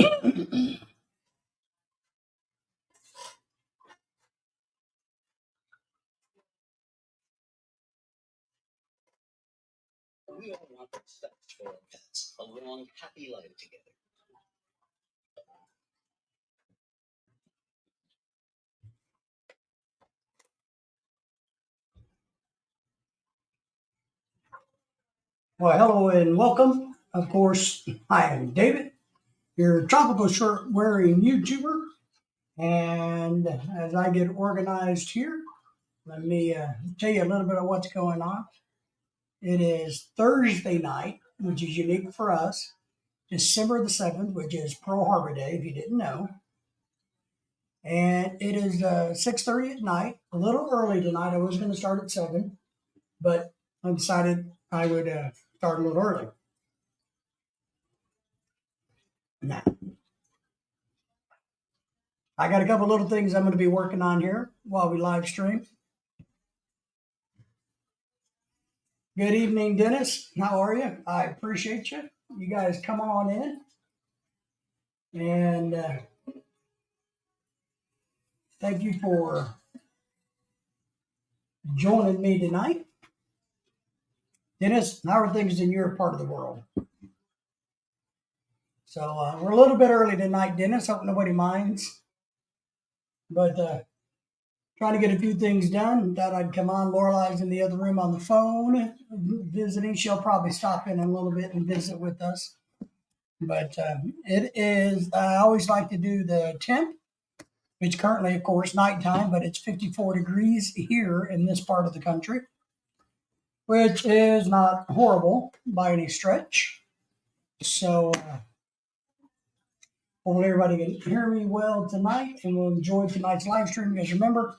Well, hello and welcome. Of course, I am David, your tropical shirt wearing YouTuber. And as I get organized here, let me tell you a little bit of what's going on. It is Thursday night, which is unique for us, December the 7th, which is Pearl Harbor Day, if you didn't know. And it is 6:30 at night, a little early tonight. I was going to start at 7, but I decided I would start a little early. Now, I got a couple little things I'm going to be working on here while we live stream. Good evening, Dennis. How are you? I appreciate you. You guys come on in and thank you for joining me tonight. Dennis, how are things in your part of the world? So we're a little bit early tonight, Dennis. Hope nobody minds. But trying to get a few things done. Thought I'd come on. Lorelei's in the other room on the phone visiting. She'll probably stop in a little bit and visit with us. But it is, I always like to do the temp. It's currently, of course, nighttime, but it's 54 degrees here in this part of the country, which is not horrible by any stretch. So hopefully everybody can hear me well tonight and will enjoy tonight's live stream. Because remember,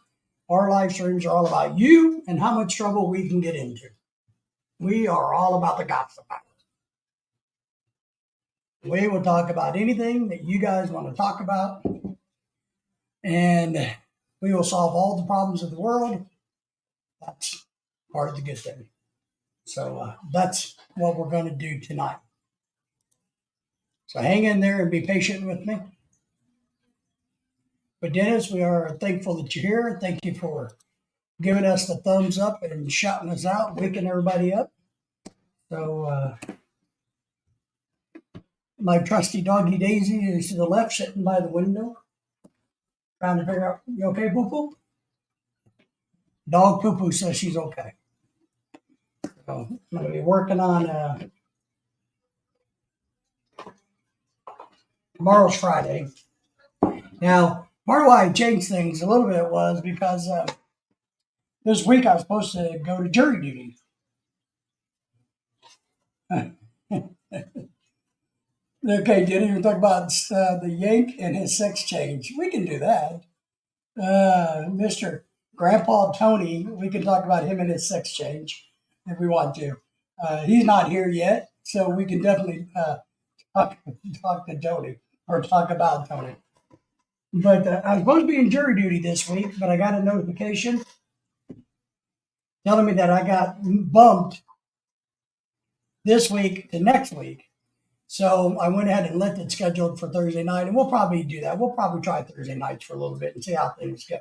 our live streams are all about you and how much trouble we can get into. We are all about the gossip hour. We will talk about anything that you guys want to talk about, and we will solve all the problems of the world. That's part of the good thing. So that's what we're going to do tonight. So hang in there and be patient with me. But Dennis, we are thankful that you're here. Thank you for giving us the thumbs up and shouting us out, waking everybody up. So my trusty doggy Daisy is to the left, sitting by the window, trying to figure out, you okay, Poo Poo? Dog Poo Poo says she's okay. So I'm going to be working on tomorrow's Friday. Now, part of why I changed things a little bit was because this week I was supposed to go to jury duty. Okay, didn't even talk about the yank and his sex change. We can do that. Mr. Grandpa Tony, we can talk about him and his sex change if we want to. He's not here yet, so we can definitely talk to Tony or talk about Tony. But I was supposed to be in jury duty this week, but I got a notification telling me that I got bumped this week to next week. So I went ahead and left it scheduled for Thursday night, and we'll probably do that. We'll probably try Thursday nights for a little bit and see how things go.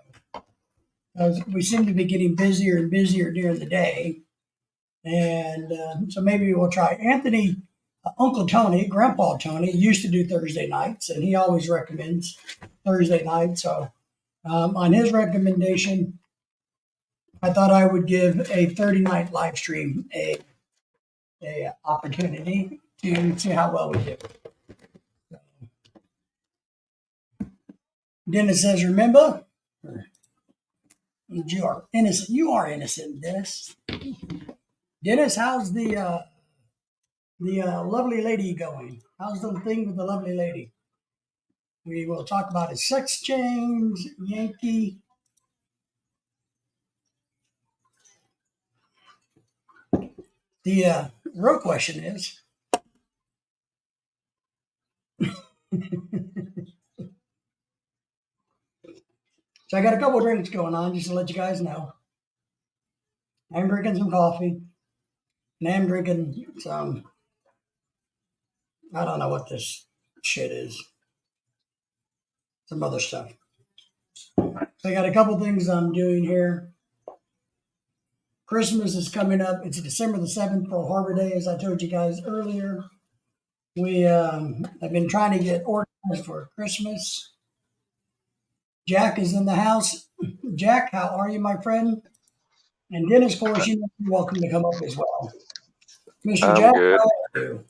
We seem to be getting busier and busier during the day. And so maybe we'll try. Anthony, Uncle Tony, Grandpa Tony, used to do Thursday nights, and he always recommends Thursday night. So on his recommendation, I thought I would give a 30-night live stream a opportunity to see how well we do. Dennis says, remember, you are innocent. You are innocent, Dennis. Dennis, how's the lovely lady going? How's the thing with the lovely lady? We will talk about his sex change, Yankee. The real question is, so I got a couple of drinks going on, just to let you guys know. I'm drinking some coffee, and I'm drinking some, I don't know what this shit is. some other stuff. So I got a couple things I'm doing here. Christmas is coming up. It's December the 7th, Pearl Harbor Day, as I told you guys earlier. We have been trying to get organized for Christmas. Jack is in the house. Jack, how are you, my friend? And Dennis, of course, you're welcome to come up as well. Mr. I'm Jack, good. how are you?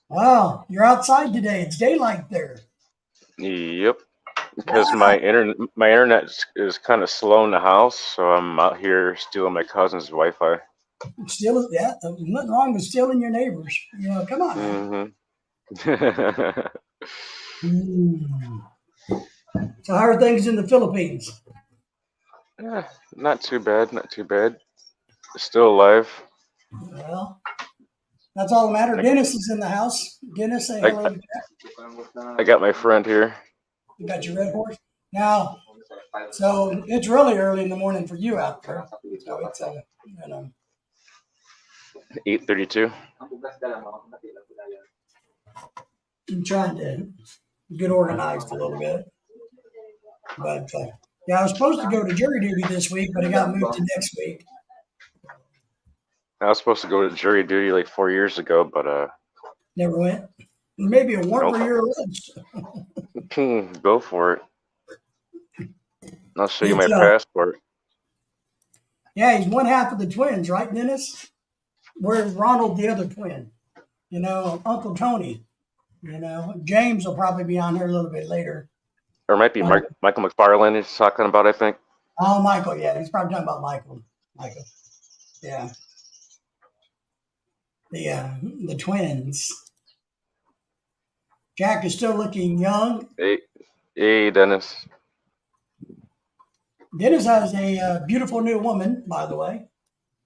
Wow, you're outside today. It's daylight there. Yep. Because Wow, my internet is kind of slow in the house, so I'm out here stealing my cousin's Wi-Fi. still, yeah, nothing wrong with stealing your neighbors. Come on now. Mm-hmm. Hmm. So, how are things in the Philippines? Yeah, not too bad. Not too bad. Still alive. Well, that's all that matters. I, Dennis is in the house. Dennis, say I, hello to Jack. I got my friend here. You got your red horse. Now, so it's really early in the morning for you out there. So it's you know, 8:32. I'm trying to get organized a little bit. But yeah, I was supposed to go to jury duty this week, but it got moved to next week. I was supposed to go to jury duty like 4 years ago, but Never went. Maybe it weren't nope. for your arrest. Go for it. I'll show you It's my passport. yeah, he's one half of the twins, right, Dennis? Where's Ronald, the other twin? Uncle Tony. James will probably be on here a little bit later. Or it might be Uh, Michael McFarland he's talking about, I think. oh, Michael, yeah, he's probably talking about Michael. Michael, yeah, the twins. Jack is still looking young. Hey, Dennis. Dennis has a beautiful new woman, by the way.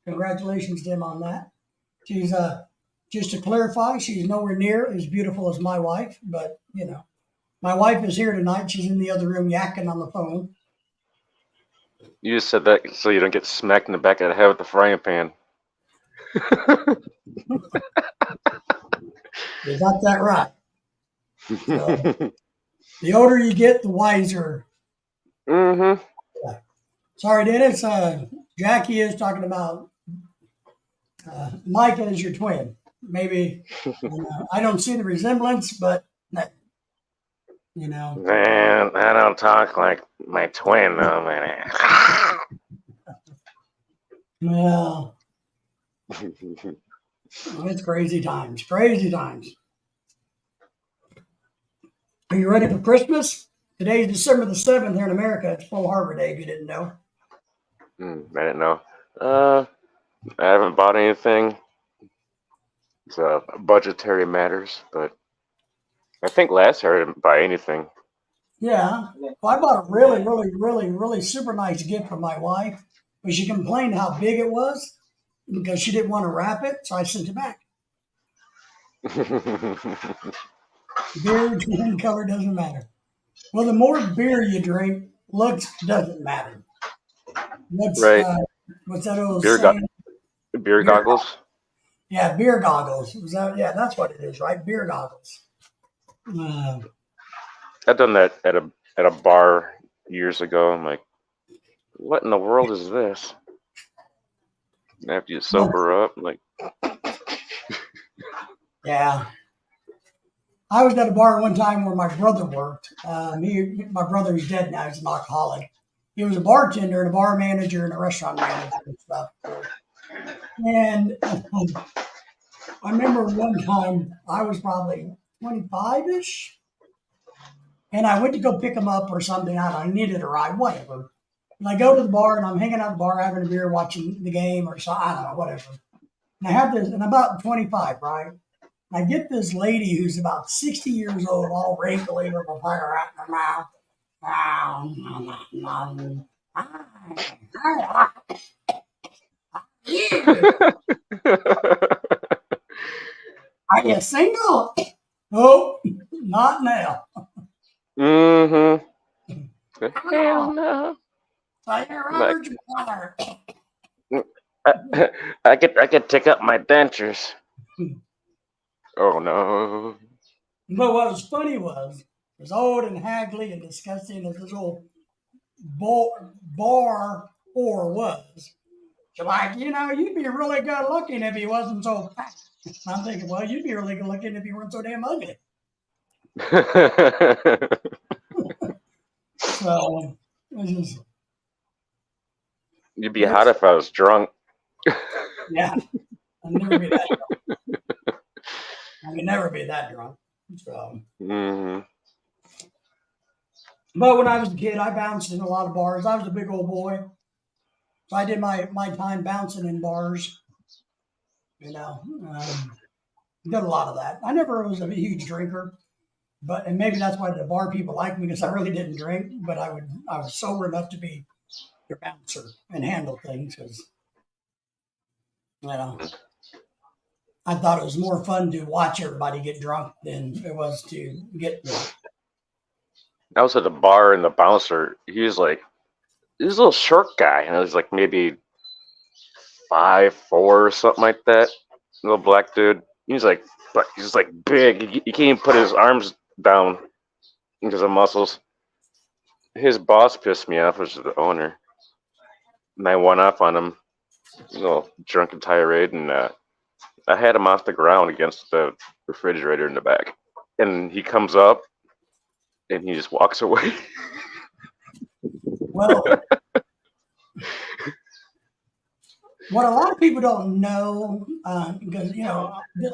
Congratulations to him on that. She's just to clarify, she's nowhere near as beautiful as my wife, but my wife is here tonight. She's in the other room yakking on the phone. You just said that so you don't get smacked in the back of the head with the frying pan. You got that right. So, the older you get, the wiser. Mm-hmm. Yeah. Sorry, Dennis. Jackie is talking about Micah is your twin. Maybe I don't see the resemblance, but you know. Man, I don't talk like my twin, though, man. Well, it's crazy times. Crazy times. Are you ready for Christmas? Today is December the 7th here in America. It's Pearl Harbor Day, if you didn't know. I didn't know. I haven't bought anything. It's budgetary matters, but I think last year I didn't buy anything. Yeah. Well, I bought a really, really, really, really super nice gift for my wife, but she complained how big it was because she didn't want to wrap it, so I sent it back. Beer, twin color doesn't matter. Well, the more beer you drink, looks doesn't matter. Right. What's that old Beer, saying? beer Beer, goggles. yeah, beer goggles. Yeah, that's what it is, right? Beer goggles. I've done that at a bar years ago. I'm like, what in the world is this? After you sober up, I'm like, yeah. I was at a bar one time where my brother worked. My brother is dead now. He's an alcoholic. He was a bartender and a bar manager and a restaurant manager and stuff. And I remember one time I was probably 25-ish, and I went to go pick him up or something. I needed a ride, whatever. And I go to the bar, and I'm hanging out at the bar having a beer, watching the game or something. I don't know, whatever. And I have this, and I'm about 25, right? And I get this lady who's about 60 years old, all wrinkly with a fire out in her mouth. Are you single? Oh, not now. mm-hmm. Hell no. So you're Robert Water. I could take up my dentures. Oh no. But what was funny was, as old and haggly and disgusting as this old bar whore was, she's like, you'd be really good looking if he wasn't so fat. I'm thinking, well, you'd be really good looking if you weren't so damn ugly. So it just, You'd be hot there's, if I was drunk. yeah, I'll never be that drunk. I can never be that drunk. So, Hmm. but when I was a kid, I bounced in a lot of bars. I was a big old boy, so I did my time bouncing in bars. You know, did a lot of that. I never was a huge drinker, but and maybe that's why the bar people liked me because I really didn't drink, but I was sober enough to be their bouncer and handle things because you know I thought it was more fun to watch everybody get drunk than it was to get drunk. I was at the bar and the bouncer, he was a little short guy, and it was like maybe 5'4" or something like that. Little black dude. But he's like big. He can't even put his arms down because of muscles. His boss pissed me off, which is the owner, and I went off on him, a little drunken tirade, and I had him off the ground against the refrigerator in the back. And he comes up and he just walks away. Well, what a lot of people don't know, because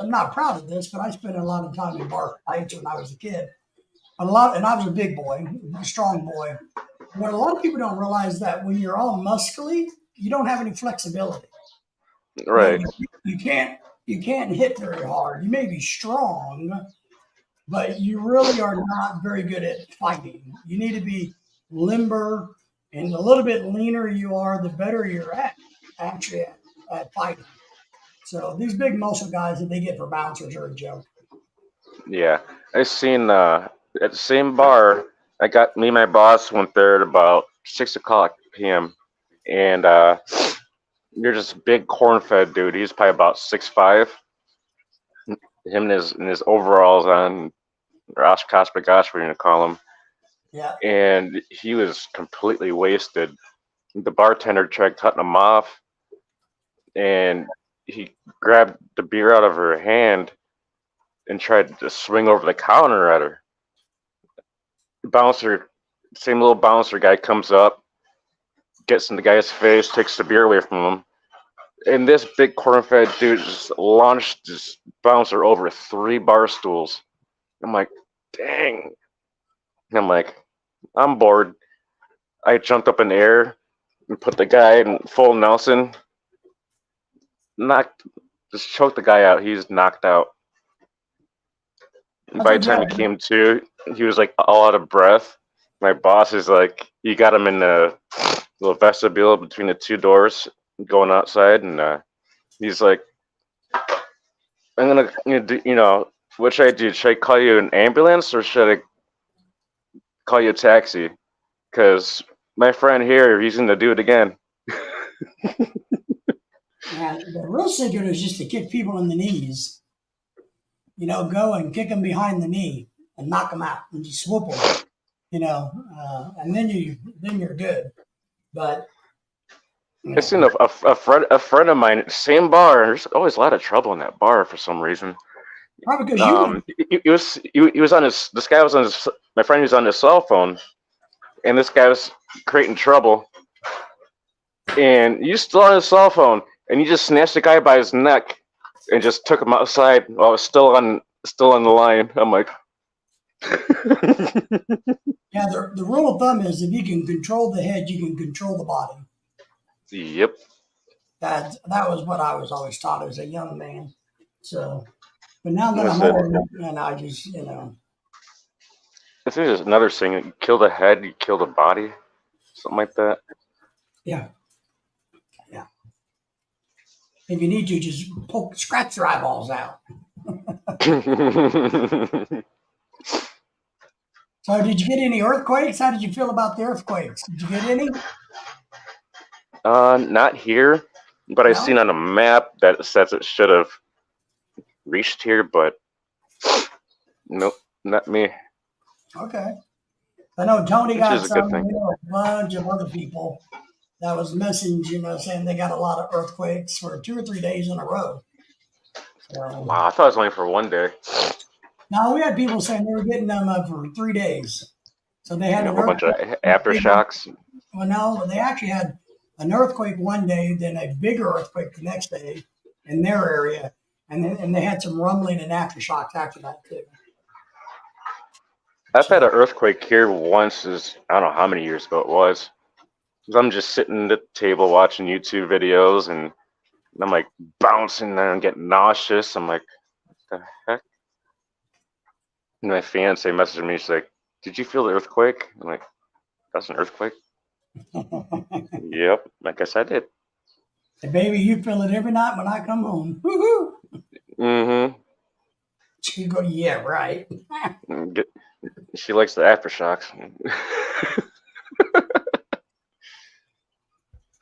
I'm not proud of this, but I spent a lot of time in bar fights when I was a kid. And I was a big boy, a strong boy. What a lot of people don't realize that when you're all muscly, you don't have any flexibility. You know, Right. you can't hit very hard. You may be strong, but you really are not very good at fighting. You need to be limber, and the little bit leaner you are, the better you're actually at fighting. So these big muscle guys that they get for bouncers are a joke. Yeah. I seen at the same bar. I got me and my boss went there at about 6 o'clock p.m. And you're just big corn-fed dude. He's probably about 6'5". Him and his overalls on, or Oshkosh Bagosh, we're gonna call him. Yeah. And he was completely wasted. The bartender tried cutting him off, and he grabbed the beer out of her hand and tried to swing over the counter at her. Bouncer, same little bouncer guy comes up, gets in the guy's face, takes the beer away from him, and this big corn-fed dude just launched this bouncer over 3 bar stools. I'm like, dang. I'm like, I'm bored. I jumped up in the air and put the guy in full Nelson, knocked, just choked the guy out. He's knocked out. And I by the think you time have he came to, he was like all out of breath. My boss is like, he got him in the little vestibule between the 2 doors going outside, and he's like, I'm gonna do, what should I do? Should I call you an ambulance or should I call you a taxi? Because my friend here, he's gonna do it again. and the real secret is just to kick people in the knees. Go and kick them behind the knee and knock them out and just swoop them. And then you're good. But you I know, seen a friend of mine, same bar. There's always a lot of trouble in that bar for some reason. probably because you went. He was on his. This guy was on his. My friend was on his cell phone, and this guy was creating trouble. And he's still on his cell phone, and he just snatched the guy by his neck and just took him outside while I was still on the line. I'm like, Yeah, the rule of thumb is if you can control the head, you can control the body. yep. That was what I was always taught as a young man. So, but now that That's I'm it. old, and I just I think there's another saying: you kill the head, you kill the body, something like that. yeah, yeah. If you need to, just scratch your eyeballs out. So, did you get any earthquakes? How did you feel about the earthquakes? Did you get any? Not here, but I seen No. on a map that it says it should have reached here, but Nope, not me. Okay. I know Tony Which got is a good some, thing. a bunch of other people that was messaging, saying they got a lot of earthquakes for 2 or 3 days in a row. So Wow, I thought it was only for one day. now we had people saying they were getting them for 3 days. So they had A an whole bunch of earthquake. aftershocks. Well, no, they actually had an earthquake one day, then a bigger earthquake the next day in their area, and they had some rumbling and aftershocks after that too. I've had an So earthquake here once. I don't know how many years ago it was. 'Cause I'm just sitting at the table watching YouTube videos, and I'm like bouncing there and getting nauseous. I'm like, what the heck? And my fiance messaged me. She's like, "Did you feel the earthquake?" I'm like, "That's an earthquake." Yep, I guess I did. hey, baby, you feel it every night when I come home. Woo-hoo. Mm-hmm. She go, yeah, right. She likes the aftershocks.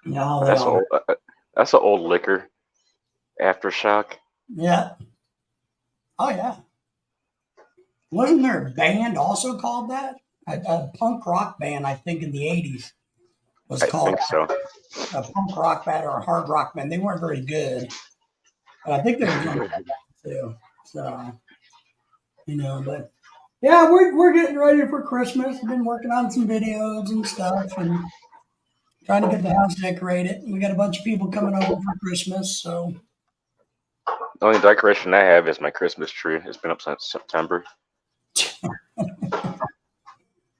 No, they That's don't. old. That's an old liquor. Aftershock. Yeah. Oh yeah. Wasn't there a band also called that? A punk rock band, I think, in the '80s was I called think so. a punk rock band or a hard rock band. They weren't very good, but I think there was one too. So but yeah, we're getting ready for Christmas. We've been working on some videos and stuff, and trying to get the house decorated. We got a bunch of people coming over for Christmas, so The only decoration I have is my Christmas tree. It's been up since September.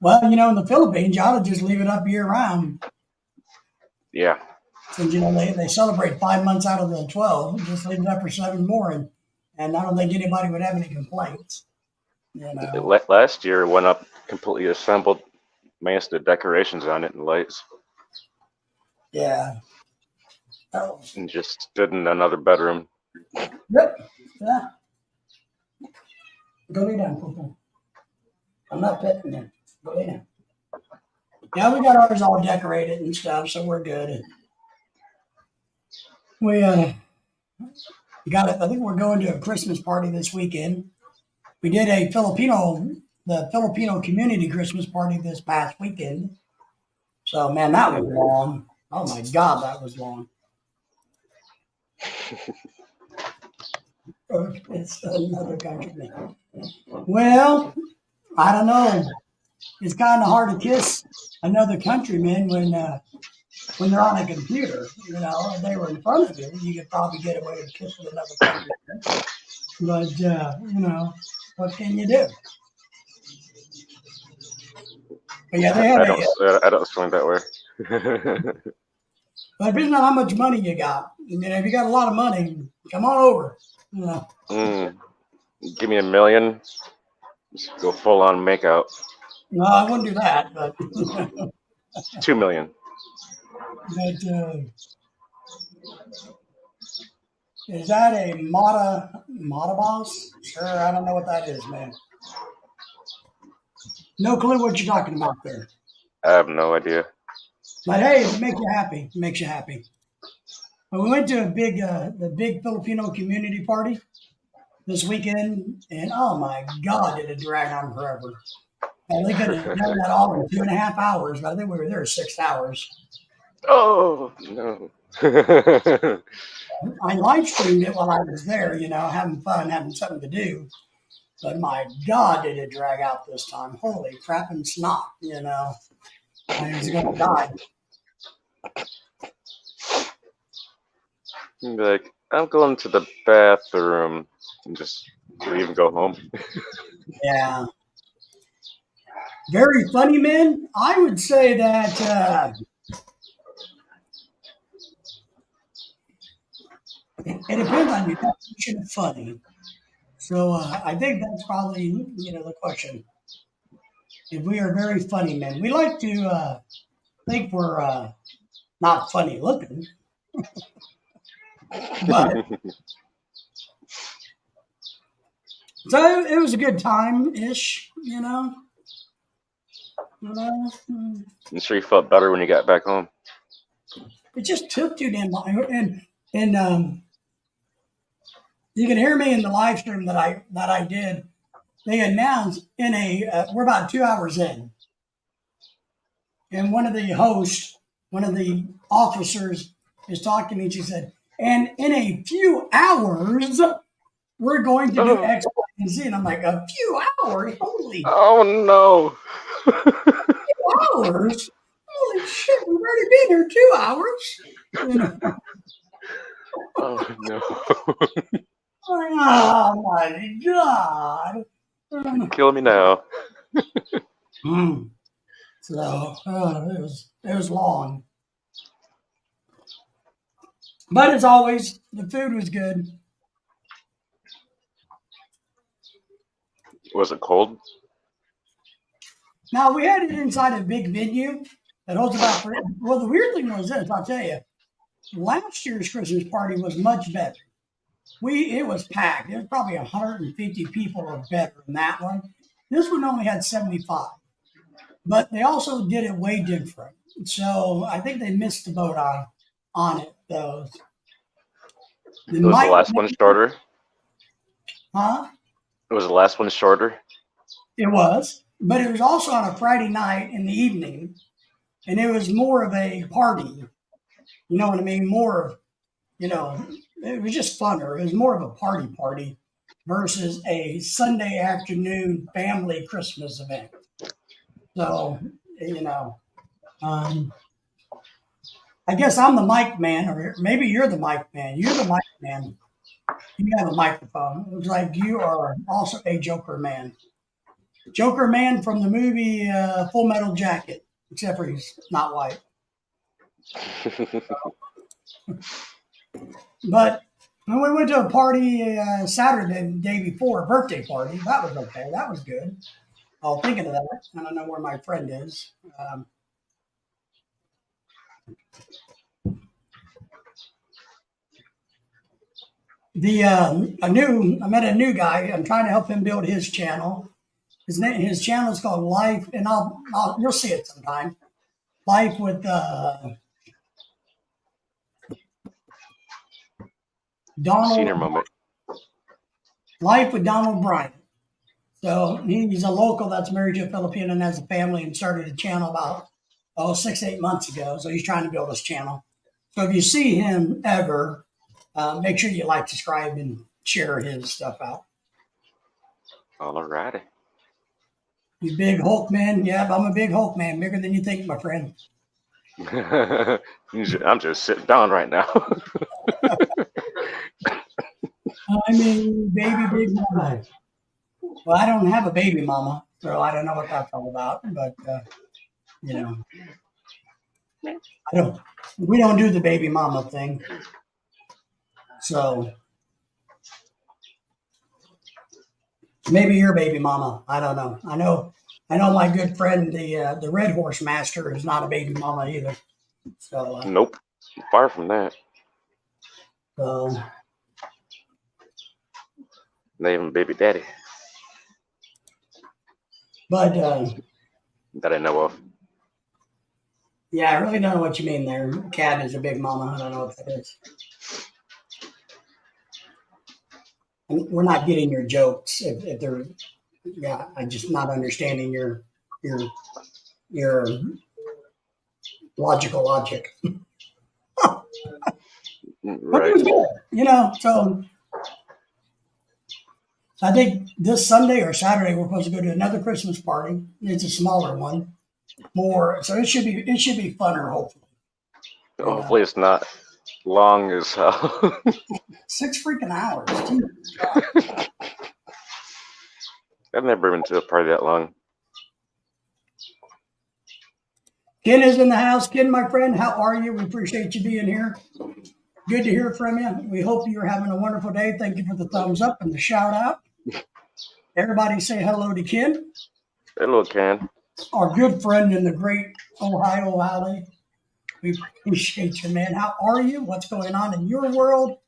well, in the Philippines, you ought to just leave it up year round. Yeah. Since they celebrate 5 months out of the 12, just leave it up for 7 more, and I don't think anybody would have any complaints. You know, Last year it went up completely assembled, massed the decorations on it and lights, yeah. Oh, and just stood in another bedroom. yep. Yeah. Go lay down, Poo. I'm not petting you. Go lay down. Yeah, we got ours all decorated and stuff, so we're good. We got it. I think we're going to a Christmas party this weekend. We did the Filipino community Christmas party this past weekend. So man, that was long. Oh my God, that was long. It's another country. Well, I don't know. It's kind of hard to kiss another countryman when they're on a computer. If they were in front of you, you could probably get away with kissing another countryman. But what can you do? But yeah, they had I a. don't. I don't swing that way. But it depends on how much money you got. If you got a lot of money, come on over. You know. mm, Give me a million. Just go full on makeout. No, I wouldn't do that. But 2 million. is that a Mata boss? Sure, I don't know what that is, man. No clue what you're talking about there. I have no idea. But hey, if it makes you happy, it makes you happy. But we went to the big Filipino community party this weekend, and oh my God, did it drag on forever. And they could have done that all in 2.5 hours, but I think we were there 6 hours. Oh no. I live streamed it while I was there, having fun, having something to do. But my God, did it drag out this time. Holy crap and snot. I was going to die. Be like, I'm going to the bathroom and just leave and go home. Yeah. Very funny, man. I would say that it depends on your definition of funny. So I think that's probably, the question. If we are very funny men, we like to think we're not funny looking, but so it was a good time ish. I'm sure you felt better when you got back home. It just took too damn long, and you can hear me in the live stream that I did they announced in we're about 2 hours in, and one of the hosts, one of the officers is talking to me. She said, and in a few hours, we're going to do Oh, X, Y, and Z. And I'm like, a few hours? Holy oh no. hours? Holy shit, we've already been here 2 hours. You know, Oh no. oh my God. Kill me now. Mm. So it was long. But as always, the food was good. Was it cold? Now we had it inside a big venue that holds about well, the weird thing was this, I'll tell you, last year's Christmas party was much better. It was packed. It was probably 150 people or better than that one. This one only had 75. But they also did it way different. So I think they missed the boat on it though. They It was the might, last one shorter. huh? It was the last one shorter. It was, but it was also on a Friday night in the evening, and it was more of a party. You know what I mean? More, it was just funner. It was more of a party versus a Sunday afternoon family Christmas event. So, you know, um, I guess I'm the mic man, or maybe you're the mic man. You're the mic man. You have a microphone. It looks like you are also a Joker man. Joker man from the movie Full Metal Jacket, except for he's not white. But when we went to a party Saturday, the day before, a birthday party, that was okay. That was good. Oh, thinking of that, I don't know where my friend is. I met a new guy. I'm trying to help him build his channel. His channel is called Life, and you'll see it sometime. Life with Senior Donald. moment. Life with Donald Bryant. So he's a local that's married to a Philippine and has a family and started a channel about 6-8 months ago. So he's trying to build his channel. So if you see him ever, make sure you like, subscribe, and share his stuff out. Alrighty. You big Hulk man? Yeah, I'm a big Hulk man, bigger than you think, my friend. I'm just sitting down right now. I mean, baby big mama. Well, I don't have a baby mama, so I don't know what that's all about. But you know, we don't do the baby mama thing. So maybe your baby mama. I don't know. I know my good friend, the Red Horse Master, is not a baby mama either. So Nope. Far from that. so Not even baby daddy but that I know of. yeah, I really don't know what you mean there. Cat is a big mama. I don't know what that is. And we're not getting your jokes if they're. Yeah, I'm just not understanding your logical logic. Right. So I think this Sunday or Saturday we're supposed to go to another Christmas party. It's a smaller one, so it should be funner. Hopefully, Hopefully it's not long as hell. 6 freaking hours. Jesus. I've never been to a party that long. Ken is in the house. Ken, my friend, how are you? We appreciate you being here. Good to hear from you. We hope you're having a wonderful day. Thank you for the thumbs up and the shout out. Everybody say hello to Ken. Hello, Ken. Our good friend in the great Ohio Valley. We appreciate you, man. How are you? What's going on in your world?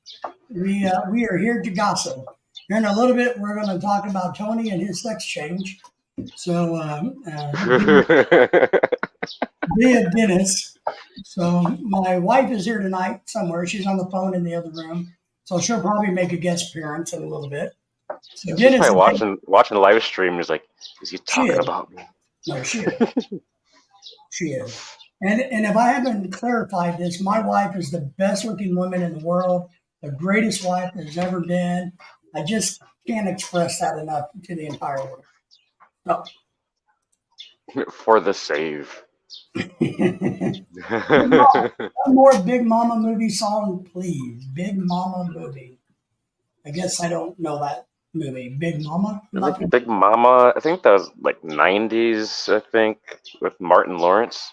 We are here to gossip. Here in a little bit, we're going to talk about Tony and his sex change. So, via Dennis. So my wife is here tonight somewhere. She's on the phone in the other room. So she'll probably make a guest appearance in a little bit. So She's Dennis, probably watching the live stream. He's like, is he she talking is. about me? No, she is. She is. And if I haven't clarified this, my wife is the best looking woman in the world, the greatest wife there's ever been. I just can't express that enough to the entire world. So, For the save. Big Mama, one more Big Mama movie song, please. Big Mama movie. I guess I don't know that movie. Big Mama? Big Mama, I think that was like 90s, I think, with Martin Lawrence.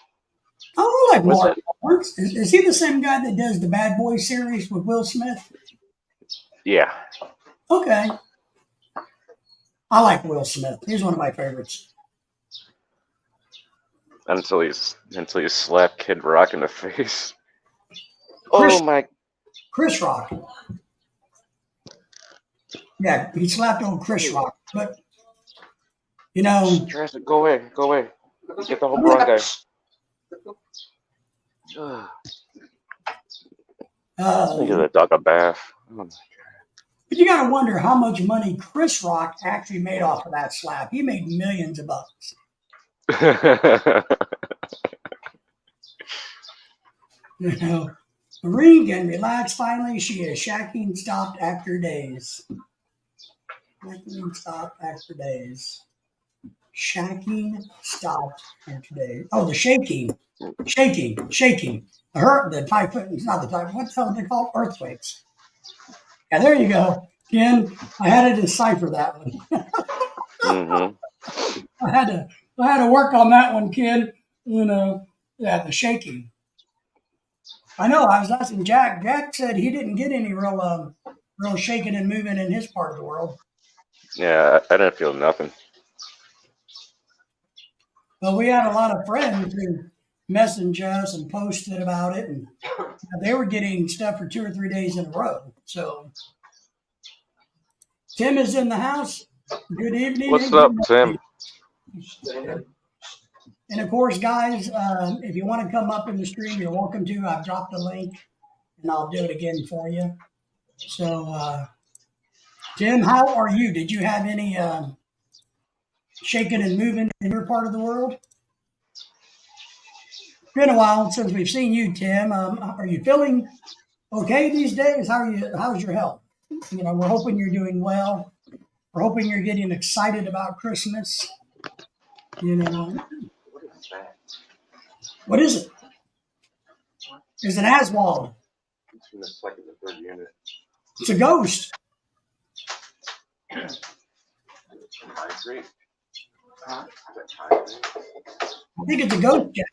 Oh, I like Was Martin it? Lawrence. Is he the same guy that does the Bad Boy series with Will Smith? Yeah. Okay. I like Will Smith. He's one of my favorites. Until you slap Kid Rock in the face. Chris, Oh my! Chris Rock. Yeah, he slapped on Chris Rock. But, you know, Jurassic, go away, go away. Get the whole brown guy. Give the dog a bath. but you got to wonder how much money Chris Rock actually made off of that slap. He made millions of bucks. You know, Marine can relax finally. She is shacking stopped after days. Shacking stopped after days. Shacking stopped after days. Oh, the shaking. Shaking. The typhoon, not the typhoon, what the hell are they called? Earthquakes. Yeah, there you go. Ken, I had to decipher that one. Mm-hmm. I had to work on that one, Ken. You know, yeah, the shaking. I know. I was asking Jack. Jack said he didn't get any real shaking and moving in his part of the world. Yeah, I didn't feel nothing. But we had a lot of friends who messaged us and posted about it, and they were getting stuff for 2 or 3 days in a row. So Tim is in the house. Good evening. What's up, Tim? And of course, guys, if you want to come up in the stream, you're welcome to. I've dropped the link, and I'll do it again for you. So, Tim, how are you? Did you have any shaking and moving in your part of the world? It's been a while since we've seen you, Tim. Are you feeling okay these days? How's your health? You know, we're hoping you're doing well. We're hoping you're getting excited about Christmas. You know, What is that? what is it? It's an Aswald. Between the second and third unit. It's a ghost. Concrete. I think it's a ghost, Jack.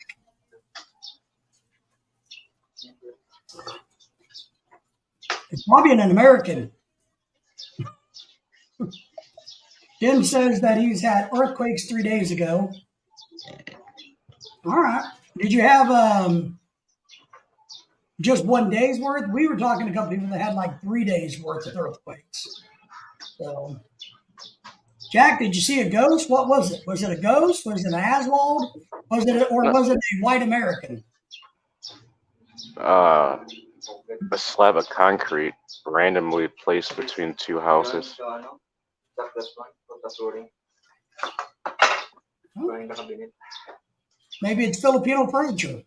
It's probably an American. Tim says that he's had earthquakes 3 days ago. All right. Did you have just 1 day's worth? We were talking to a couple people that had like 3 days worth of earthquakes. So, Jack, did you see a ghost? What was it? Was it a ghost? Was it an Aswald? Was it a white American? A slab of concrete randomly placed between two houses. Maybe it's Filipino furniture.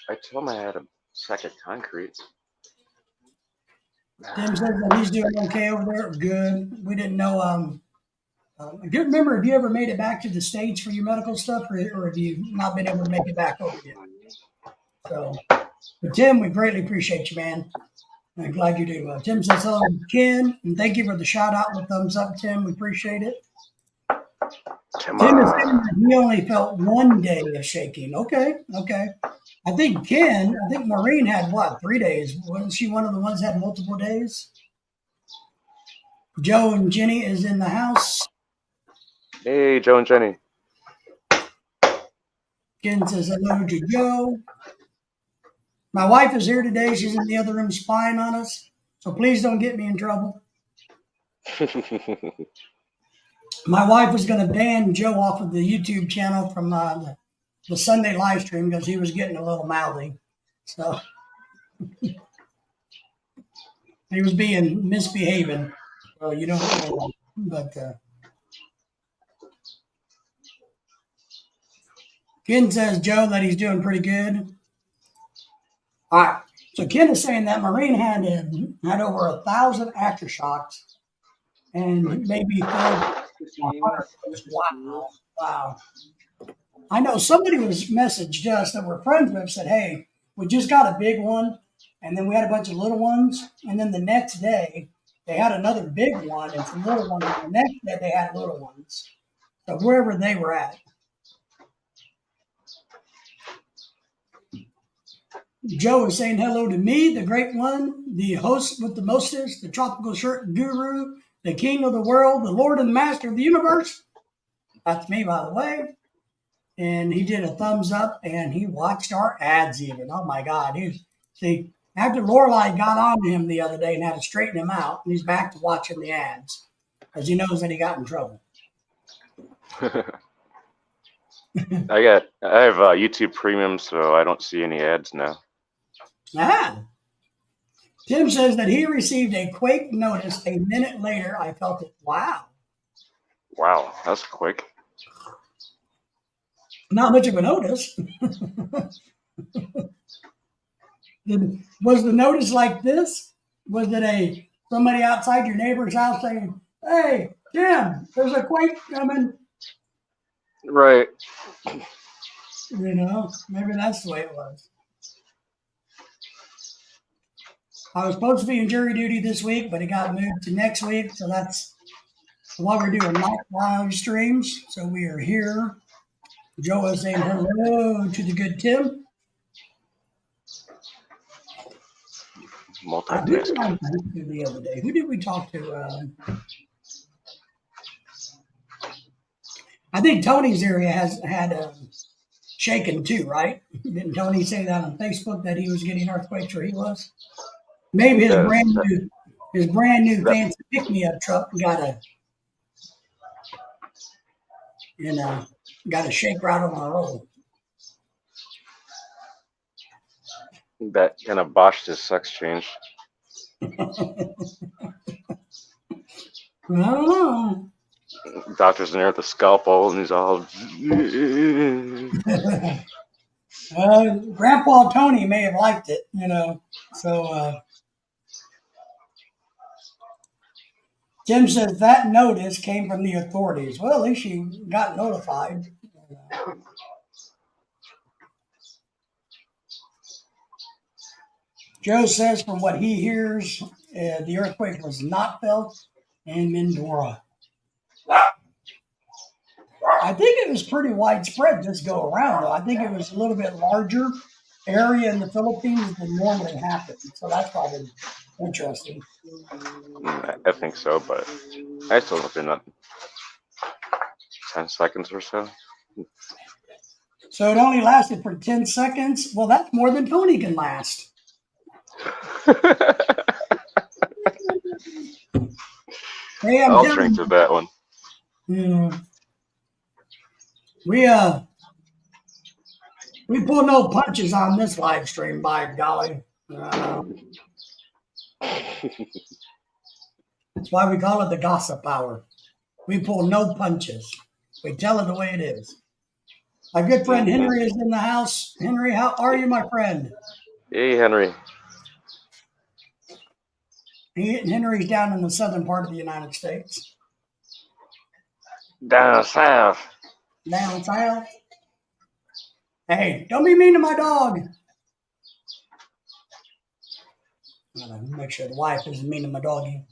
I told him I had a sack of concrete. Tim says that he's doing okay over there. Good. We didn't know. I can't remember. Have you ever made it back to the States for your medical stuff, or have you not been able to make it back over yet? So, but Tim, we greatly appreciate you, man. I'm glad you do. Tim says hello to Ken, and thank you for the shout out and the thumbs up, Tim. We appreciate it. Tim is saying that he only felt 1 day of shaking. Okay. I think Maureen had what, 3 days? Wasn't she one of the ones that had multiple days? Joe and Jenny is in the house. Hey, Joe and Jenny. Ken says hello to Joe. My wife is here today. She's in the other room spying on us. So please don't get me in trouble. My wife was going to ban Joe off of the YouTube channel from the Sunday live stream because he was getting a little mouthy. So He was being misbehaving. Well, you don't, but Ken says, Joe, that he's doing pretty good. All right. So Ken is saying that Marine had over 1,000 aftershocks and maybe filled 100. Wow. Wow. I know somebody was messaged us that we're friends with said, hey, we just got a big one. And then we had a bunch of little ones. And then the next day, they had another big one and some little ones. And the next day, they had little ones. So wherever they were at. Joe is saying hello to me, the great one, the host with the mostest, the tropical shirt guru, the king of the world, the lord and master of the universe. That's me, by the way. And he did a thumbs up and he watched our ads even. Oh my God. See, after Lorelai got on to him the other day and had to straighten him out, and he's back to watching the ads because he knows that he got in trouble. I have YouTube Premium, so I don't see any ads now. Tim says that he received a quake notice a minute later. I felt it. Wow. Wow, that's quick. Not much of a notice. Was the notice like this? Was it somebody outside your neighbor's house saying, hey, Tim, there's a quake coming? Right. Maybe that's the way it was. I was supposed to be in jury duty this week, but it got moved to next week. So that's why we're doing night live streams. So we are here. Joe is saying hello to the good Tim. Multitasking. The other day, who did we talk to? I think Tony's area had shaken too, right? Didn't Tony say that on Facebook that he was getting earthquakes where he was? Maybe his brand new fancy pick-me-up truck got a shake right on the road. That kind of botched his sex change. I don't know. Doctor's in there with a scalpel, and he's all. Grandpa Tony may have liked it, So Jim says that notice came from the authorities. Well, at least she got notified. Joe says from what he hears, the earthquake was not felt in Mindoro. I think it was pretty widespread this go around, though. I think it was a little bit larger area in the Philippines than normally happens. So that's probably interesting. I think so, but I still think not 10 seconds or so. So it only lasted for 10 seconds. Well, that's more than Tony can last. Hey, I'll drink to that one. We pull no punches on this live stream, by golly. That's why we call it the gossip hour. We pull no punches. We tell it the way it is. My good friend Henry is in the house. Henry, how are you, my friend? Hey, Henry. Henry's down in the southern part of the United States. Down south. Down south? Hey, don't be mean to my dog. I'm going to make sure the wife isn't mean to my doggy.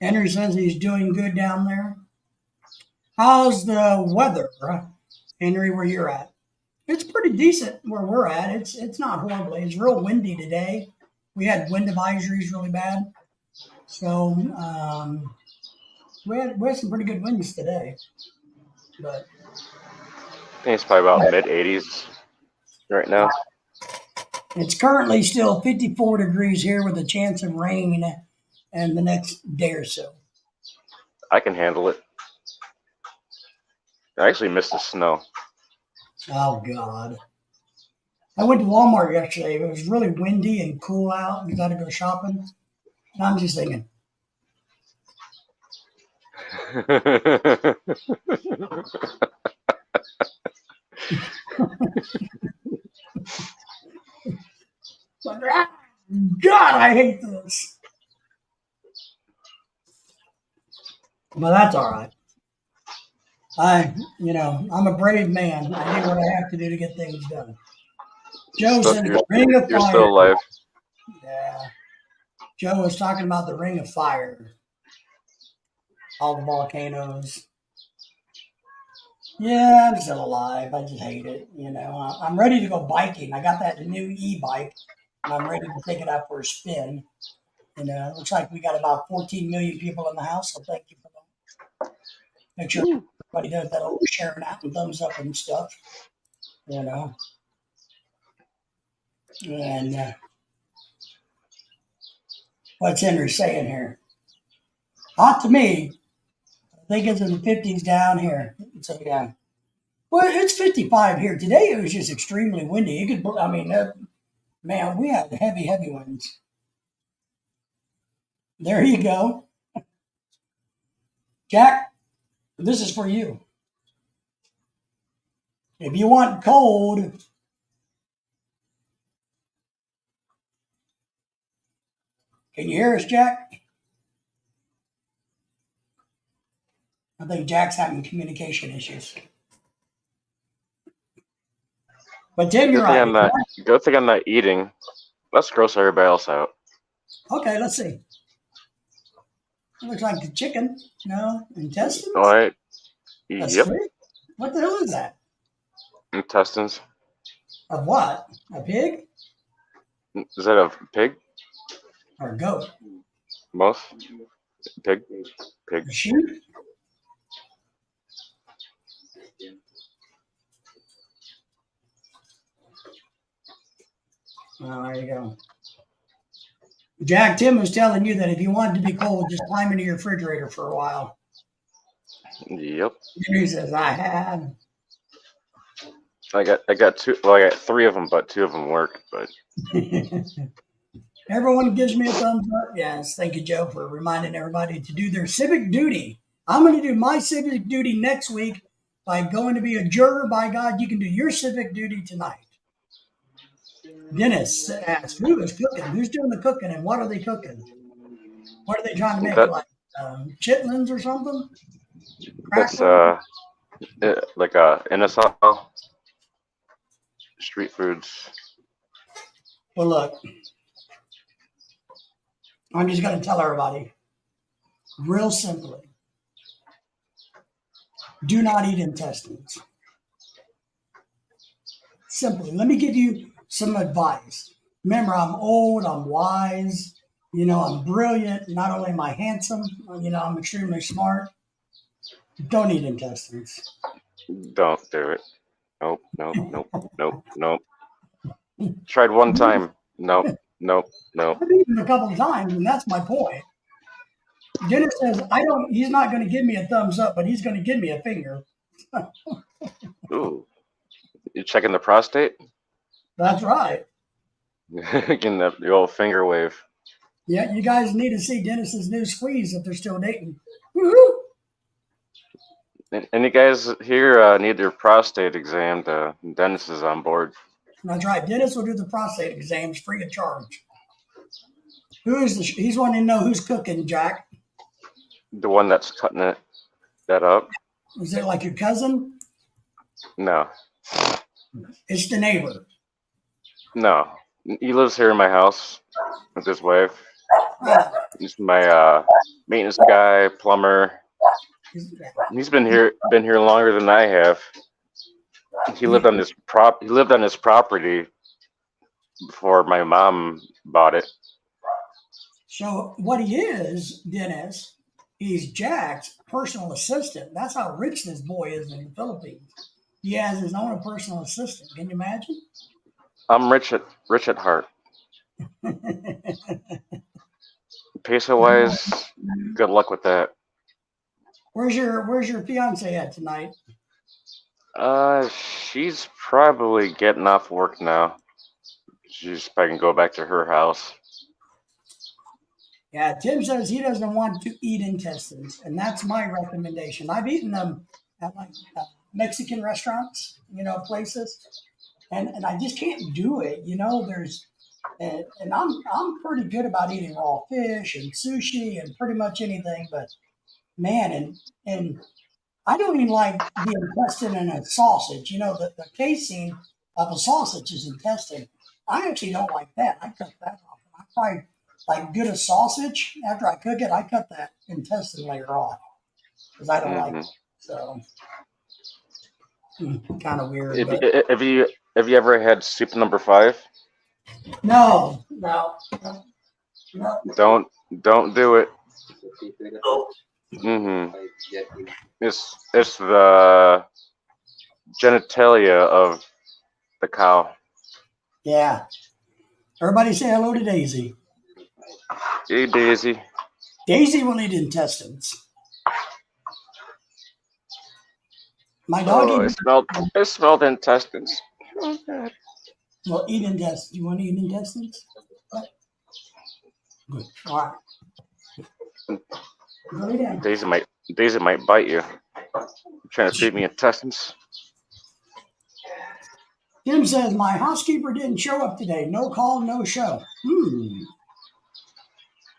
Henry says he's doing good down there. How's the weather, Henry, where you're at? It's pretty decent where we're at. It's not horribly. It's real windy today. We had wind advisories really bad. So we had some pretty good winds today. But I think it's probably about mid-80s right now. It's currently still 54 degrees here with a chance of rain in the next day or so. I can handle it. I actually missed the snow. Oh, God. I went to Walmart yesterday. It was really windy and cool out. We got to go shopping. And I'm just thinking, God, I hate this. But that's all right. I'm a brave man. I do what I have to do to get things done. Joe still, said you're, the ring of you're still fire. alive. Yeah. Joe was talking about the ring of fire, all the volcanoes. Yeah, I'm still alive. I just hate it. I'm ready to go biking. I got that new e-bike, and I'm ready to take it out for a spin. It looks like we got about 14 million people in the house, so thank you for that. Make sure everybody does that old sharing out and thumbs up and stuff. You know, and what's Henry saying here? Hot to me. I think it's in the 50s down here. So yeah. Well, it's 55 here. Today it was just extremely windy. Man, we had heavy, heavy winds. There you go. Jack, this is for you. If you want cold, can you hear us, Jack? I think Jack's having communication issues. But Tim, you're Good thing right. I'm not. Good thing I'm not eating. Let's gross everybody else out. Okay, let's see. It looks like the chicken. No, intestines? All right. That's Yep. three? What the hell is that? Intestines. Of what? A pig Is that a pig? or a goat? Most pig. Pig. A sheep? Oh, there you go. Jack, Tim was telling you that if you want it to be cold, just climb into your refrigerator for a while. Yep. And he says, I have. I got two. Well, I got three of them, but two of them work. But Everyone gives me a thumbs up. Yes, thank you, Joe, for reminding everybody to do their civic duty. I'm going to do my civic duty next week by going to be a juror. By God, you can do your civic duty tonight. Dennis asks, who is cooking? Who's doing the cooking, and what are they cooking? What are they trying to make, that like chitlins or something? that's Crackling? like NSL street foods. Well, look, I'm just going to tell everybody real simply, do not eat intestines. Simply, let me give you some advice. Remember, I'm old, I'm wise, I'm brilliant. Not only am I handsome, I'm extremely smart. Don't eat intestines. Don't do it. Nope. Nope. Nope. Nope. Nope. Tried one time. Nope. Nope. Nope. I've eaten a couple of times, and that's my point. Dennis says, he's not going to give me a thumbs up, but he's going to give me a finger. Ooh. You checking the prostate? That's right. Getting the old finger wave. Yeah, you guys need to see Dennis's new squeeze if they're still dating. Woo-hoo! Any guys here need their prostate examined? Dennis is on board. That's right. Dennis will do the prostate exams free of charge. He's wanting to know who's cooking, Jack. The one that's cutting that up? Is it like your cousin? No. It's the neighbor. No. He lives here in my house with his wife. Ah, He's my maintenance guy, plumber. He's been here longer than I have. He lived on this property before my mom bought it. So what he is, Dennis, he's Jack's personal assistant. That's how rich this boy is in the Philippines. He has his own personal assistant. Can you imagine? I'm rich at heart. Peso wise, good luck with that. Where's your fiance at tonight? She's probably getting off work now. She's probably can go back to her house. Yeah, Tim says he doesn't want to eat intestines, and that's my recommendation. I've eaten them at like Mexican restaurants, places, and I just can't do it. And I'm pretty good about eating raw fish and sushi and pretty much anything, but man, and I don't even like the intestine in a sausage. The casing of a sausage is intestine. I actually don't like that. I cut that off. I probably like good a sausage after I cook it. I cut that intestine layer off because I don't like Hmm it. So kind of weird, If, but have you have you ever had soup number 5? no, no, no, no. Don't don't do it. Oh, Hmm it's the genitalia of the cow. yeah. Everybody say hello to Daisy. Hey Daisy. Daisy will eat intestines. My Oh, doggy I smelled intestines. Oh, God. will eat intestines. You want to eat intestines? Yeah, good. All right. Go lay down. Daisy might bite you. Trying to feed me intestines. Tim says, my housekeeper didn't show up today. No call, no show.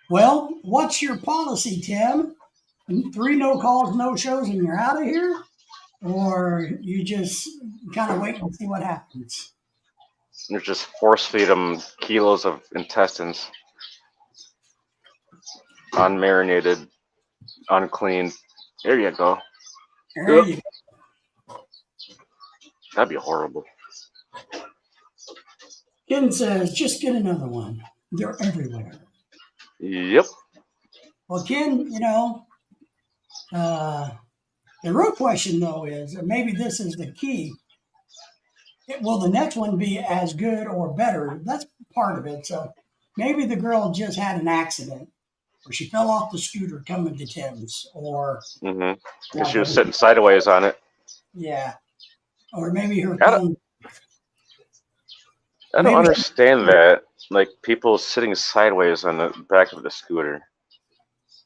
Well, what's your policy, Tim? 3 no calls, no shows, and you're out of here? Or you just kind of wait and see what happens? You just force feed them kilos of intestines, unmarinated, unclean. There you go. There Yep. you go. That'd be horrible. Ken says, just get another one. They're everywhere. Yep. Well, Ken, the real question, though, is, and maybe this is the key, will the next one be as good or better? That's part of it. So maybe the girl just had an accident, or she fell off the scooter coming to Tim's, or Because she was sitting sideways on it. yeah, or maybe her I don't, phone. I don't Maybe understand that. Like people sitting sideways on the back of the scooter.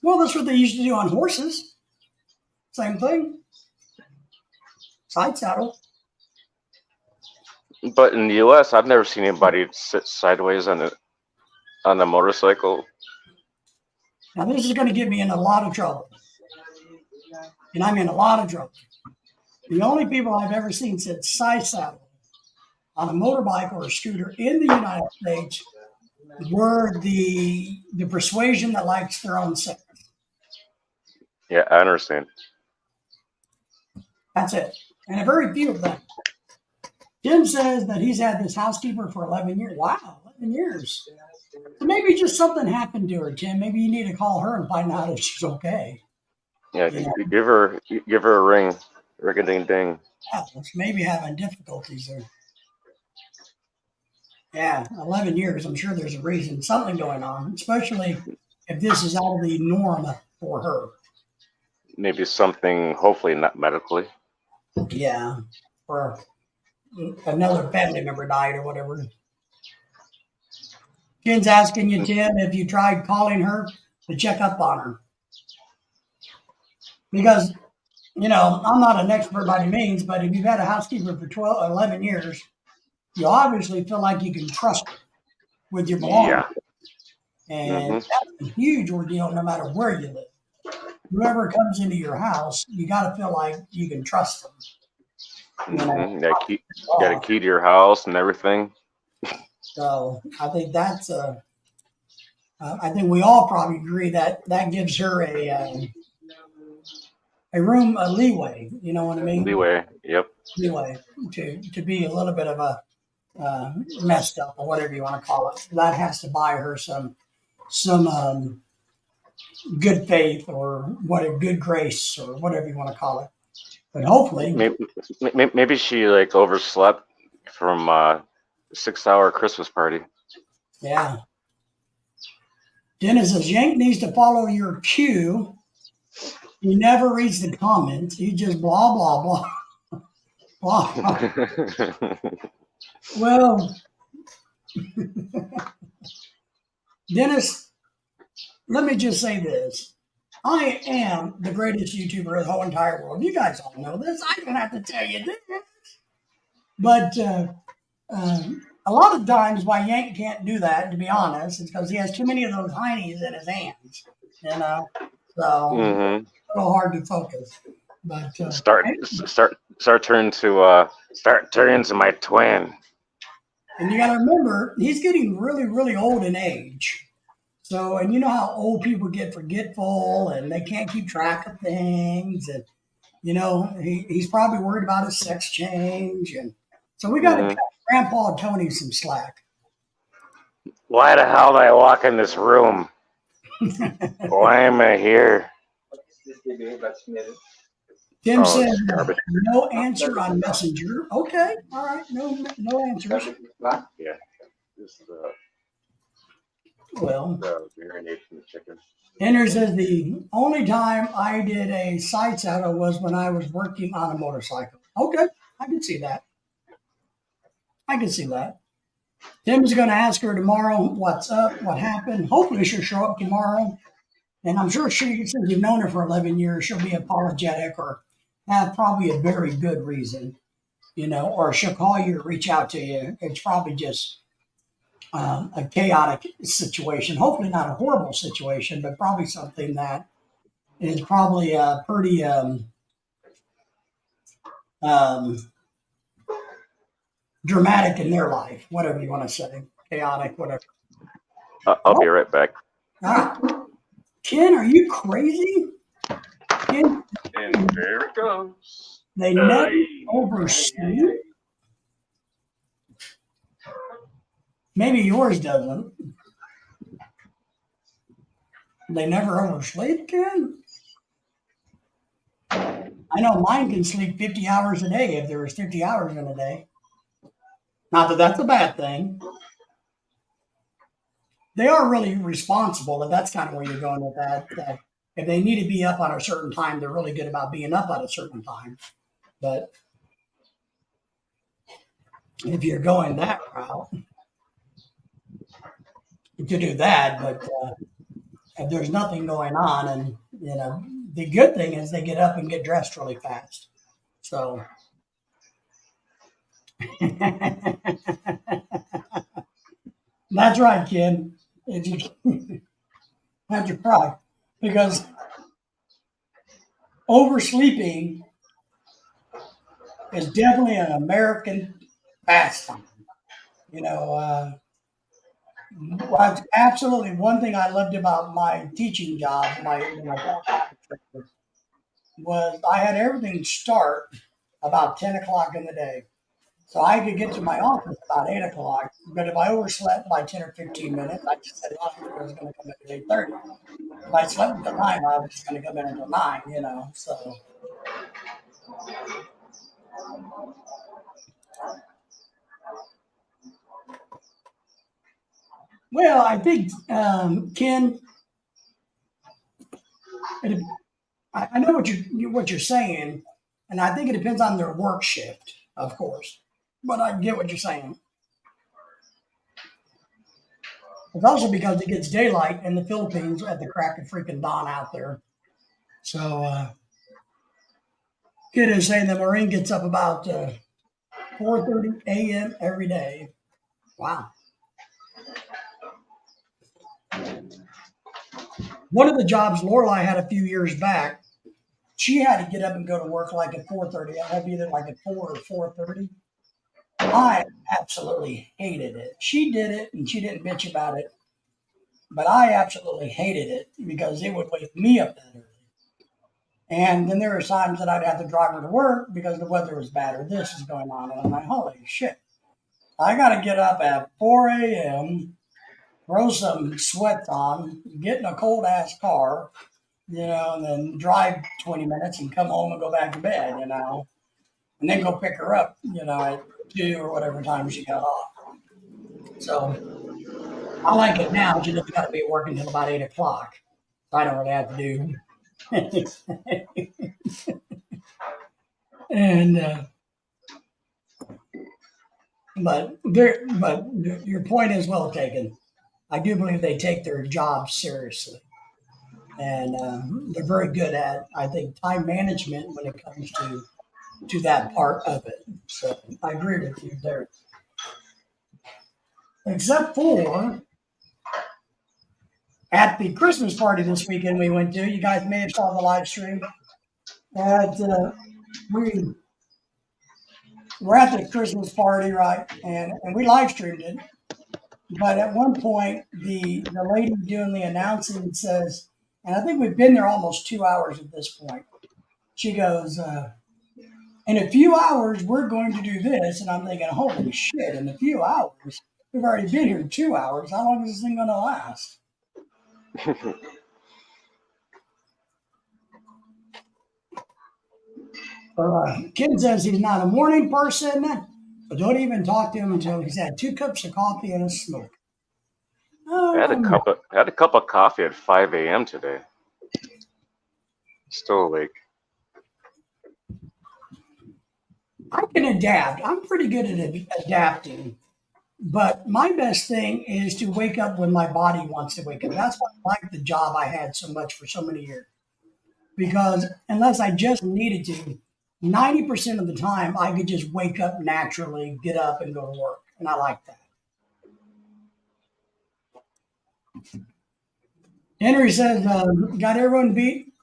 well, that's what they used to do on horses. Same thing, side saddle. But in the U.S., I've never seen anybody sit sideways on a motorcycle. Now this is going to get me in a lot of trouble, and I'm in a lot of trouble. The only people I've ever seen sit side saddle on a motorbike or a scooter in the United States were the persuasion that likes their own sex. Yeah, I understand. That's it. And a very few of them. Jim says that he's had this housekeeper for 11 years. Wow, 11 years. So maybe just something happened to her, Tim. Maybe you need to call her and find out if she's okay. Yeah, You know, give her a ring, ring a ding ding. yeah, maybe having difficulties there. Yeah, 11 years. I'm sure there's a reason, something going on, especially if this is out of the norm for her. Maybe something, hopefully not medically. Yeah, or another family member died or whatever. Ken's asking you, Tim, if you tried calling her to check up on her. Because, I'm not an expert by any means, but if you've had a housekeeper for 11 years, you obviously feel like you can trust her with your belongings. Yeah. And that's a huge ordeal no matter where you live. Whoever comes into your house, you got to feel like you can trust them. You got a key to your house and everything. So I think that's I think we all probably agree that gives her a leeway. You know what I mean? Leeway. Yep. Leeway to be a little bit of a messed up or whatever you want to call it. That has to buy her some good faith or what a good grace or whatever you want to call it. But hopefully, maybe she like overslept from a 6-hour Christmas party. yeah. Dennis says Yank needs to follow your cue. He never reads the comments. He just blah blah blah blah. Well, Dennis, let me just say this. I am the greatest YouTuber in the whole entire world. You guys all know this. I don't have to tell you this. But a lot of times why Yank can't do that, to be honest, is because he has too many of those heinies in his hands. You know, so it's Mm-hmm. a little hard to focus. But Start turning to my twin. and you got to remember, he's getting really, really old in age. So, and you know how old people get forgetful and they can't keep track of things. And, he's probably worried about his sex change. And so we got to cut Mm-hmm. Grandpa Tony some slack. Why the hell did I walk in this room? Why am I here? Tim Oh, said, it's garbage. no answer on Messenger. Okay. All right. No answers. Yeah. This is Well, the marinade from the chicken. Ender says the only time I did a side saddle was when I was working on a motorcycle. Okay. I can see that. I can see that. Tim's going to ask her tomorrow what's up, what happened. Hopefully, she'll show up tomorrow. And I'm sure since you've known her for 11 years, she'll be apologetic or have probably a very good reason, or she'll call you or reach out to you. It's probably just a chaotic situation. Hopefully, not a horrible situation, but probably something that is probably pretty um, dramatic in their life, whatever you want to say, chaotic, whatever. I'll be right back. All right. Ken, are you crazy? Ken, And there it goes. they never oversleep. Maybe yours doesn't. They never oversleep, Ken? I know mine can sleep 50 hours a day if there was 50 hours in a day. Not that that's a bad thing. They are really responsible, and that's kind of where you're going with that if they need to be up on a certain time, they're really good about being up at a certain time. But if you're going that route, you could do that. But if there's nothing going on, and the good thing is they get up and get dressed really fast. So that's right, kid. If you have to cry because oversleeping is definitely an American pastime. Absolutely one thing I loved about my teaching job, when I taught was I had everything start about 10 o'clock in the day. So I could get to my office about 8 o'clock. But if I overslept by 10 or 15 minutes, I just said I was going to come in at 8:30. If I slept until 9, I was just going to come in until 9. So, well, I think, Ken, it, I know what you're saying, and I think it depends on their work shift, of course. But I get what you're saying. It's also because it gets daylight in the Philippines at the crack of freaking dawn out there. So, kid is saying the Marine gets up about 4:30 a.m. every day. Wow. One of the jobs Lorelai had a few years back, she had to get up and go to work like at 4:30. I had to be there like at 4 or 4:30. I absolutely hated it. She did it and she didn't bitch about it, but I absolutely hated it because it would wake me up that early. And then there were times that I'd have to drive her to work because the weather was bad or this is going on. And I'm like, holy shit. I got to get up at 4 a.m., throw some sweats on, get in a cold ass car, and then drive 20 minutes and come home and go back to bed, and then go pick her up, at 2 or whatever time she got off. So I like it now. She doesn't got to be working until about 8 o'clock. So I don't really have to do and But your point is well taken. I do believe they take their job seriously, and they're very good at, I think, time management when it comes to that part of it. So I agree with you there. Except for at the Christmas party this weekend we went to, you guys may have saw the live stream. At we were at the Christmas party, right? And we live streamed it. But at one point, the lady doing the announcing says, and I think we've been there almost 2 hours at this point. She goes, in a few hours, we're going to do this. And I'm thinking, holy shit, in a few hours? We've already been here 2 hours. How long is this thing going to last? Kid says he's not a morning person, but don't even talk to him until he's had 2 cups of coffee and a smoke. I had a cup of coffee at 5 a.m. today. Still awake. I can adapt. I'm pretty good at adapting. But my best thing is to wake up when my body wants to wake up. That's why I like the job I had so much for so many years. Because unless I just needed to, 90% of the time I could just wake up naturally, get up and go to work. And I like that. Henry says, got everyone beat.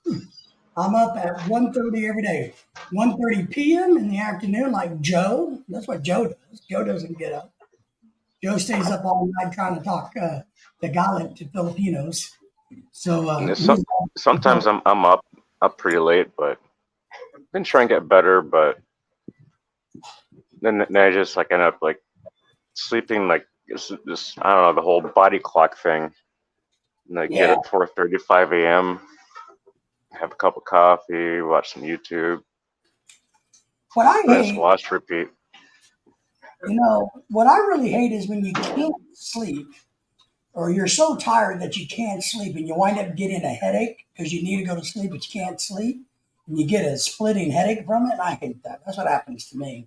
I'm up at 1:30 every day. 1:30 p.m. in the afternoon, like Joe. That's what Joe does. Joe doesn't get up. Joe stays up all night trying to talk Tagalog to Filipinos. So And sometimes I'm up pretty late, but I've been trying to get better. But then I just like end up like sleeping like this I don't know, the whole body clock thing. And I get yeah, at 4:35 a.m. Have a cup of coffee, watch some YouTube, what I rinse, hate, wash, repeat. what I really hate is when you can't sleep or you're so tired that you can't sleep and you wind up getting a headache because you need to go to sleep but you can't sleep and you get a splitting headache from it. And I hate that. That's what happens to me.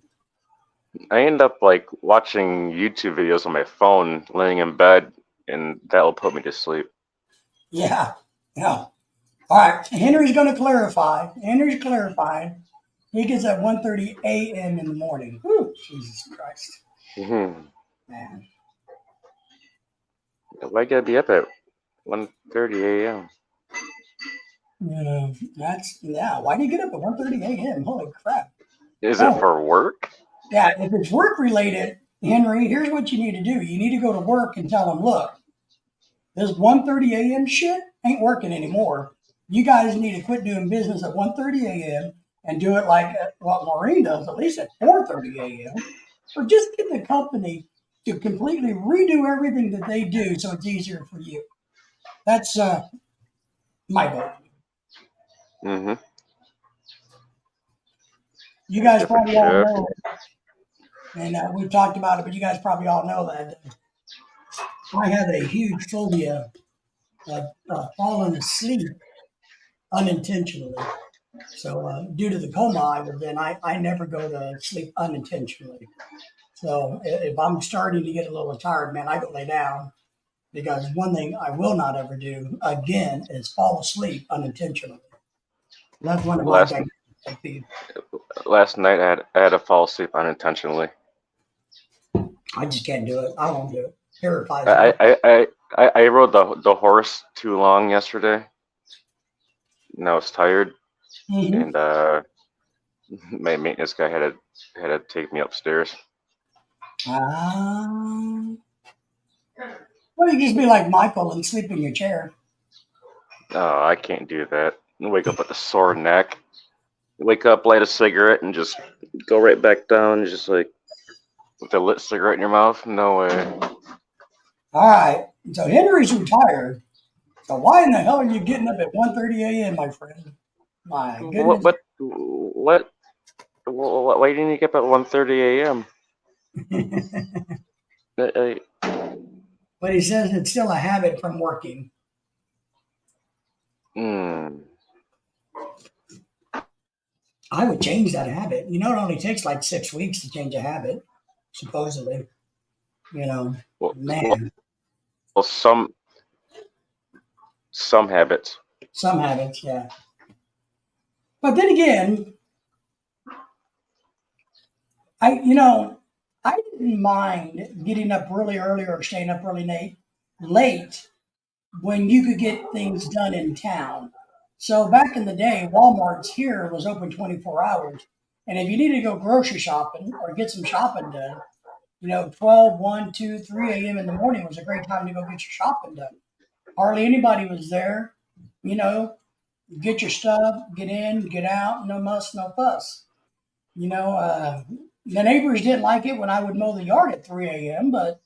I end up like watching YouTube videos on my phone, laying in bed, and that'll put me to sleep. Yeah. Yeah. All right. Henry's going to clarify. Henry's clarifying. He gets at 1:30 a.m. in the morning. Whew, Jesus Christ. Mm-hmm. Man. Why gotta be up at 1:30 a.m.? Yeah. Why do you get up at 1:30 a.m.? Holy crap. Is it Oh, for work? yeah. If it's work related, Henry, here's what you need to do. You need to go to work and tell them, look, this 1:30 a.m. shit ain't working anymore. You guys need to quit doing business at 1:30 a.m. and do it like what Maureen does, at least at 4:30 a.m. Or just get the company to completely redo everything that they do so it's easier for you. That's my vote. Mm-hmm. You guys Different probably all shift. know, and we've talked about it, but you guys probably all know that I have a huge phobia of falling asleep unintentionally. So due to the coma I was in, I never go to sleep unintentionally. So if I'm starting to get a little tired, man, I go lay down because one thing I will not ever do again is fall asleep unintentionally. That's one of my Last gigantic pet peeves. last night I had to fall asleep unintentionally. I just can't do it. I won't do it. Terrifies I me. I I I rode the horse too long yesterday, and I was tired, Mm-hmm. and my maintenance guy had to take me upstairs. Um, well, you just be like Michael and sleep in your chair. Oh, I can't do that. Wake up with a sore neck. Wake up, light a cigarette, and just go right back down, just like with a lit cigarette in your mouth. No way. All right. So Henry's retired. So why in the hell are you getting up at 1:30 a.m., my friend? My What? goodness. What? Why didn't you get up at 1:30 a.m.? Uh, But he says it's still a habit from working. mm, I would change that habit. It only takes like 6 weeks to change a habit. supposedly. You know, Well, man, well, some habits. some habits, yeah. But then again, I didn't mind getting up really early or staying up really late when you could get things done in town. So back in the day, Walmart's here was open 24 hours. And if you needed to go grocery shopping or get some shopping done, 12, 1, 2, 3 a.m. in the morning was a great time to go get your shopping done. Hardly anybody was there. You know, get your stuff, get in, get out, no muss, no fuss. You know, the neighbors didn't like it when I would mow the yard at 3 a.m., but,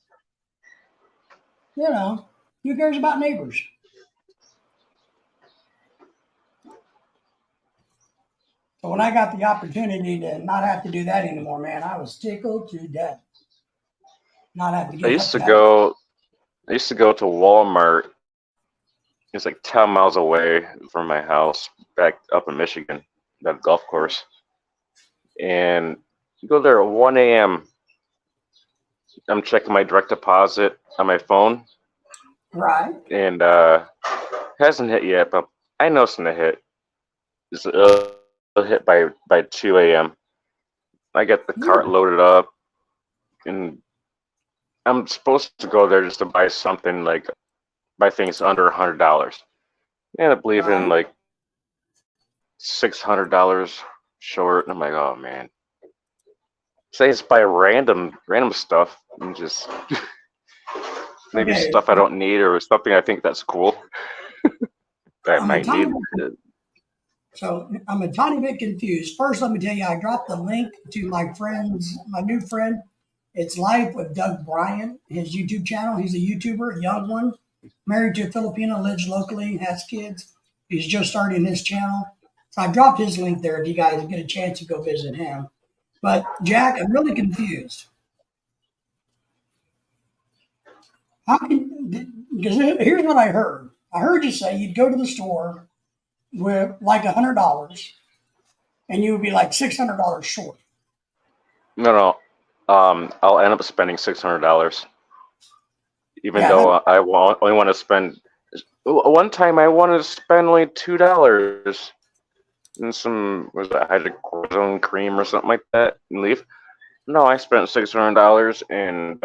you know, who cares about neighbors? So when I got the opportunity to not have to do that anymore, man, I was tickled to death. Not have to I get used up to that. go. I used to go to Walmart. It's like 10 miles away from my house, back up in Michigan, that golf course. And you go there at 1 a.m. I'm checking my direct deposit on my phone, Right. and hasn't hit yet, but I know it's gonna hit. It'll hit by 2 a.m. I get the cart loaded up, and I'm supposed to go there just to buy something, like buy things under $100. And I believe in Right. like $600 short, and I'm like, oh man. Say it's buy random stuff and just maybe Okay. stuff I don't need or something I think that's cool that I I'm a might tiny need. bit, so I'm a tiny bit confused. First, let me tell you, I dropped the link to my new friend. It's Life with Doug Bryant, his YouTube channel. He's a YouTuber, a young one, married to a Filipino, lives locally, has kids. He's just starting his channel. So I dropped his link there if you guys get a chance to go visit him. But Jack, I'm really confused. How can, because here's what I heard. I heard you say you'd go to the store with like $100 and you would be like $600 short. No. I'll end up spending $600, even Yeah, though only want to spend. One time I wanted to spend only $2 and some was that hydrocortisone cream or something like that and leave. No, I spent $600 and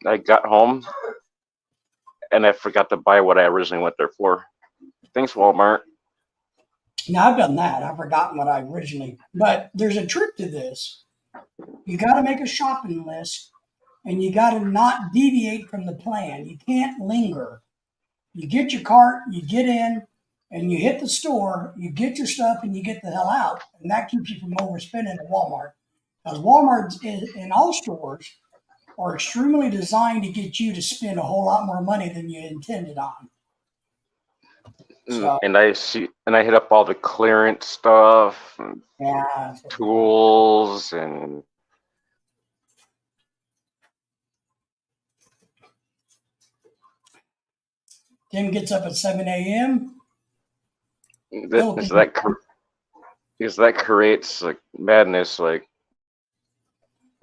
I got home and I forgot to buy what I originally went there for. Thanks, Walmart. now I've done that. I've forgotten what I originally, but there's a trick to this. You got to make a shopping list and you got to not deviate from the plan. You can't linger. You get your cart, you get in, and you hit the store, you get your stuff, and you get the hell out. And that keeps you from overspending at Walmart. Because Walmart in all stores are extremely designed to get you to spend a whole lot more money than you intended on. So, And I hit up all the clearance stuff, and yeah, that's what they do. tools, and Tim gets up at 7 a.m. that is Philippine. that because that creates like madness, like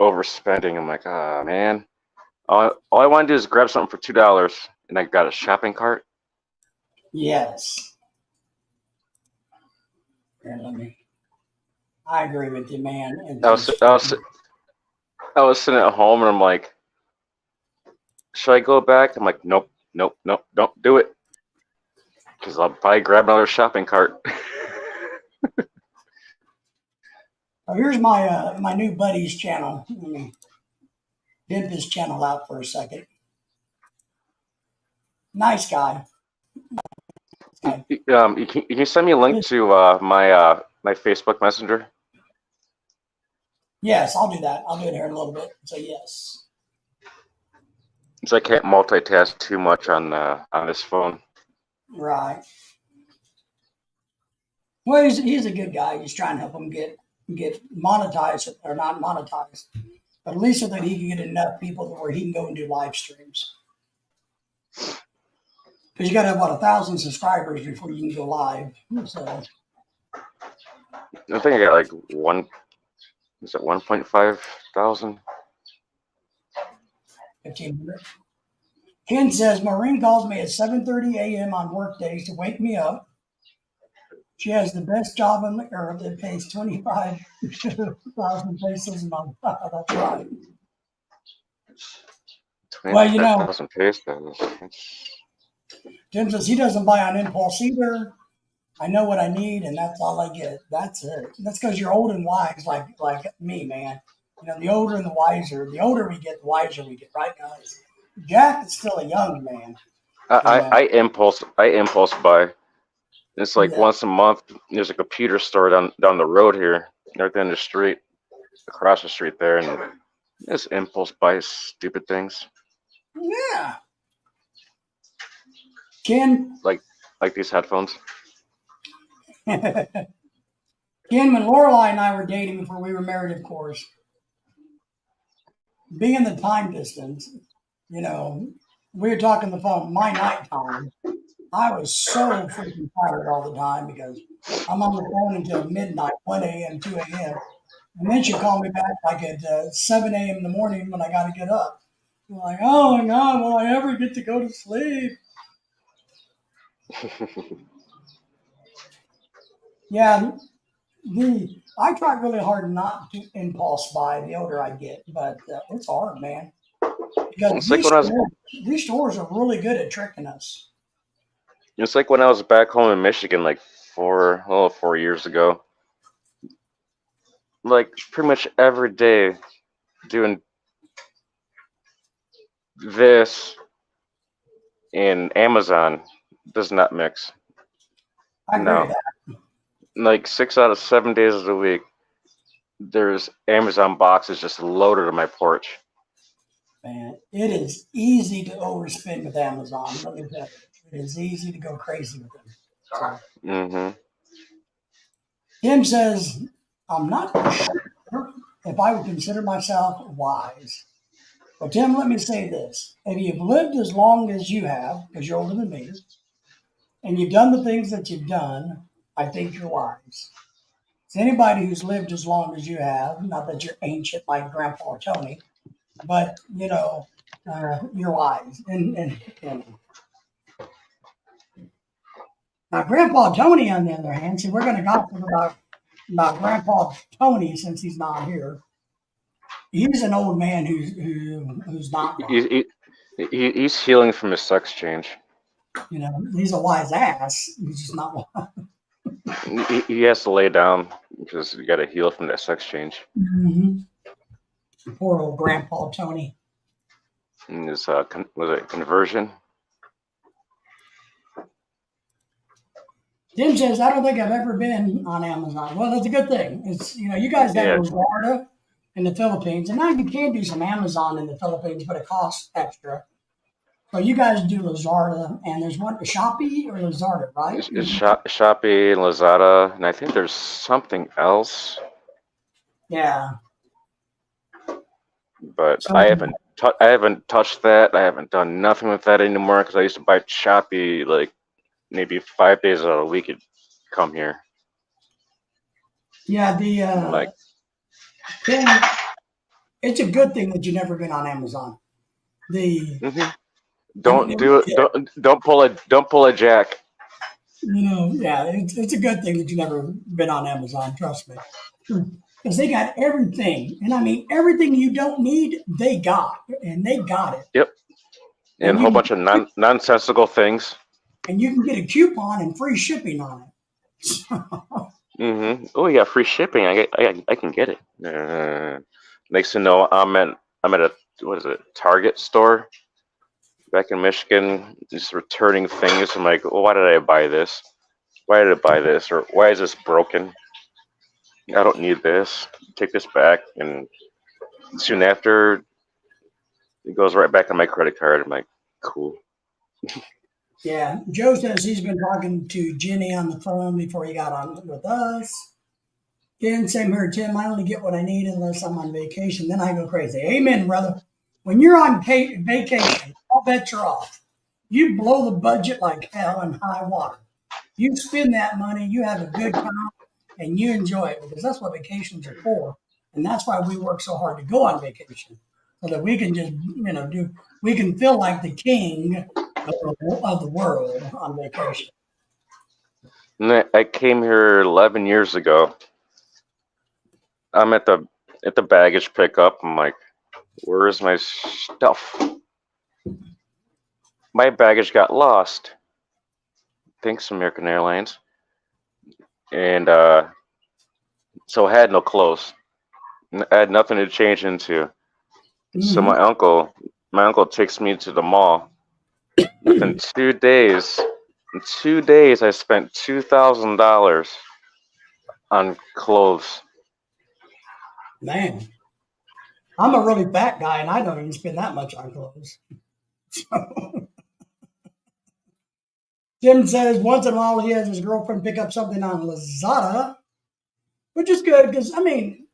overspending. I'm like, ah, man. All I want to do is grab something for $2, and I got a shopping cart. Yes. Here, I agree with you, man. I was I was I was sitting at home, and I'm like, should I go back? I'm like, nope, don't do it, because I'll probably grab another shopping cart. Here's my new buddy's channel. Let me dip his channel out for a second. Nice guy. You can send me a link to my Facebook Messenger. Yes, I'll do that. I'll do it here in a little bit. So yes. So I can't multitask too much on this phone. Right. Well, he's a good guy. He's trying to help him get monetized or not monetized, but at least so that he can get enough people to where he can go and do live streams. Because you got to have about 1,000 subscribers before you can go live. So I think I got like 1.5 thousand. 1500. Ken says Maureen calls me at 7:30 a.m. on work days to wake me up. She has the best job on the earth that pays 25,000 pesos a month. That's right. Well, 25,000 pesos. Tim says he doesn't buy on impulse either. I know what I need, and that's all I get. That's it. That's because you're old and wise, like me, man. The older and the wiser. The older we get, the wiser we get, right, guys? Jack is still a young man. I impulse buy. It's like Yeah. once a month. There's a computer store down the road here, right down the street, across the street there, and just impulse buy stupid things Yeah. Ken, like these headphones. Ken, when Lorelai and I were dating before we were married, of course, being the time distance, we were talking the phone, my nighttime. I was so freaking tired all the time because I'm on the phone until midnight, 1 a.m., 2 a.m. And then she'll call me back like at 7 a.m. in the morning when I got to get up. I'm like, oh my God, will I ever get to go to sleep? Yeah, I try really hard not to impulse buy the older I get, but it's hard, man. Because It's like when I was these stores are really good at tricking us. it's like when I was back home in Michigan, like 4 years ago. Like pretty much every day doing this in Amazon does not mix. I agree with No, that, like 6 out of 7 days of the week, there's Amazon boxes just loaded on my porch. man. It is easy to overspend with Amazon. Let me tell you, it is easy to go crazy with them. So Hmm. Tim says, I'm not sure if I would consider myself wise. Well, Tim, let me say this. If you've lived as long as you have, because you're older than me, and you've done the things that you've done, I think you're wise. It's anybody who's lived as long as you have, not that you're ancient like Grandpa Tony, but, you're wise. And now, Grandpa Tony, on the other hand, see, we're going to gossip about Grandpa Tony since he's not here. He's an old man who's not wise. He's healing from his sex change. He's a wise ass. He's just not wise. He has to lay down because you got to heal from that sex change. Mm-hmm. Poor old Grandpa Tony. And his was it conversion? Tim says, I don't think I've ever been on Amazon. Well, that's a good thing. It's, you guys got Yeah, Lazada in the Philippines, and now you can do some Amazon in the Philippines, but it costs extra. So you guys do Lazada, and there's one, Shopee or Lazada, right? it's Shopee, Lazada, and I think there's something else, Yeah. but So, I haven't touched that. I haven't done nothing with that anymore because I used to buy Shopee like maybe 5 days out of the week. It'd come here. yeah, I'm like, Tim, it's a good thing that you've never been on Amazon. The hmm and don't do it. Don't pull a jack. Yeah, it's a good thing that you've never been on Amazon. Trust me, because they got everything, and I mean everything you don't need, they got, and they got it, Yep, and and a whole bunch of nonsensical things. you can get a coupon and free shipping on it. Oh yeah, free shipping. I can get it. Next to know, I'm at a what is it? Target store back in Michigan, just returning things. I'm like, well, why did I buy this? Why did I buy this? Or why is this broken? I don't need this. Take this back. And soon after, it goes right back on my credit card. I'm like, cool. Yeah, Joe says he's been talking to Jenny on the phone before he got on with us. Ken, same here, Tim. I only get what I need unless I'm on vacation. Then I go crazy. Amen, brother. When you're on vacation, all bets are off. You blow the budget like hell in high water. You spend that money, you have a good time, and you enjoy it because that's what vacations are for. And that's why we work so hard to go on vacation. so that we can just we can feel like the king of the world on vacation. And I came here 11 years ago. I'm at the baggage pickup. I'm like, where is my stuff? My baggage got lost. Thanks, American Airlines. And so I had no clothes. I had nothing to change into. So Hmm. my uncle takes me to the mall. Within 2 days, in 2 days, I spent $2,000 on clothes. Man, I'm a really fat guy, and I don't even spend that much on clothes. Tim says once in a while he has his girlfriend pick up something on Lazada, which is good because I mean,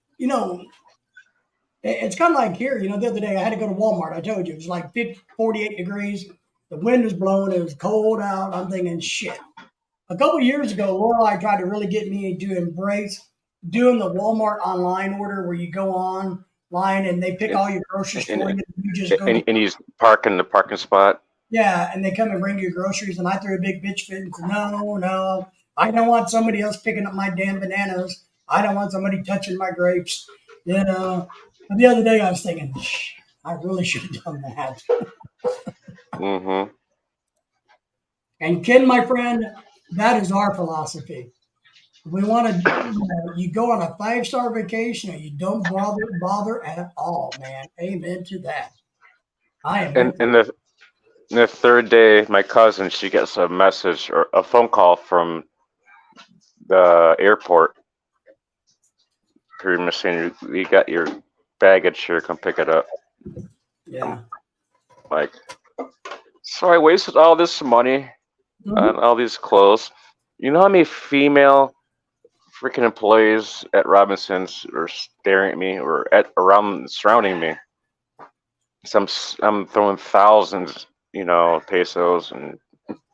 it's kind of like here. The other day I had to go to Walmart. I told you it was like 48 degrees. The wind was blowing. It was cold out. I'm thinking, shit. A couple years ago, Lorelai tried to really get me to embrace doing the Walmart online order where you go online and they pick And, all your groceries for and, you. You just go to and he's parking the parking spot. yeah, and they come and bring you groceries, and I threw a big bitch fit and said, no, no, I don't want somebody else picking up my damn bananas. I don't want somebody touching my grapes. But the other day I was thinking, I really should have done that. Mm-hmm. And Ken, my friend, that is our philosophy. We want to, you go on a 5-star vacation and you don't bother at all, man. Amen to that. I am And with and you. the third day, my cousin, she gets a message or a phone call from the airport, pretty much saying we got your baggage here, come pick it up. I'm Yeah. like, so I wasted all this money on Mhm. all these clothes. You know how many female freaking employees at Robinsons are staring at me or at around surrounding me? So I'm throwing thousands, pesos and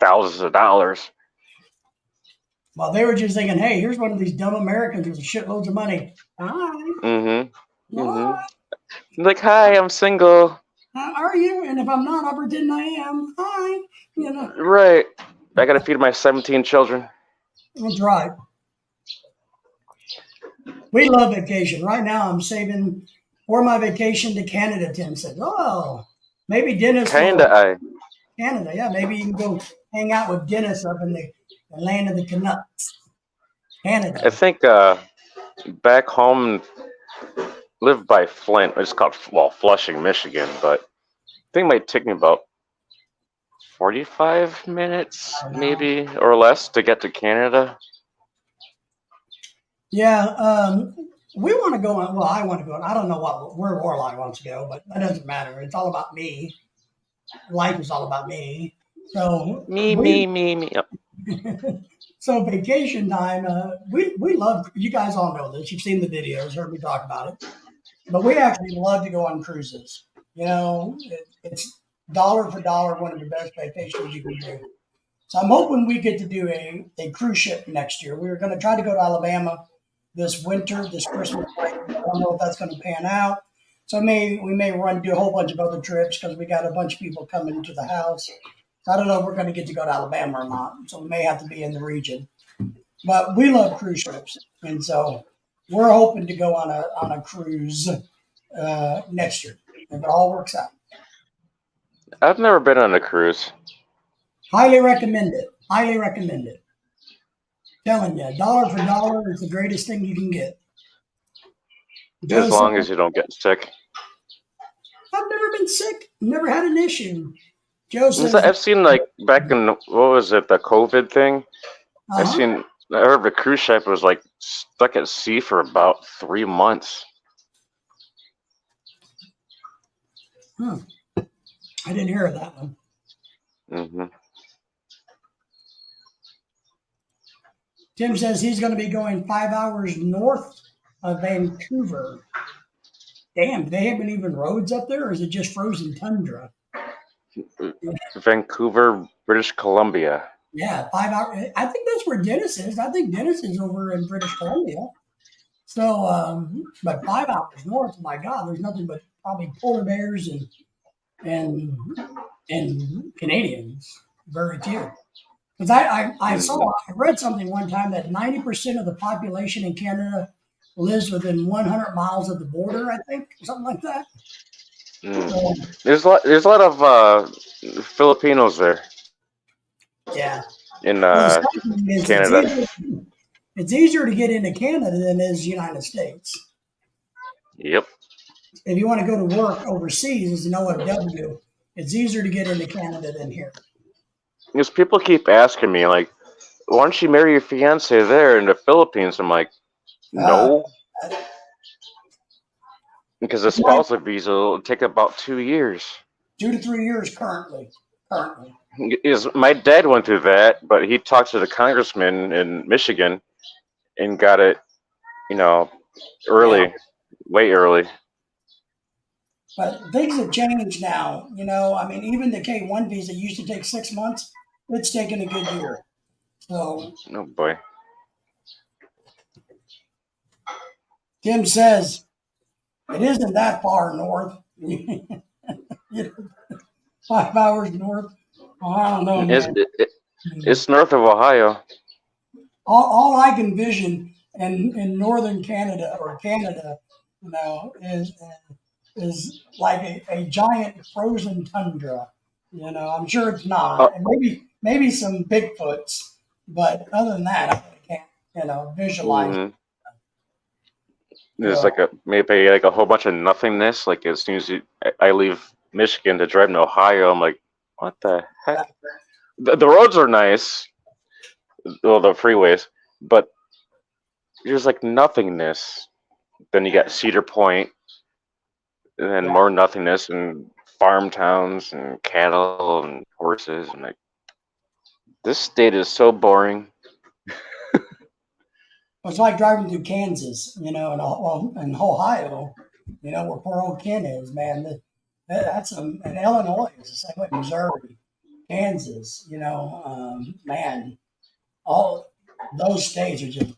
thousands of dollars. While they were just thinking, hey, here's one of these dumb Americans with shitloads of money. Hi. Mm-hmm. Mm-hmm. Hi. Like, hi, I'm single. How are you? And if I'm not, I'll pretend I am. Hi. You know, Right. I gotta feed my 17 children. that's right. We love vacation. Right now, I'm saving for my vacation to Canada. Tim said, oh, maybe Dennis Kinda, will. I. Canada. Yeah, maybe you can go hang out with Dennis up in the land of the Canucks. I Canada. think back home, live by Flint. It's called Flushing, Michigan, but I think it might take me about 45 minutes, I know. maybe or less, to get to Canada. Yeah, we want to go on. Well, I want to go on. I don't know where Warlock wants to go, but that doesn't matter. It's all about me. Life is all about me. So Me, me, me, me. Yep. so vacation time. We love. You guys all know this. You've seen the videos, heard me talk about it. But we actually love to go on cruises. It's dollar for dollar one of the best vacations you can do. So I'm hoping we get to do a cruise ship next year. We were going to try to go to Alabama this winter, this Christmas break. I don't know if that's going to pan out. So we may run do a whole bunch of other trips because we got a bunch of people coming to the house. So I don't know if we're going to get to go to Alabama or not. So we may have to be in the region. But we love cruise ships, and so we're hoping to go on a cruise next year if it all works out. I've never been on a cruise. Highly recommend it. Highly recommend it. Telling you, dollar for dollar is the greatest thing you can get. Joe As said, long as you don't get sick. I've never been sick, never had an issue. Joe says, I've seen like back in what was it, the COVID thing? uh I've huh. seen. I heard the cruise ship was like stuck at sea for about 3 months. Huh. I didn't hear of that one. Hmm. Tim says he's going to be going 5 hours north of Vancouver. Damn, do they have even roads up there, or is it just frozen tundra? Vancouver, British Columbia. Yeah, 5 hours. I think that's where Dennis is. I think Dennis is over in British Columbia. So, but 5 hours north, my God, there's nothing but probably polar bears and Canadians. Very few. Because I read something one time that 90% of the population in Canada lives within 100 miles of the border. I think something like that. Mm. So, There's a lot of Filipinos there yeah. in Well, the second thing is Canada. it's easier to get into Canada than it is the United States. Yep. If you want to go to work overseas as an OFW, it's easier to get into Canada than here. Because people keep asking me, like, why don't you marry your fiance there in the Philippines? I'm like, Uh, no, because the spousal visa will take about 2 years. 2 to 3 years currently. Is my dad went through that, but he talked to the congressman in Michigan and got it, you know, Yeah. early, way early. But things have changed now. I mean, even the K1 visa used to take 6 months. It's taken a good year. So Oh boy. Tim says it isn't that far north. 5 hours north. Oh, I don't know, It's, man. it's north of Ohio. All I can vision in northern Canada or Canada, is like a giant frozen tundra. I'm sure it's Uh, not, and maybe some Bigfoots, but other than that, I can't visualize. mhm. There's So like maybe like a whole bunch of nothingness. Like as soon as I leave Michigan to drive to Ohio, I'm like, what the heck? The roads are nice, well, the freeways, but there's like nothingness. Then you got Cedar Point, and then yeah, more nothingness, and farm towns, and cattle, and horses. And like, this state is so boring. it's like driving through Kansas, in Ohio, where poor old Ken is, man. That's and Illinois is the same way. Missouri, Kansas, man, all those states are just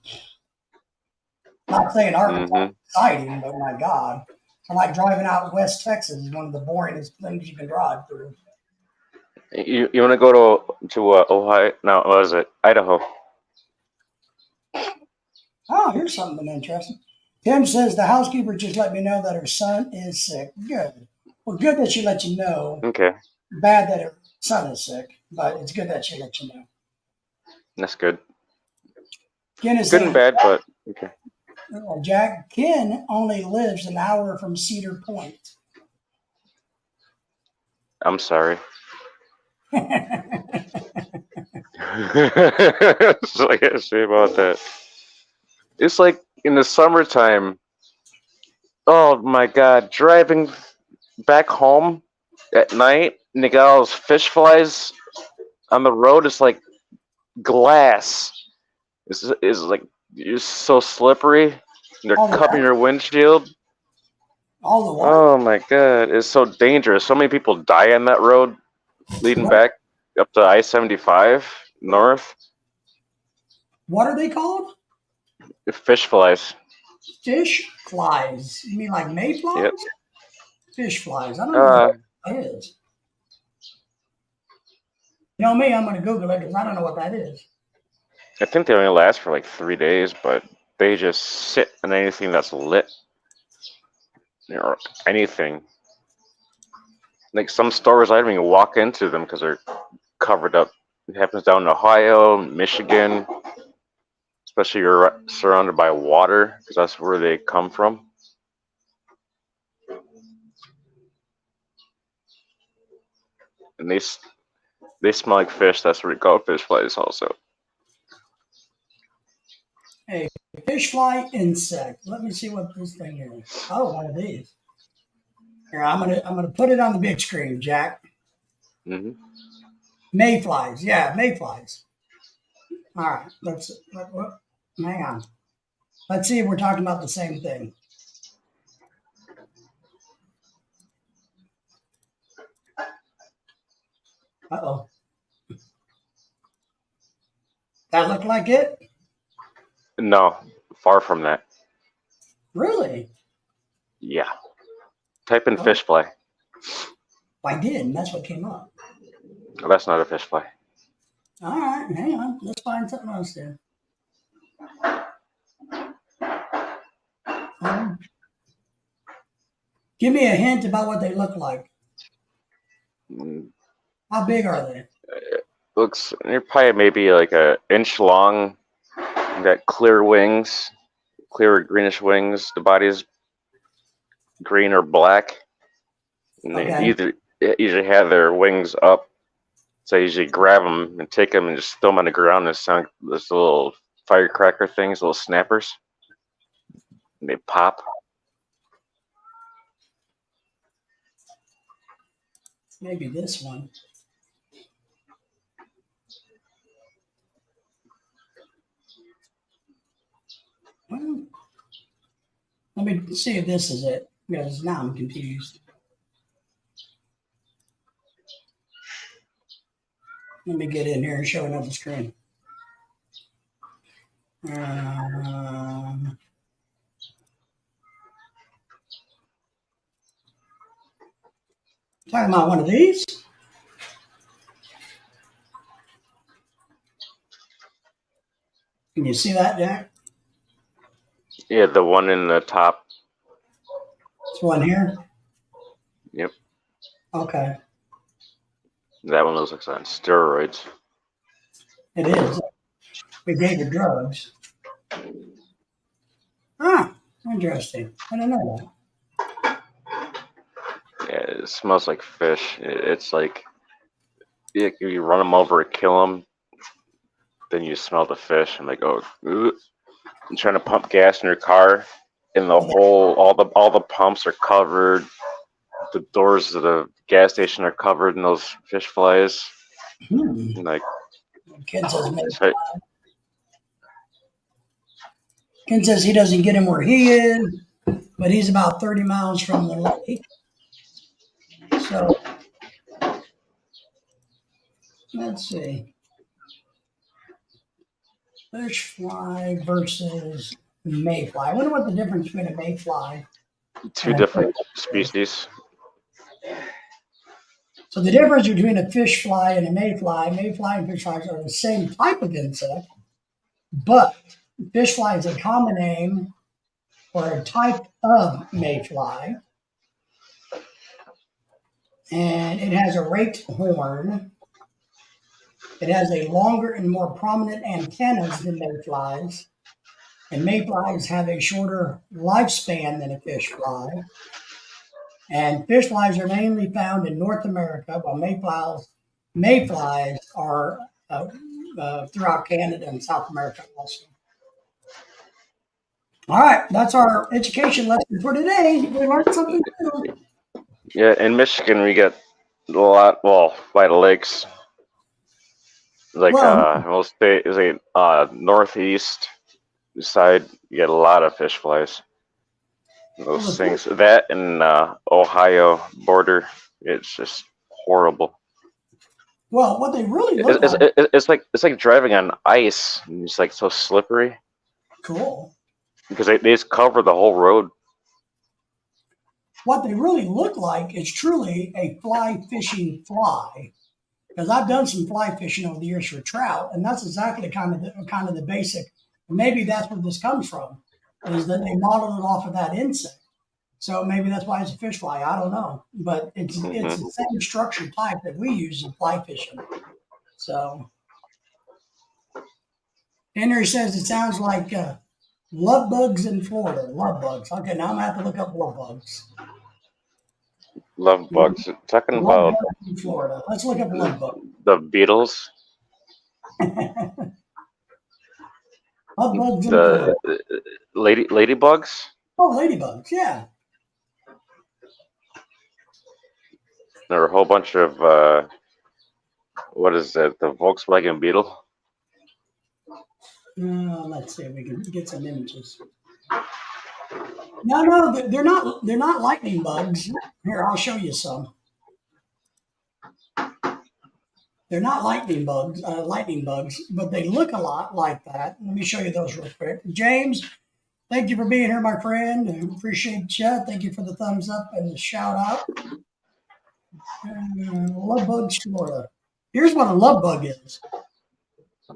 not saying Arkansas Hmm is exciting, but my God, I like driving out West Texas is one of the boringest things you can drive through. You want to go to Ohio? No, what is it? Idaho. Oh, here's something interesting. Tim says the housekeeper just let me know that her son is sick. Good. Well, good that she let you know. Okay, Bad that her son is sick, but it's good that she let you know. that's good. Ken is Good and saying, bad, but okay. Jack, Ken only lives an hour from Cedar Point. I'm sorry. Oh, So I gotta say about that. It's like in the summertime. Oh my god, driving back home at night and they got all those fish flies on the road. It's like glass. It's like it's so slippery. They're all the covering your windshield. all the what? Oh my god, it's so dangerous. So many people die on that road leading What back up to I-75 north. what are they called? Fish flies. Fish flies. You mean like Yep. mayflies? Fish flies. I don't know Uh, what that is. You know me, I'm going to Google it because I don't know what that is. I think they only last for like 3 days, but they just sit on anything that's lit or anything. Like some stores, I don't even walk into them because they're covered up. It happens down in Ohio, Michigan, especially you're surrounded by water because that's where they come from. And they smell like fish. That's what we call fish flies also. A fish fly insect. Let me see what this thing is. Oh, one of these. Here, I'm gonna put it on the big screen, Jack. Hmm Mayflies. Yeah, mayflies. All right. Hang on. Let's see if we're talking about the same thing. Uh-oh. That look like it? No, far from that. Really? Yeah. Type in Oh. fish fly. I did, and that's what came up. Oh, that's not a fish fly. All right, hang on. Let's find something else then. Give me a hint about what they look like. Mm, How big are they? Looks they're probably maybe like a inch long. Got clear wings, clear greenish wings. The body's green or black. And they Okay. usually have their wings up. So I usually grab them and take them and just throw them on the ground and sound those little firecracker things, little snappers. And they pop. Maybe this one. Well, let me see if this is it, because now I'm confused. Let me get in here and show another screen. Talking about one of these? Can you see that, Jack? Yeah, the one in the top. This one here? Yep. Okay. That one looks like on steroids. It is. We gave it drugs. Ah, interesting. I don't know that. Yeah, it smells like fish. It's like you run them over and kill them, then you smell the fish and like, oh, ugh. You're trying to pump gas in your car, and all the pumps are covered. The doors of the gas station are covered in those fish flies. And like, Ken says, so, Ken says he doesn't get him where he is, but he's about 30 miles from the lake. So let's see. Fish fly versus mayfly. I wonder what the difference between a mayfly two and a different fish is. species. So the difference between a fish fly and a mayfly and fish flies are the same type of insect, but fish fly is a common name for a type of mayfly, and it has a raked horn. It has a longer and more prominent antennas than mayflies, and mayflies have a shorter lifespan than a fish fly. And fish flies are mainly found in North America, while mayflies are throughout Canada and South America also. All right, that's our education lesson for today. We learned something new. Yeah, in Michigan we get a lot. Well, by the lakes, like Well, most state is like northeast side, you get a lot of fish flies. Those things. That and Ohio border, it's just horrible. well, what they really look It's, like, it's like driving on ice. And it's like so slippery cool. because they just cover the whole road. What they really look like is truly a fly fishing fly. Because I've done some fly fishing over the years for trout, and that's exactly kind of the basic. Maybe that's where this comes from, is that they modeled it off of that insect. So maybe that's why it's a fish fly. I don't know, but it's the same structure type that we use in fly fishing. So Henry says it sounds like love bugs in Florida. Love bugs. Okay, now I'm gonna have to look up love bugs. Love bugs. Talking Love about bugs in Florida. Let's look up love bugs. the beetles, Love bugs in Florida. the ladybugs. Oh, ladybugs. Yeah. There are a whole bunch of what is that? The Volkswagen Beetle. Let's see if we can get some images. No, they're not. They're not lightning bugs. Here, I'll show you some. They're not lightning bugs, but they look a lot like that. Let me show you those real quick. James, Thank you for being here, my friend. I appreciate you. Thank you for the thumbs up and the shout out. Love bug Florida. Here's what a love bug is. I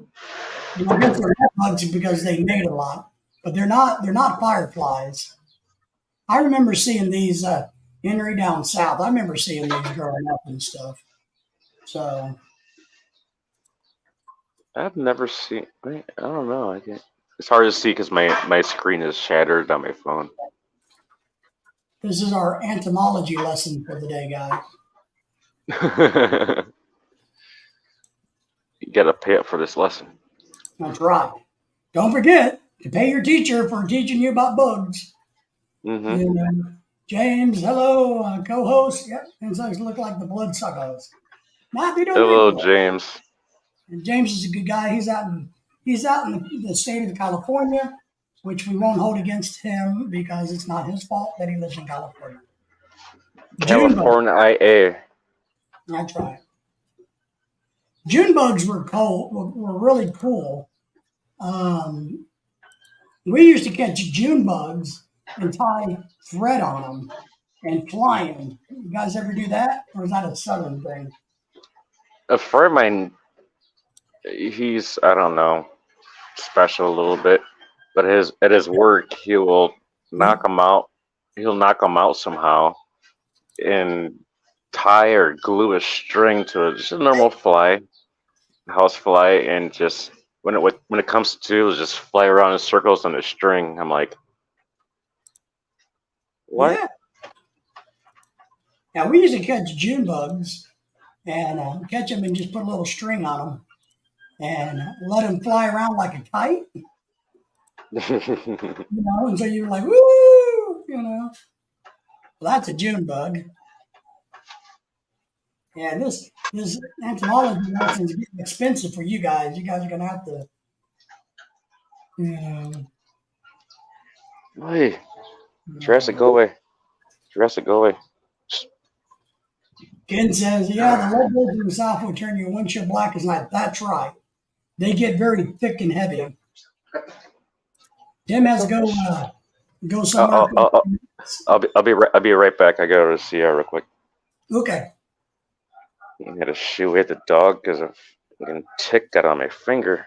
guess they're love bugs because they mate a lot, but they're not. They're not fireflies. I remember seeing these Henry down south. I remember seeing these growing up and stuff. So I've never seen. I don't know. I can't. It's hard to see because my screen is shattered on my phone. this is our entomology lesson for the day, guys. You gotta pay up for this lesson. That's right. Don't forget to pay your teacher for teaching you about bugs. Mm-hmm. And, James, hello, co-host. Yep, and so look like the bloodsuckers. Now they don't Hello, drink. James. And James is a good guy. He's out in the state of California, which we won't hold against him because it's not his fault that he lives in California. June bugs. California IA. That's right. June bugs were cool. Were really cool. We used to catch June bugs and tie thread on them and fly them. You guys ever do that, or is that a southern thing? A friend of mine, he's I don't know, special a little bit, but at his work he will knock them out. He'll knock them out somehow and tie or glue a string to it, just a normal fly, house fly, and just when it comes to it'll just fly around in circles on a string. I'm like, what? Yeah. Now we used to catch June bugs and catch them and just put a little string on them and let them fly around like a kite, and so you're like, woo. Well, that's a June bug. Yeah, this entomology lesson is getting expensive for you guys. You guys are gonna have to, you know, Hey, Jurassic, go away. Jurassic, go away. Ken says, yeah, the lowboards in the south will turn your windshield black as night. That's right. They get very thick and heavy. Tim has to go somewhere. I'll be right back. I gotta go to CR real quick. Okay. I had to shoe at the dog because a fucking tick got on my finger.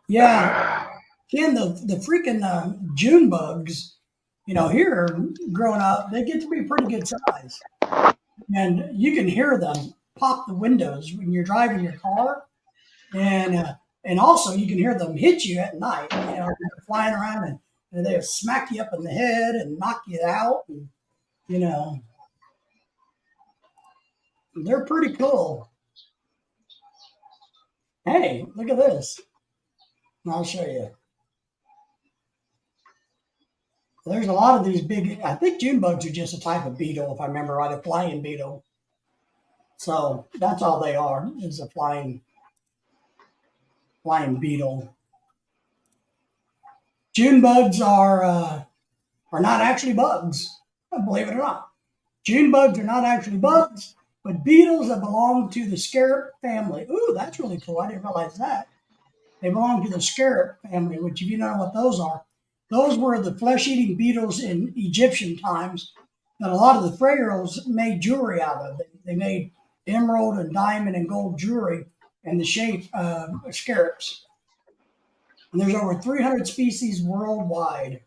Yeah. Ken, the freaking June bugs, here growing up, they get to be pretty good size. And you can hear them pop the windows when you're driving your car. And also you can hear them hit you at night, they're flying around and they'll smack you up in the head and knock you out. And, they're pretty cool. Hey, look at this. I'll show you. There's a lot of these big, I think June bugs are just a type of beetle, if I remember right, a flying beetle. So that's all they are, is a flying beetle. June bugs are not actually bugs, believe it or not. June bugs are not actually bugs, but beetles that belong to the scarab family. Ooh, that's really cool. I didn't realize that. They belong to the scarab family, which if you know what those are, those were the flesh-eating beetles in Egyptian times that a lot of the pharaohs made jewelry out of. They made emerald and diamond and gold jewelry in the shape of scarabs. And there's over 300 species worldwide.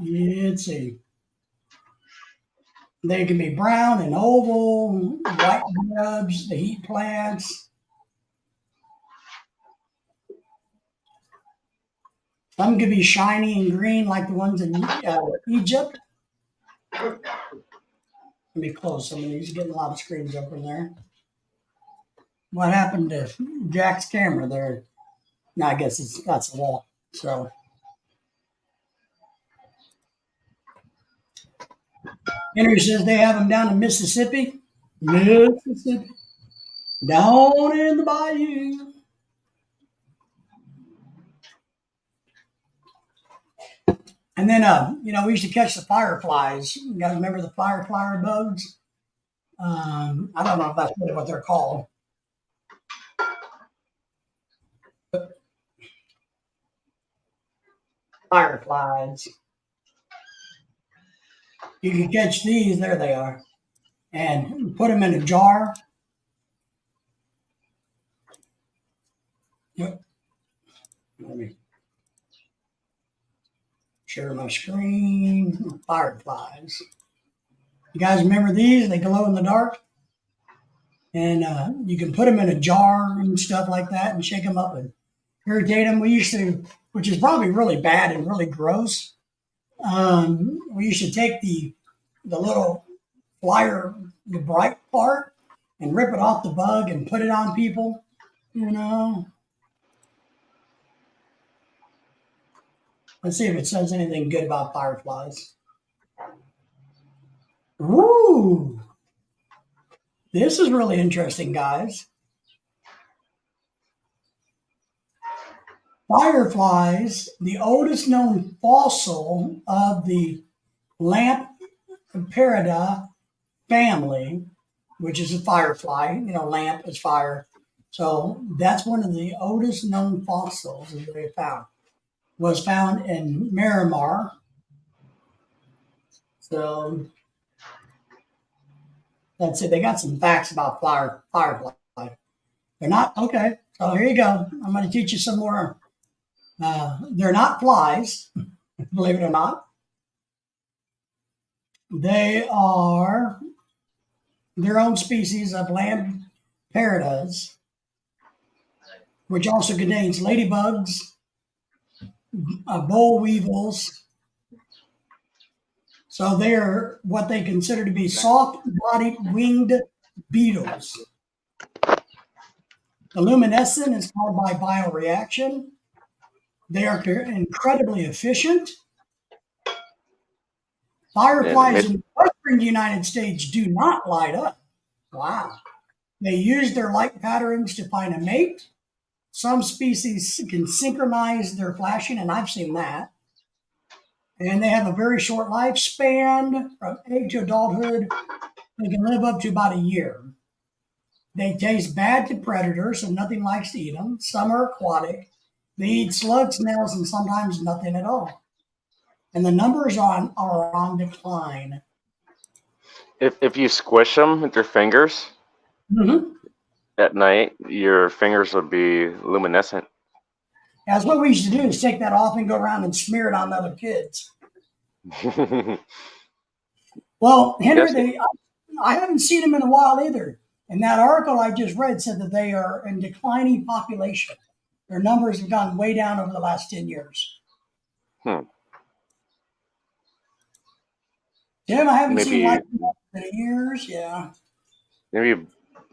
Let's see. They can be brown and oval, white grubs, the heat plants. Some can be shiny and green like the ones in Egypt. Let me close some of these. Getting a lot of screens open there. What happened to Jack's camera there? No, I guess that's the wall. So Henry says they have them down in Mississippi. Mississippi. Down in the bayou. And then, we used to catch the fireflies. You guys remember the firefly bugs? I don't know if that's really what they're called. fireflies. You can catch these. There they are, and put them in a jar. Yep. Let me share my screen. Fireflies. You guys remember these? They glow in the dark. And you can put them in a jar and stuff like that and shake them up and irritate them. We used to, which is probably really bad and really gross. We used to take the little flyer, the bright part, and rip it off the bug and put it on people. You know, let's see if it says anything good about fireflies. Ooh, this is really interesting, guys. Fireflies, the oldest known fossil of the Lamparida family, which is a firefly. Lamp is fire. So that's one of the oldest known fossils that they found. Was found in Miramar. So that's it. They got some facts about firefly. They're not okay. So here you go. I'm going to teach you some more. They're not flies, believe it or not. They are their own species of Lampardas, which also contains ladybugs, boll weevils. So they are what they consider to be soft-bodied winged beetles. The luminescent is caused by bioreaction. They are incredibly efficient. Fireflies in the western United States do not light up. Wow. They use their light patterns to find a mate. Some species can synchronize their flashing, and I've seen that. And they have a very short lifespan from egg to adulthood. They can live up to about a year. They taste bad to predators, so nothing likes to eat them. Some are aquatic. They eat slugs, snails, and sometimes nothing at all. And the numbers are on decline. If you squish them with your fingers at night, your fingers would be luminescent. That's what we used to do, is take that off and go around and smear it on other kids. Well, Henry, I haven't seen them in a while either. And that article I just read said that they are in declining population. Their numbers have gone way down over the last 10 years. Tim, I haven't seen like in years. Yeah.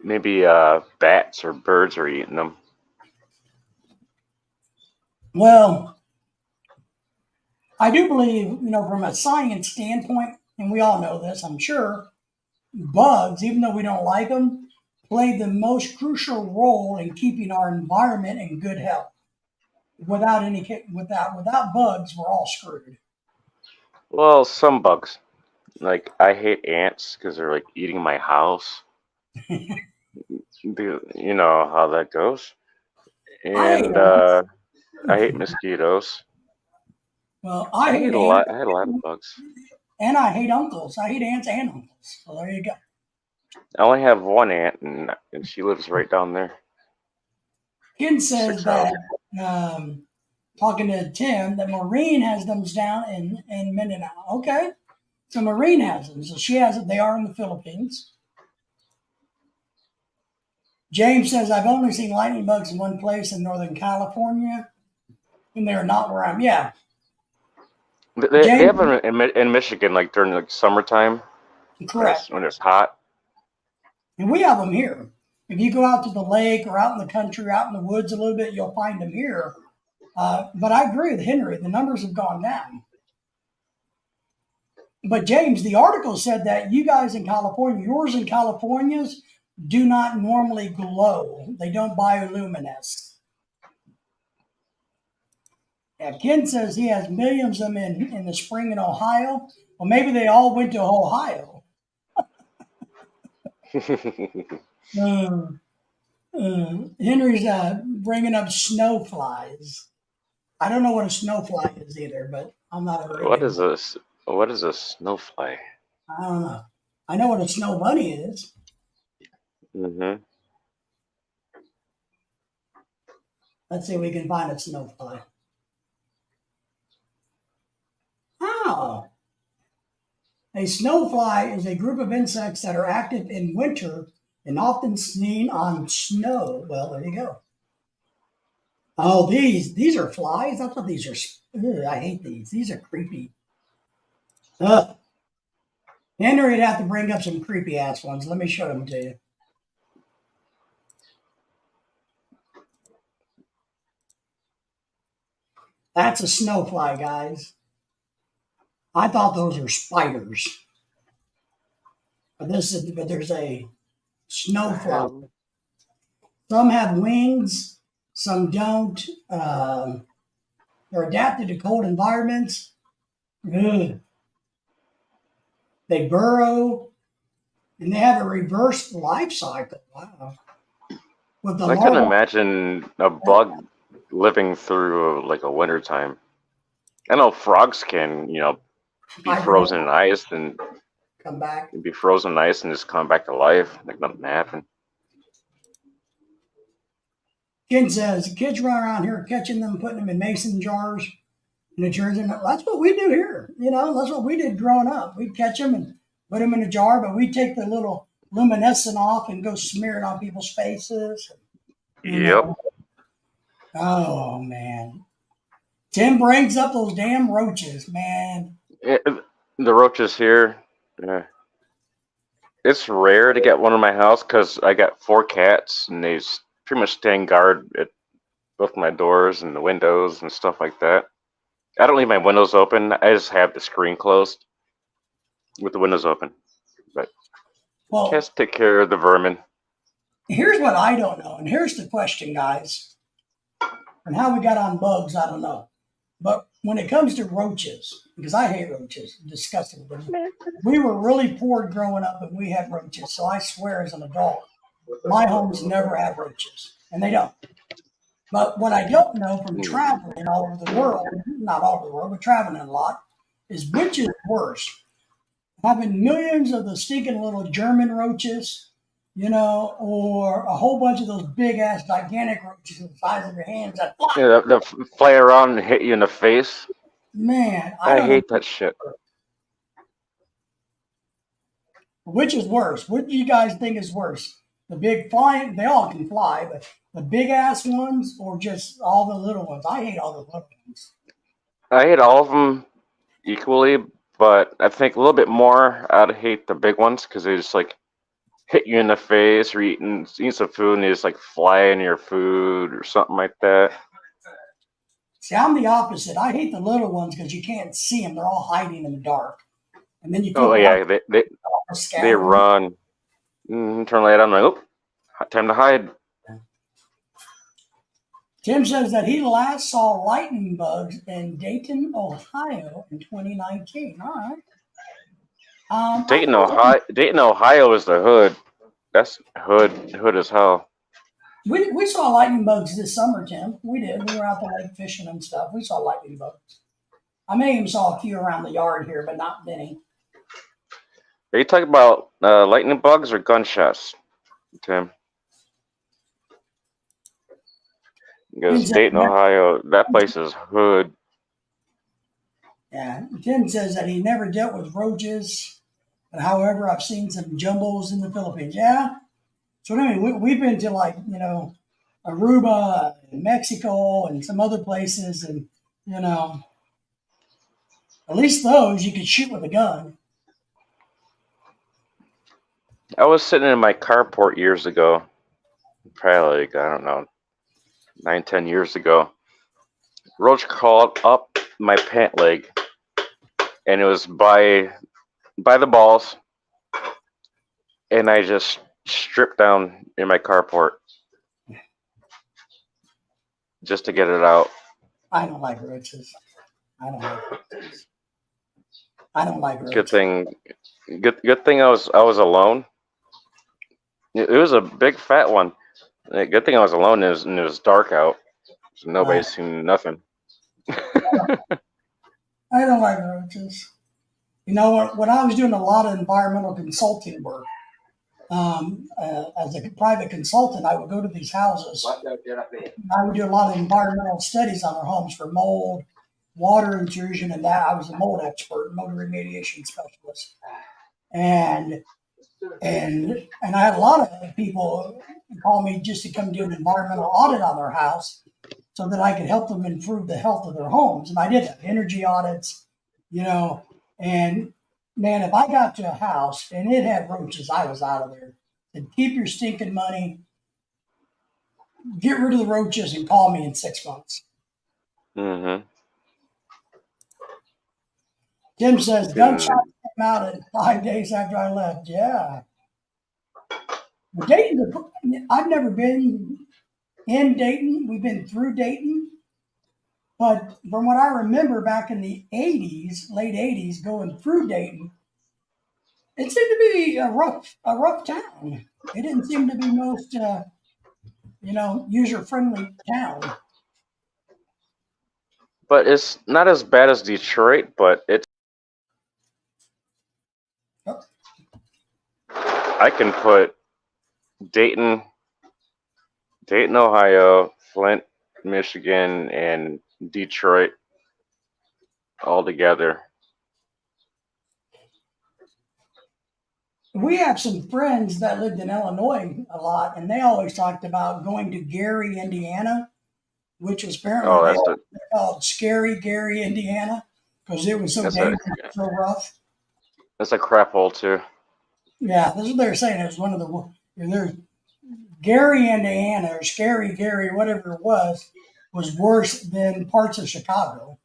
Maybe bats or birds are eating them. Well, I do believe, from a science standpoint, and we all know this, I'm sure, bugs, even though we don't like them, play the most crucial role in keeping our environment in good health. Without bugs, we're all screwed. Well, some bugs. Like, I hate ants because they're like eating my house. You know how that goes. And I hate mosquitoes. Well, I hate a lot. I had a lot of bugs. And I hate uncles. I hate aunts and uncles. So there you go. I only have one aunt, and she lives right down there. Ken says that, talking to Tim, that Maureen has them down in Mindanao. Okay. So Maureen has them. So she has it. They are in the Philippines. James says, I've only seen lightning bugs in one place in Northern California, and they're not where I'm. Yeah. They have them in Michigan, like during like summertime. Correct. When it's hot. And we have them here. If you go out to the lake or out in the country, out in the woods a little bit, you'll find them here. But I agree with Henry. The numbers have gone down. But James, the article said that you guys in California, yours in California's, do not normally glow. They don't bioluminesce. Yeah, Ken says he has millions of them in the spring in Ohio. Well, maybe they all went to Ohio. Henry's bringing up snow flies. I don't know what a snowfly is either, but I'm not a very What good. is this? What is a snowfly? I don't know. I know what a snow bunny is. Mm-hmm. Let's see if we can find a snowfly. Oh, a snowfly is a group of insects that are active in winter and often seen on snow. Well, there you go. Oh, these are flies. I thought these are. Ugh, I hate these. These are creepy. Ugh. Henry'd have to bring up some creepy ass ones. Let me show them to you. That's a snowfly, guys. I thought those were spiders, but there's a The snowfly. hell? Some have wings, some don't. They're adapted to cold environments. Ugh. They burrow and they have a reverse life cycle. Wow. With the I couldn't larval, imagine a bug living through like a winter time. I know frogs can, be hibernate, frozen in ice and come back. be frozen in ice and just come back to life, like nothing happened. Ken says kids run around here catching them, putting them in mason jars, and it turns into that's what we do here. That's what we did growing up. We'd catch them and put them in a jar, but we'd take the little luminescent off and go smear it on people's faces. You Yep. know, oh man. Tim brings up those damn roaches, man. It, the roaches here, yeah. It's rare to get one in my house because I got 4 cats and they pretty much stand guard at both my doors and the windows and stuff like that. I don't leave my windows open. I just have the screen closed with the windows open. But Well, cats take care of the vermin. here's what I don't know, and here's the question, guys. And how we got on bugs, I don't know. But when it comes to roaches, because I hate roaches, disgusting. We were really poor growing up, and we had roaches. So I swear, as an adult, my homes never have roaches, and they don't. But what I don't know from Mm. traveling all over the world, not all over the world, but traveling a lot, is which is worse, having millions of the stinking little German roaches, or a whole bunch of those big ass gigantic roaches the size of your hands that fly. Yeah, they fly around and hit you in the face. Man, I I don't know hate that shit. which is worse. What do you guys think is worse? The big flying, they all can fly, but the big ass ones or just all the little ones? I hate all the little ones. I hate all of them equally, but I think a little bit more I'd hate the big ones because they just like hit you in the face or eating some food and they just like fly in your food or something like that. See, I'm the opposite. I hate the little ones because you can't see them. They're all hiding in the dark. And then you put Oh light yeah, on they scattering. run. Turn light on. I'm like, oh, time to hide. Tim says that he last saw lightning bugs in Dayton, Ohio in 2019. All right. I know Dayton, Ohio is the hood. That's hood as hell. we saw lightning bugs this summer, Tim. We did. We were out the lake fishing and stuff. We saw lightning bugs. I may even saw a few around the yard here, but not many. Are you talking about lightning bugs or gunshots, Tim? Tim Because says, Dayton, Ohio, that place is hood. yeah, Tim says that he never dealt with roaches, but however, I've seen some jumbos in the Philippines. Yeah. So anyway, we've been to Aruba and Mexico and some other places, and you know, at least those you could shoot with a gun. I was sitting in my carport years ago, probably like, I don't know, 9, 10 years ago. Roach crawled up my pant leg, and it was by the balls, and I just stripped down in my carport just to get it out. I don't like roaches. I don't like roaches. I don't like Good roaches. thing, good thing I was alone. It was a big fat one. Good thing I was alone and it was dark out, so Uh, nobody seen nothing. I don't like roaches. You know, when I was doing a lot of environmental consulting work, as a private consultant, I would go to these houses. I would do a lot of environmental studies on their homes for mold, water intrusion, and that I was a mold expert, mold remediation specialist, and and I had a lot of people call me just to come do an environmental audit on their house, so that I could help them improve the health of their homes. And I did that, energy audits, you know, and man, if I got to a house and it had roaches, I was out of there. And keep your stinking money, get rid of the roaches, and call me in 6 months. Mm-hmm. Tim says And gunshots came out at 5 days after I left. Yeah. Well, Dayton, I've never been in Dayton. We've been through Dayton. But from what I remember back in the 80s, late 80s, going through Dayton, it seemed to be a rough town. It didn't seem to be most, user friendly town. but it's not as bad as Detroit, but it's Oh, I can put Dayton, Dayton, Ohio, Flint, Michigan, and Detroit all together. we have some friends that lived in Illinois a lot, and they always talked about going to Gary, Indiana, which was apparently Oh, they called Scary Gary, Indiana, because it was so that's a dangerous, so rough. that's a crap hole too. Yeah, that's what they were saying. It was one of there's Gary, Indiana, or Scary Gary, whatever it was worse than parts of Chicago.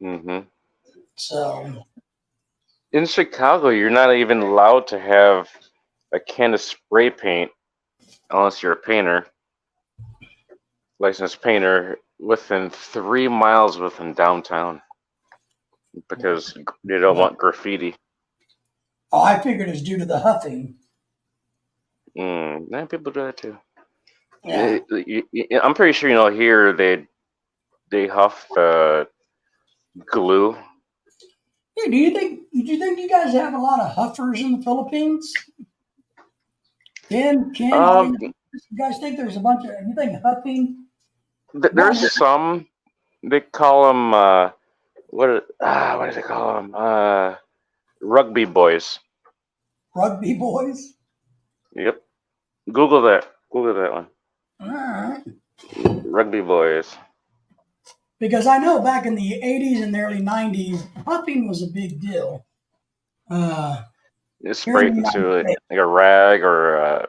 Hmm. So, In Chicago, you're not even allowed to have a can of spray paint unless you're a painter, licensed painter, within 3 miles within downtown because they don't want graffiti. oh, I figured it's due to the huffing. People do that too. Yeah. I'm pretty sure here they huff glue. Hey, do you think you guys have a lot of huffers in the Philippines? Ken, Um, you guys think there's a bunch of, you think huffing? there's Not some they call them what do they call them? Rugby boys. rugby boys? Yep. Google that. Google that one. All right. Rugby boys. Because I know back in the 80s and the early 90s, huffing was a big deal. Uh, You Here in spray the it United into States. like a rag or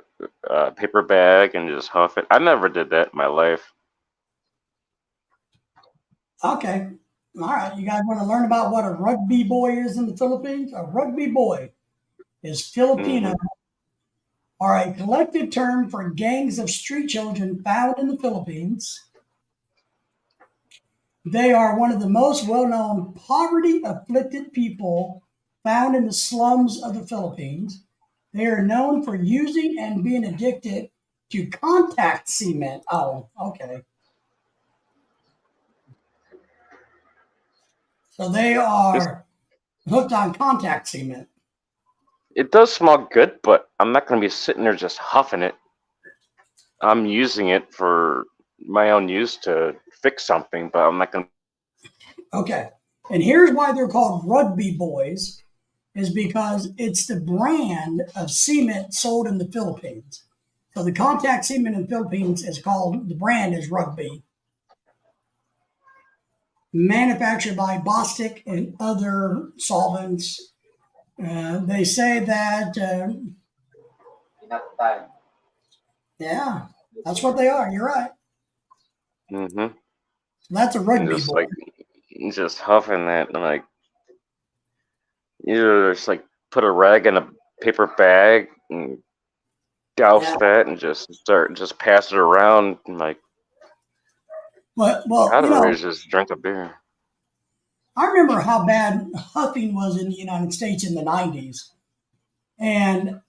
a paper bag and just huff it. I never did that in my life. Okay. All right. You guys want to learn about what a rugby boy is in the Philippines? A rugby boy is Filipino, Hmm. are a collective term for gangs of street children found in the Philippines. They are one of the most well known poverty afflicted people found in the slums of the Philippines. They are known for using and being addicted to contact cement. Oh, okay. So they It's, are hooked on contact cement. it does smell good, but I'm not going to be sitting there just huffing it. I'm using it for my own use to fix something, but I'm not going to. Okay. And here's why they're called rugby boys is because it's the brand of cement sold in the Philippines. So the contact cement in the Philippines is called, the brand is rugby, manufactured by Bostik and other solvents. They say that, yeah, that's what they are. You're right. Hmm. So that's a And rugby just boy. like just huffing that, and like just like put a rag in a paper bag and douse Yeah. that and just pass it around and like Well, I'd rather just drink a beer. I remember how bad huffing was in the United States in the 90s.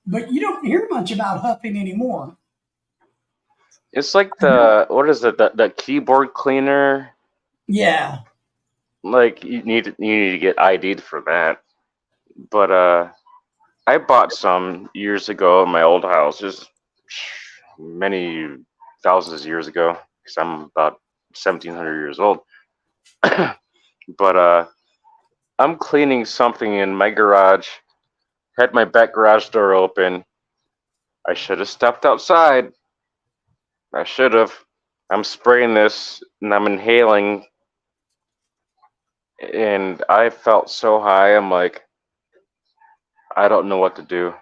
But you don't hear much about huffing anymore. It's like the what is it, the keyboard cleaner Yeah. Like you need to get ID'd for that. But I bought some years ago in my old house, just many thousands of years ago, because I'm about 1,700 years old. But I'm cleaning something in my garage. Had my back garage door open. I should have stepped outside. I should have. I'm spraying this and I'm inhaling, and I felt so high. I'm like, I don't know what to do.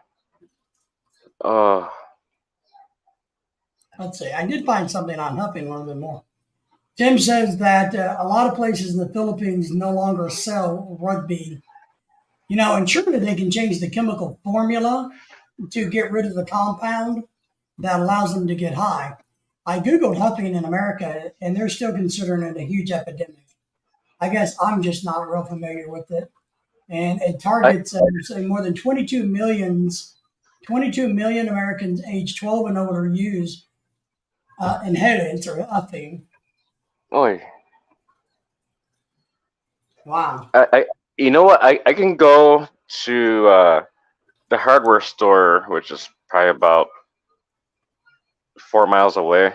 Oh, Let's see. I did find something on huffing a little bit more. Tim says that a lot of places in the Philippines no longer sell rugby. And surely they can change the chemical formula to get rid of the compound that allows them to get high. I Googled huffing in America, and they're still considering it a huge epidemic. I guess I'm just not real familiar with it. And it I targets, say, more than 22 million Americans aged 12 and older use inhalants or huffing. Oi. Wow. I you know what? I can go to the hardware store, which is probably about 4 miles away,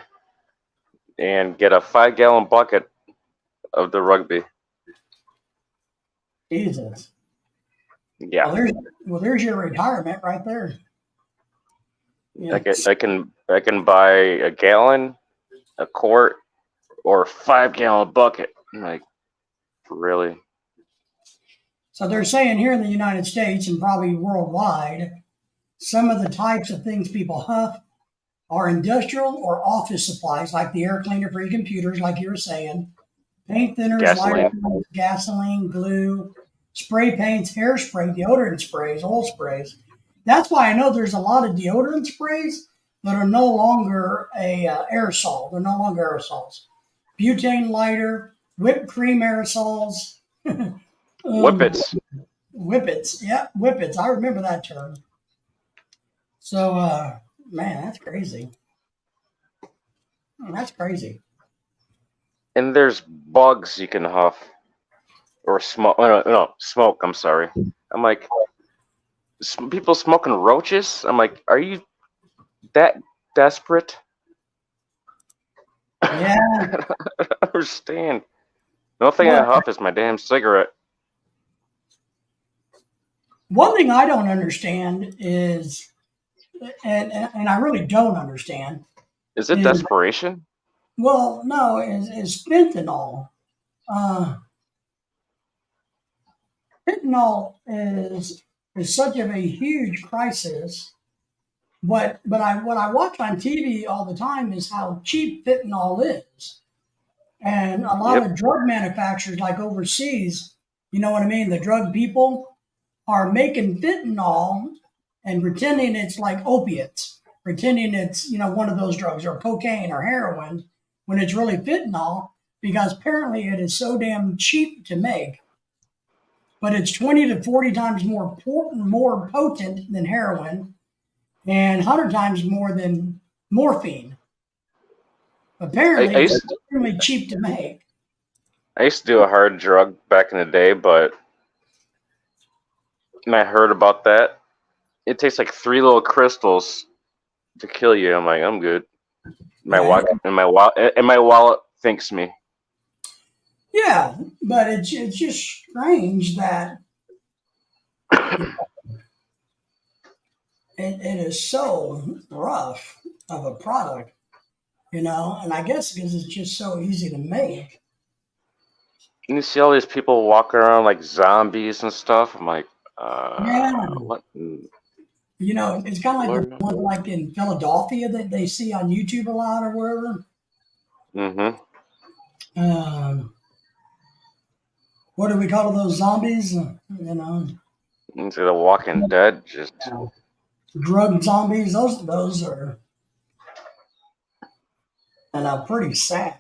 and get a 5 gallon bucket of the rugby. Jesus. Yeah, Well, there's your retirement right there. I Yeah. can I can I can buy a gallon, a quart, or 5 gallon bucket. I'm like, really? So they're saying here in the United States and probably worldwide, some of the types of things people huff are industrial or office supplies, like the air cleaner for your computers, like you were saying, paint thinners, lighter Gasoline. fluids, gasoline, glue, spray paints, hairspray, deodorant sprays, oil sprays. That's why I know there's a lot of deodorant sprays that are no longer a aerosol. They're no longer aerosols. Butane lighter, whipped cream aerosols, um, Whippets. whippets. Yeah, whippets. I remember that term. So, man, that's crazy. That's crazy. And there's bugs you can huff or smoke. Oh, no, no, smoke. I'm sorry. I'm like, people smoking roaches. I'm like, are you that desperate? Yeah. I don't understand. The only thing I What huff is my damn cigarette. one thing I don't understand is, and I really don't understand Is it is, desperation? well, no, is fentanyl. Uh, Fentanyl is such of a huge crisis. But what I watch on TV all the time is how cheap fentanyl is. And a lot Yep. of drug manufacturers, like overseas, you know what I mean? The drug people are making fentanyl and pretending it's like opiates, pretending it's, one of those drugs or cocaine or heroin when it's really fentanyl because apparently it is so damn cheap to make, but it's 20 to 40 times more potent than heroin and 100 times more than morphine. I, Apparently, I it's used extremely cheap to make. I used to do a hard drug back in the day, but when I heard about that, it takes like three little crystals to kill you. I'm like, I'm good. My Yeah, wallet and my wallet thanks me. yeah, but it's just strange that it is so rough of a product, and I guess because it's just so easy to make. And you see all these people walking around like zombies and stuff. I'm like, Yeah, what? it's kind of like the Lord? ones like in Philadelphia that they see on YouTube a lot or wherever. Mm-hmm. Um, what do we call those zombies? Into the Walking Dead, just Uh, Drug zombies. Those are and are pretty sad.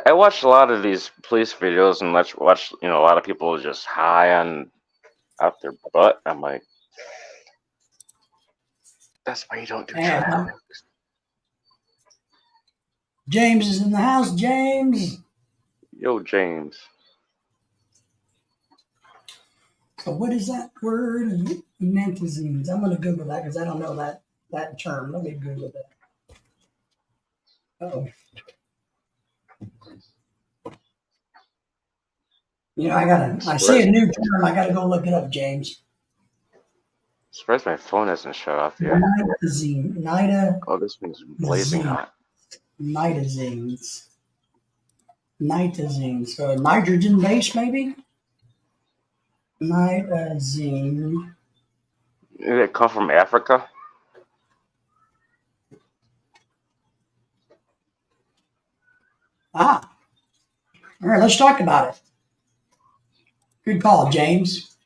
I watch a lot of these police videos and watch a lot of people just high on out their butt. I'm like, that's why you don't do And drugs. James is in the house. James. Yo, James. So what is that word? Nantazines. I'm going to Google that because I don't know that term. Let me Google that. Oh, I see a Surprised, new term. I gotta go look it up, James. surprised my phone hasn't shut off yet. Nitazine. Oh, this thing's blazing hot. Nitazines. Nitazine. So nitrogen base, maybe? Nitazine. Did it come from Africa? Ah, all right, let's talk about it. Good call, James.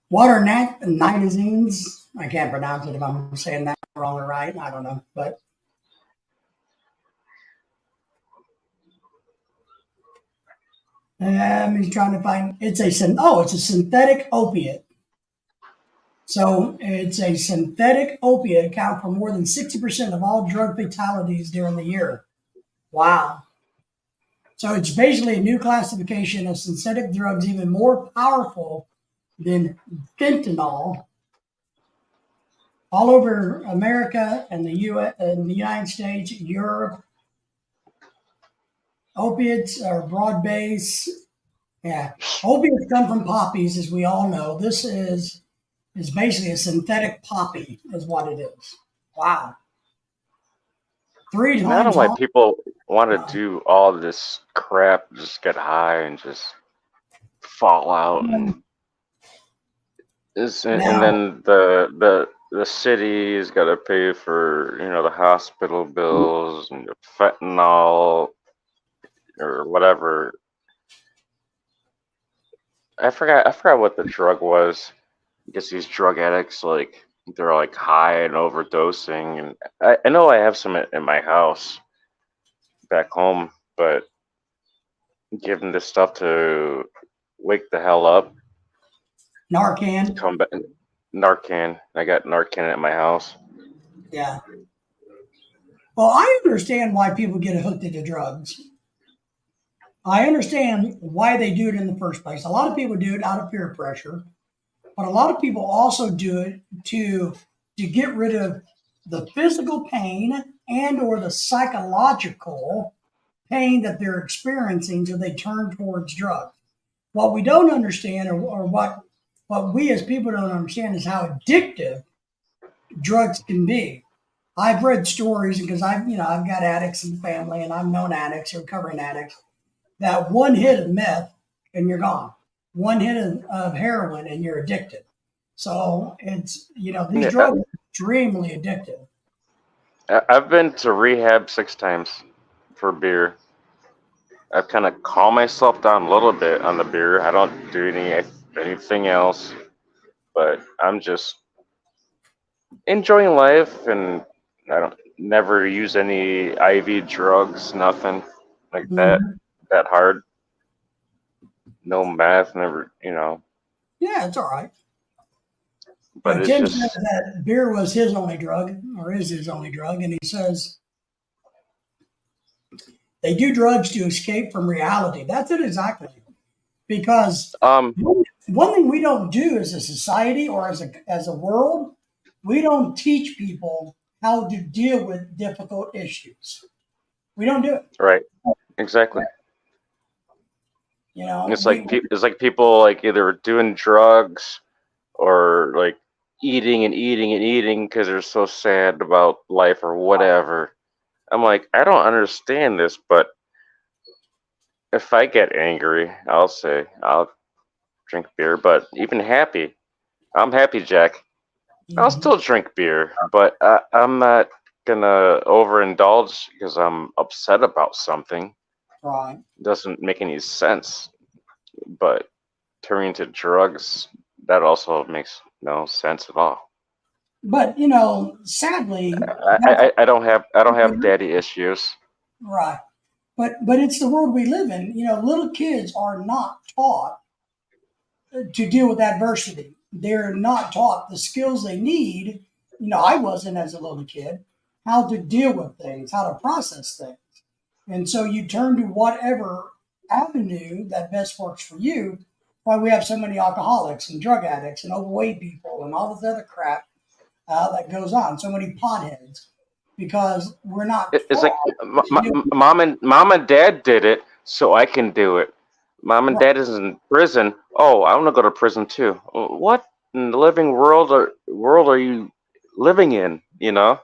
What are nitazines? I can't pronounce it if I'm saying that wrong or right. I don't know. But he's trying to find it's a synthetic opiate. So it's a synthetic opiate account for more than 60% of all drug fatalities during the year. Wow. So it's basically a new classification of synthetic drugs even more powerful than fentanyl. All over America and the US and the United States, Europe, opiates are broad base. Yeah. Opiates come from poppies, as we all know. This is basically a synthetic poppy, is what it is. Wow. Three I don't know times why long. people want to do all this crap, just get high and just fall out, and Now, then the city's got to pay for the hospital bills and the fentanyl or whatever. I forgot what the drug was. I guess these drug addicts they're like high and overdosing, and I know I have some in my house back home, but giving this stuff to wake the hell up, to Narcan. come back. Narcan. I got Narcan at my house. Yeah. Well, I understand why people get hooked into drugs. I understand why they do it in the first place. A lot of people do it out of peer pressure, but a lot of people also do it to get rid of the physical pain and or the psychological pain that they're experiencing, so they turn towards drugs. What we don't understand, or what we as people don't understand, is how addictive drugs can be. I've read stories because I've got addicts in the family, and I've known addicts or recovering addicts that one hit of meth and you're gone. One hit of heroin and you're addicted. So these Yeah, drugs are extremely addictive. I've been to rehab 6 times for beer. I've kind of calmed myself down a little bit on the beer. I don't do anything else, but I'm just enjoying life, and I don't never use any IV drugs, nothing like that Mhm. that hard. No meth, never. Yeah, it's all right. But it's Tim says just that beer was his only drug, or is his only drug, and he says they do drugs to escape from reality. That's it exactly. Because um one thing we don't do as a society or as a world, we don't teach people how to deal with difficult issues. We don't do it. right, exactly. You know, It's like people like either doing drugs or like eating and eating and eating because they're so sad about life or whatever. I'm like, I don't understand this, but if I get angry, I'll say I'll drink beer. But even happy, I'm happy, Jack. I'll Mhm. still drink beer, but I'm not gonna overindulge because I'm upset about something. Right. Doesn't make any sense. But turning to drugs, that also makes no sense at all. But sadly, I don't have daddy issues. right. But it's the world we live in. Little kids are not taught to deal with adversity. They're not taught the skills they need. I wasn't as a little kid, how to deal with things, how to process things. And so you turn to whatever avenue that best works for you. Why we have so many alcoholics and drug addicts and overweight people and all this other crap that goes on. So many potheads because we're not It's like taught to do mom and dad did it, so I can do it. Mom and right. dad is in prison. Oh, I want to go to prison too. What in the living world are you living in? You know?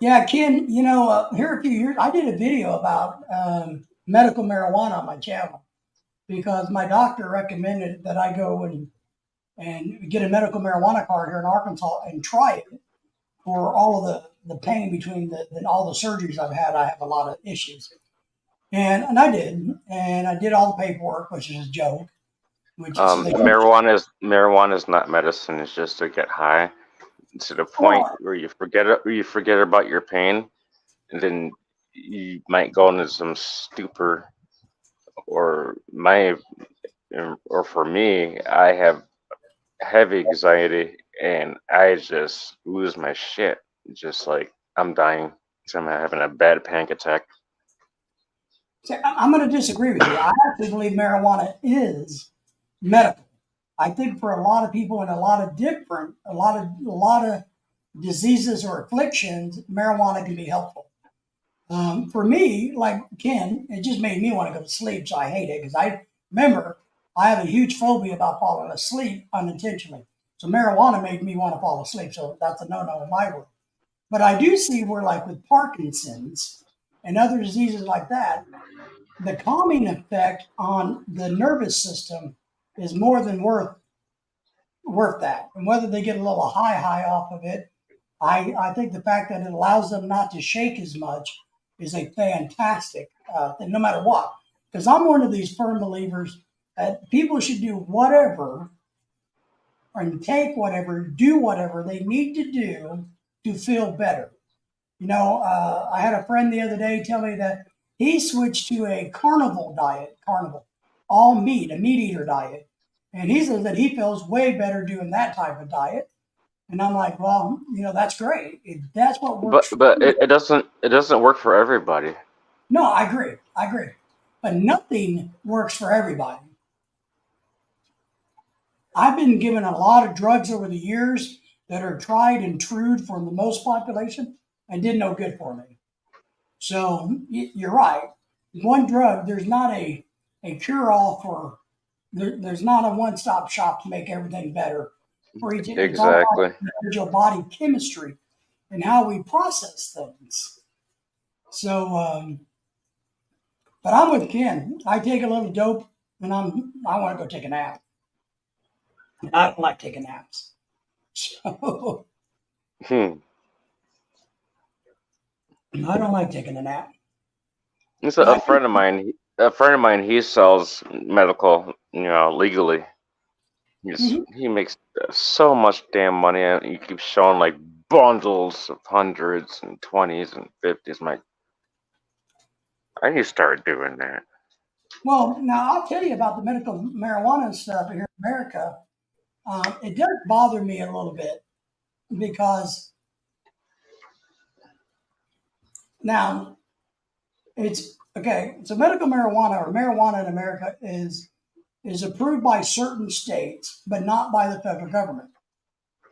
Yeah, Ken. Here a few years, I did a video about medical marijuana on my channel because my doctor recommended that I go and get a medical marijuana card here in Arkansas and try it for all of the pain between all the surgeries I've had. I have a lot of issues. And I did. And I did all the paperwork, which is a joke, which so they Marijuana is not medicine. It's just to get high to the point well, where you forget about your pain, and then you might go into some stupor. Or my or for me, I have heavy anxiety, and I just lose my shit. Just like I'm dying. So I'm having a bad panic attack. so I'm going to disagree with you. I actually believe marijuana is medical. I think for a lot of people in a lot of diseases or afflictions, marijuana can be helpful. For me, like Ken, it just made me want to go to sleep, so I hate it because I remember I have a huge phobia about falling asleep unintentionally. So marijuana made me want to fall asleep, so that's a no-no in my world. But I do see where, like with Parkinson's and other diseases like that, the calming effect on the nervous system is more than worth that. And whether they get a little high off of it, I think the fact that it allows them not to shake as much is a fantastic thing, no matter what. Because I'm one of these firm believers that people should do whatever and take whatever, do whatever they need to do to feel better. I had a friend the other day tell me that he switched to a carnivore, all meat, a meat eater diet. And he says that he feels way better doing that type of diet. And I'm like, well, that's great. If that's what works But for but you. it doesn't work for everybody. No, I agree. I agree. But nothing works for everybody. I've been given a lot of drugs over the years that are tried and true for the most population and did no good for me. So you're right. One drug, there's not a cure all for, there's not a one stop shop to make everything better for each. It's all about Exactly. the individual body chemistry and how we process things. So, but I'm with Ken. I take a little dope and I want to go take a nap. I don't like taking naps. So Hmm. I don't like taking a nap. It's But a I do. friend of mine. A friend of mine. He sells medical, legally. Mhm. He makes so much damn money, and he keeps showing like bundles of hundreds and twenties and fifties. I'm like, I need to start doing that. Well, now I'll tell you about the medical marijuana stuff here in America. It does bother me a little bit because now it's okay. So medical marijuana or marijuana in America is approved by certain states, but not by the federal government.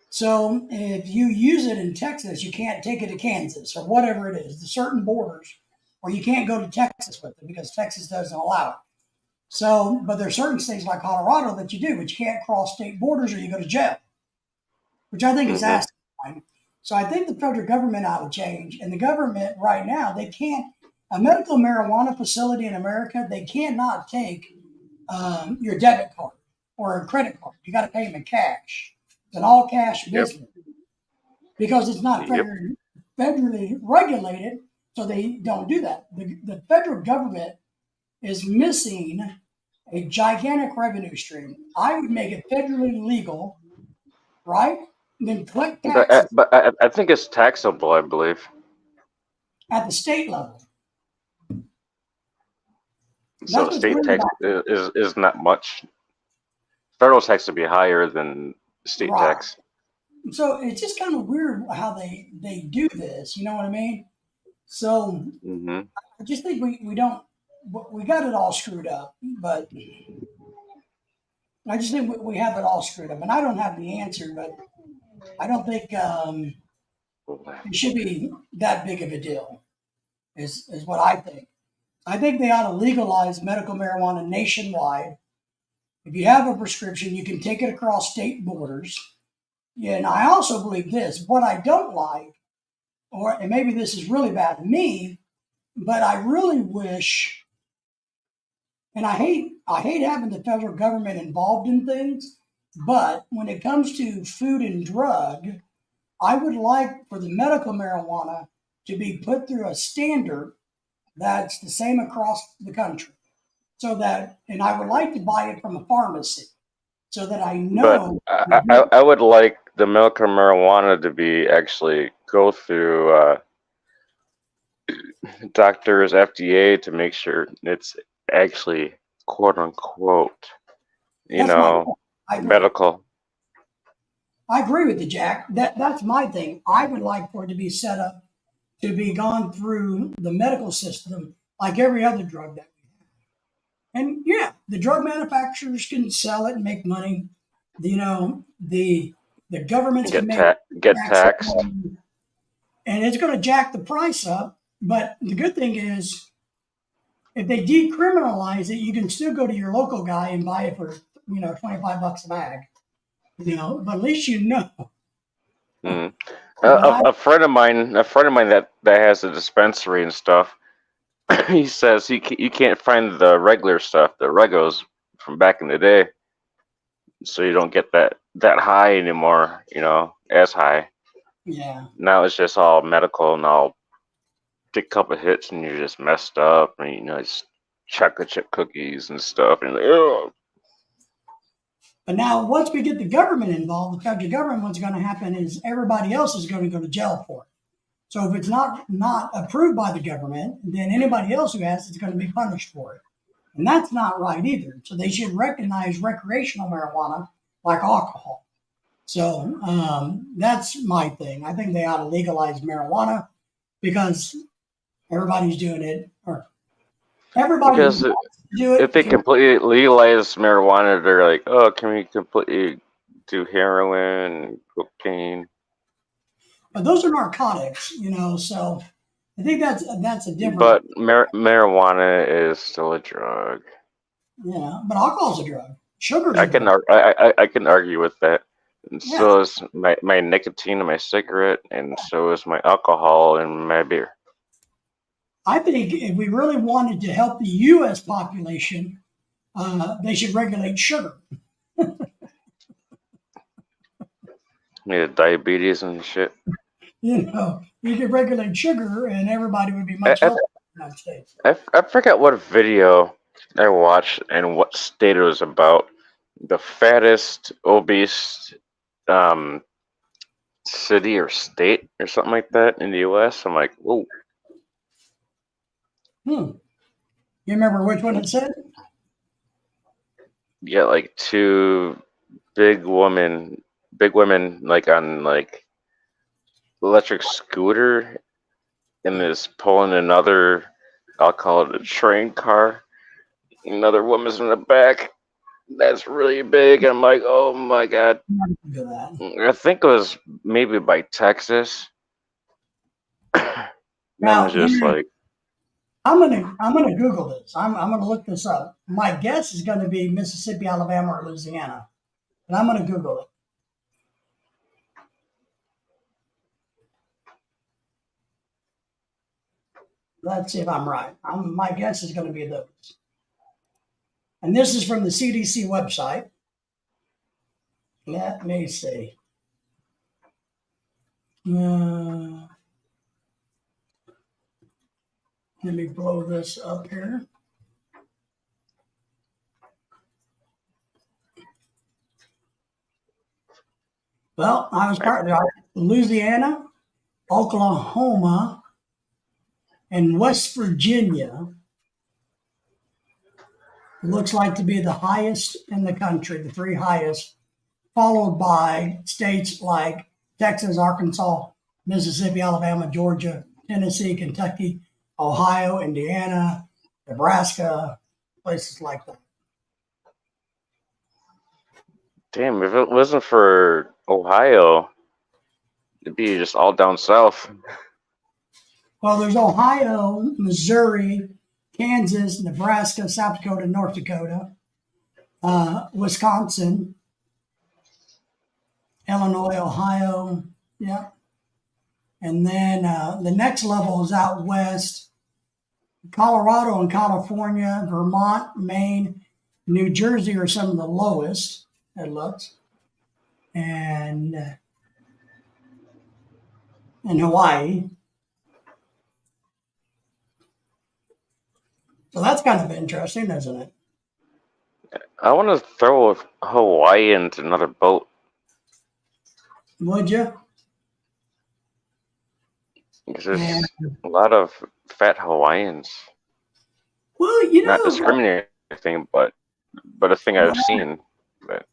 So if you use it in Texas, you can't take it to Kansas or whatever it is, the certain borders, or you can't go to Texas with it because Texas doesn't allow it. So, but there's certain states like Colorado that you do, but you can't cross state borders or you go to jail, which I think is Hmm. asinine. So I think the federal government ought to change. And the government right now, they can't, a medical marijuana facility in America, they cannot take your debit card or a credit card. You got to pay them in cash. It's an all cash Yep. business because it's not Yep. federally regulated. So they don't do that. The federal government is missing a gigantic revenue stream. I would make it federally legal, right? And then collect taxes But I think it's taxable. I believe at the state level. That's so. what's State weird tax about it. is not much. Federal tax would be higher than state Right. tax. So it's just kind of weird how they do this. You know what I mean? So Hmm. I just think we don't, we got it all screwed up, but I just think we have it all screwed up. And I don't have the answer, but I don't think it should be that big of a deal, is what I think. I think they ought to legalize medical marijuana nationwide. If you have a prescription, you can take it across state borders. Yeah, and I also believe this. What I don't like, and maybe this is really bad to me, but I really wish, and I hate having the federal government involved in things, but when it comes to food and drug, I would like for the medical marijuana to be put through a standard that's the same across the country. So that, and I would like to buy it from a pharmacy so that I But know the I would like the medical marijuana to be actually go through doctors, FDA to make sure it's actually quote unquote, you that's my know, point. I agree. medical. I agree with you, Jack. That's my thing. I would like for it to be set up to be gone through the medical system like every other drug that. And yeah, the drug manufacturers can sell it and make money. The governments can make Get tax taxed. money, and it's going to jack the price up. But the good thing is, if they decriminalize it, you can still go to your local guy and buy it for $25 a bag. But at least you know. Mm. But A friend of mine that has a dispensary and stuff. He says you can't find the regular stuff, the regos from back in the day, so you don't get that high anymore. As high. yeah, Now it's just all medical and all take a couple hits and you're just messed up and it's chocolate chip cookies and stuff and like, but now once we get the government involved, the federal government, what's going to happen is everybody else is going to go to jail for it. So if it's not approved by the government, then anybody else who has it's going to be punished for it. And that's not right either. So they should recognize recreational marijuana like alcohol. So that's my thing. I think they ought to legalize marijuana because everybody's doing it, or everybody who because wants to do if it they can. completely legalize marijuana, they're like, oh, can we completely do heroin and cocaine? But those are narcotics. So I think that's a different. But marijuana is still a drug. But alcohol's a drug. Sugar's I a can drug. I can argue with that. And Yeah, so is my nicotine in my cigarette, and so is my alcohol in my beer. I think if we really wanted to help the U.S. population, they should regulate sugar. Yeah, diabetes and shit. You could regulate sugar, and everybody would be I, much I, healthier in the United States. I forgot what video I watched and what state it was about. The fattest obese um, city or state or something like that in the U.S. I'm like, whoa. Hmm. You remember which one it said? You got like two big big women like on like electric scooter and is pulling another, I'll call it a train car. Another woman's in the back. That's really big. I'm like, oh my god. Do that. I think it was maybe by Texas. And I'm Now, just like, I'm gonna Google this. I'm gonna look this up. My guess is going to be Mississippi, Alabama, or Louisiana, and I'm gonna Google it. Let's see if I'm right. My guess is going to be those. And this is from the CDC website. Let me see. Let me blow this up here. Well, I was part of Louisiana, Oklahoma, and West Virginia looks like to be the highest in the country, the three highest, followed by states like Texas, Arkansas, Mississippi, Alabama, Georgia, Tennessee, Kentucky, Ohio, Indiana, Nebraska, places like that. Damn, if it wasn't for Ohio, it'd be just all down south. Well, there's Ohio, Missouri, Kansas, Nebraska, South Dakota, North Dakota, Wisconsin, Illinois, Ohio. Yeah. And then the next level is out west. Colorado and California, Vermont, Maine, New Jersey are some of the lowest, it looks. And Hawaii. So that's kind of interesting, isn't it? I want to throw Hawaii into another boat. Would you? Because there's a lot of fat Hawaiians. Well, you know, Not discriminating, but a thing I've seen. But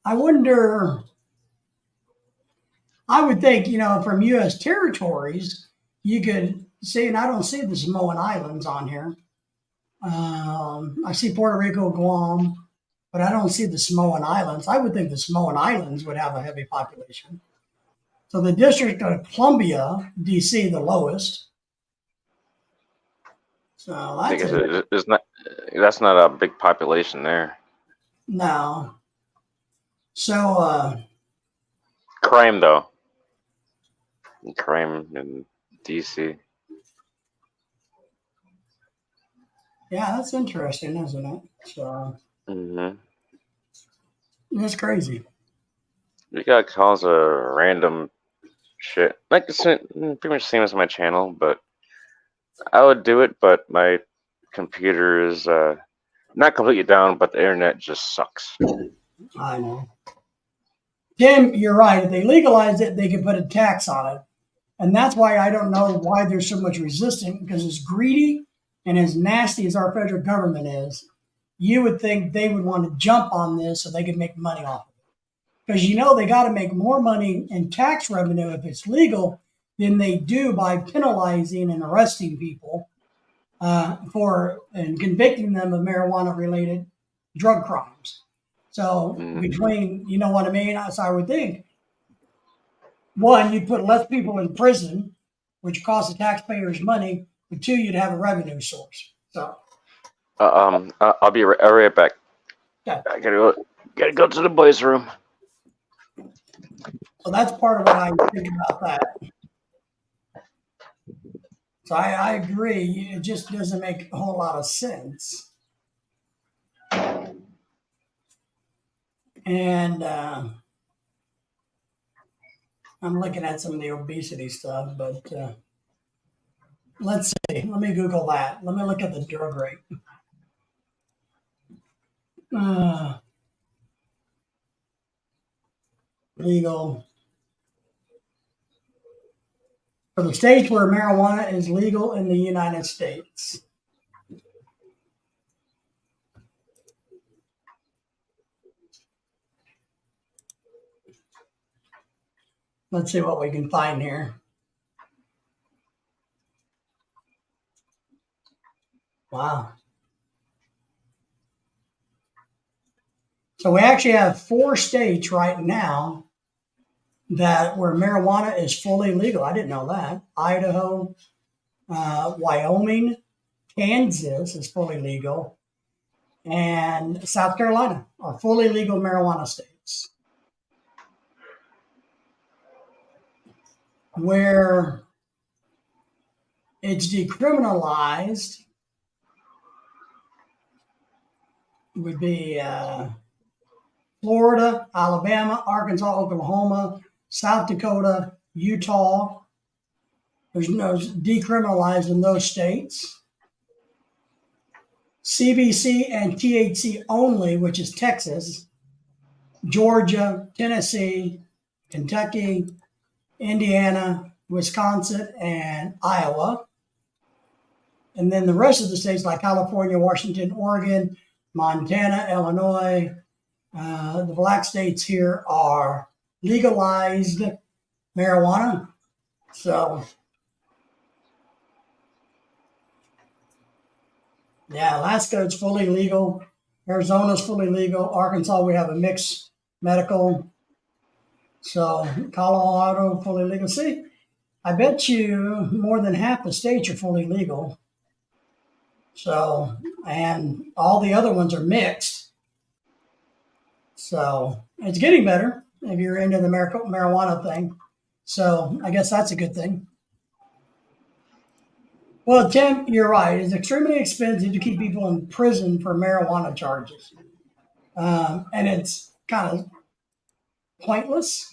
I wonder. I would think, from U.S. territories, you could see, and I don't see the Samoan Islands on here. I see Puerto Rico, Guam, but I don't see the Samoan Islands. I would think the Samoan Islands would have a heavy population. So the District of Columbia, D.C., the lowest. So that's not a big population there. No. So crime though. Crime in DC. Yeah, that's interesting, isn't it? So that's crazy. You got calls a random shit. Like it's pretty much the same as my channel, but I would do it, but my computer is not completely down, but the internet just sucks. I know. Tim, you're right. If they legalize it, they can put a tax on it. And that's why I don't know why there's so much resistance, because as greedy and as nasty as our federal government is, you would think they would want to jump on this so they could make money off of it. Because they got to make more money in tax revenue if it's legal than they do by penalizing and arresting people and convicting them of marijuana-related drug crimes. So between, you know what I mean? So I would think, one, you'd put less people in prison, which costs the taxpayers money, but two, you'd have a revenue source. So, I'll be right back. okay. I gotta go to the boys' room. So that's part of what I think about that. So I agree. It just doesn't make a whole lot of sense. And I'm looking at some of the obesity stuff, but let's see. Let me Google that. Let me look at the drug rate. Legal. For the states where marijuana is legal in the United States. Let's see what we can find here. Wow. So we actually have 4 states right now where marijuana is fully legal. I didn't know that. Idaho, Wyoming, Kansas is fully legal, and South Carolina are fully legal marijuana states. Where it's decriminalized would be Florida, Alabama, Arkansas, Oklahoma, South Dakota, Utah. There's no decriminalized in those states. CBC and THC only, which is Texas, Georgia, Tennessee, Kentucky, Indiana, Wisconsin, and Iowa. And then the rest of the states like California, Washington, Oregon, Montana, Illinois, the black states here are legalized marijuana. So Yeah, Alaska is fully legal. Arizona's fully legal. Arkansas, we have a mixed medical. So Colorado, fully legal. See, I bet you more than half the states are fully legal. So, and all the other ones are mixed. So it's getting better if you're into the marijuana thing. So I guess that's a good thing. Well, Tim, you're right. It's extremely expensive to keep people in prison for marijuana charges. And it's kind of pointless.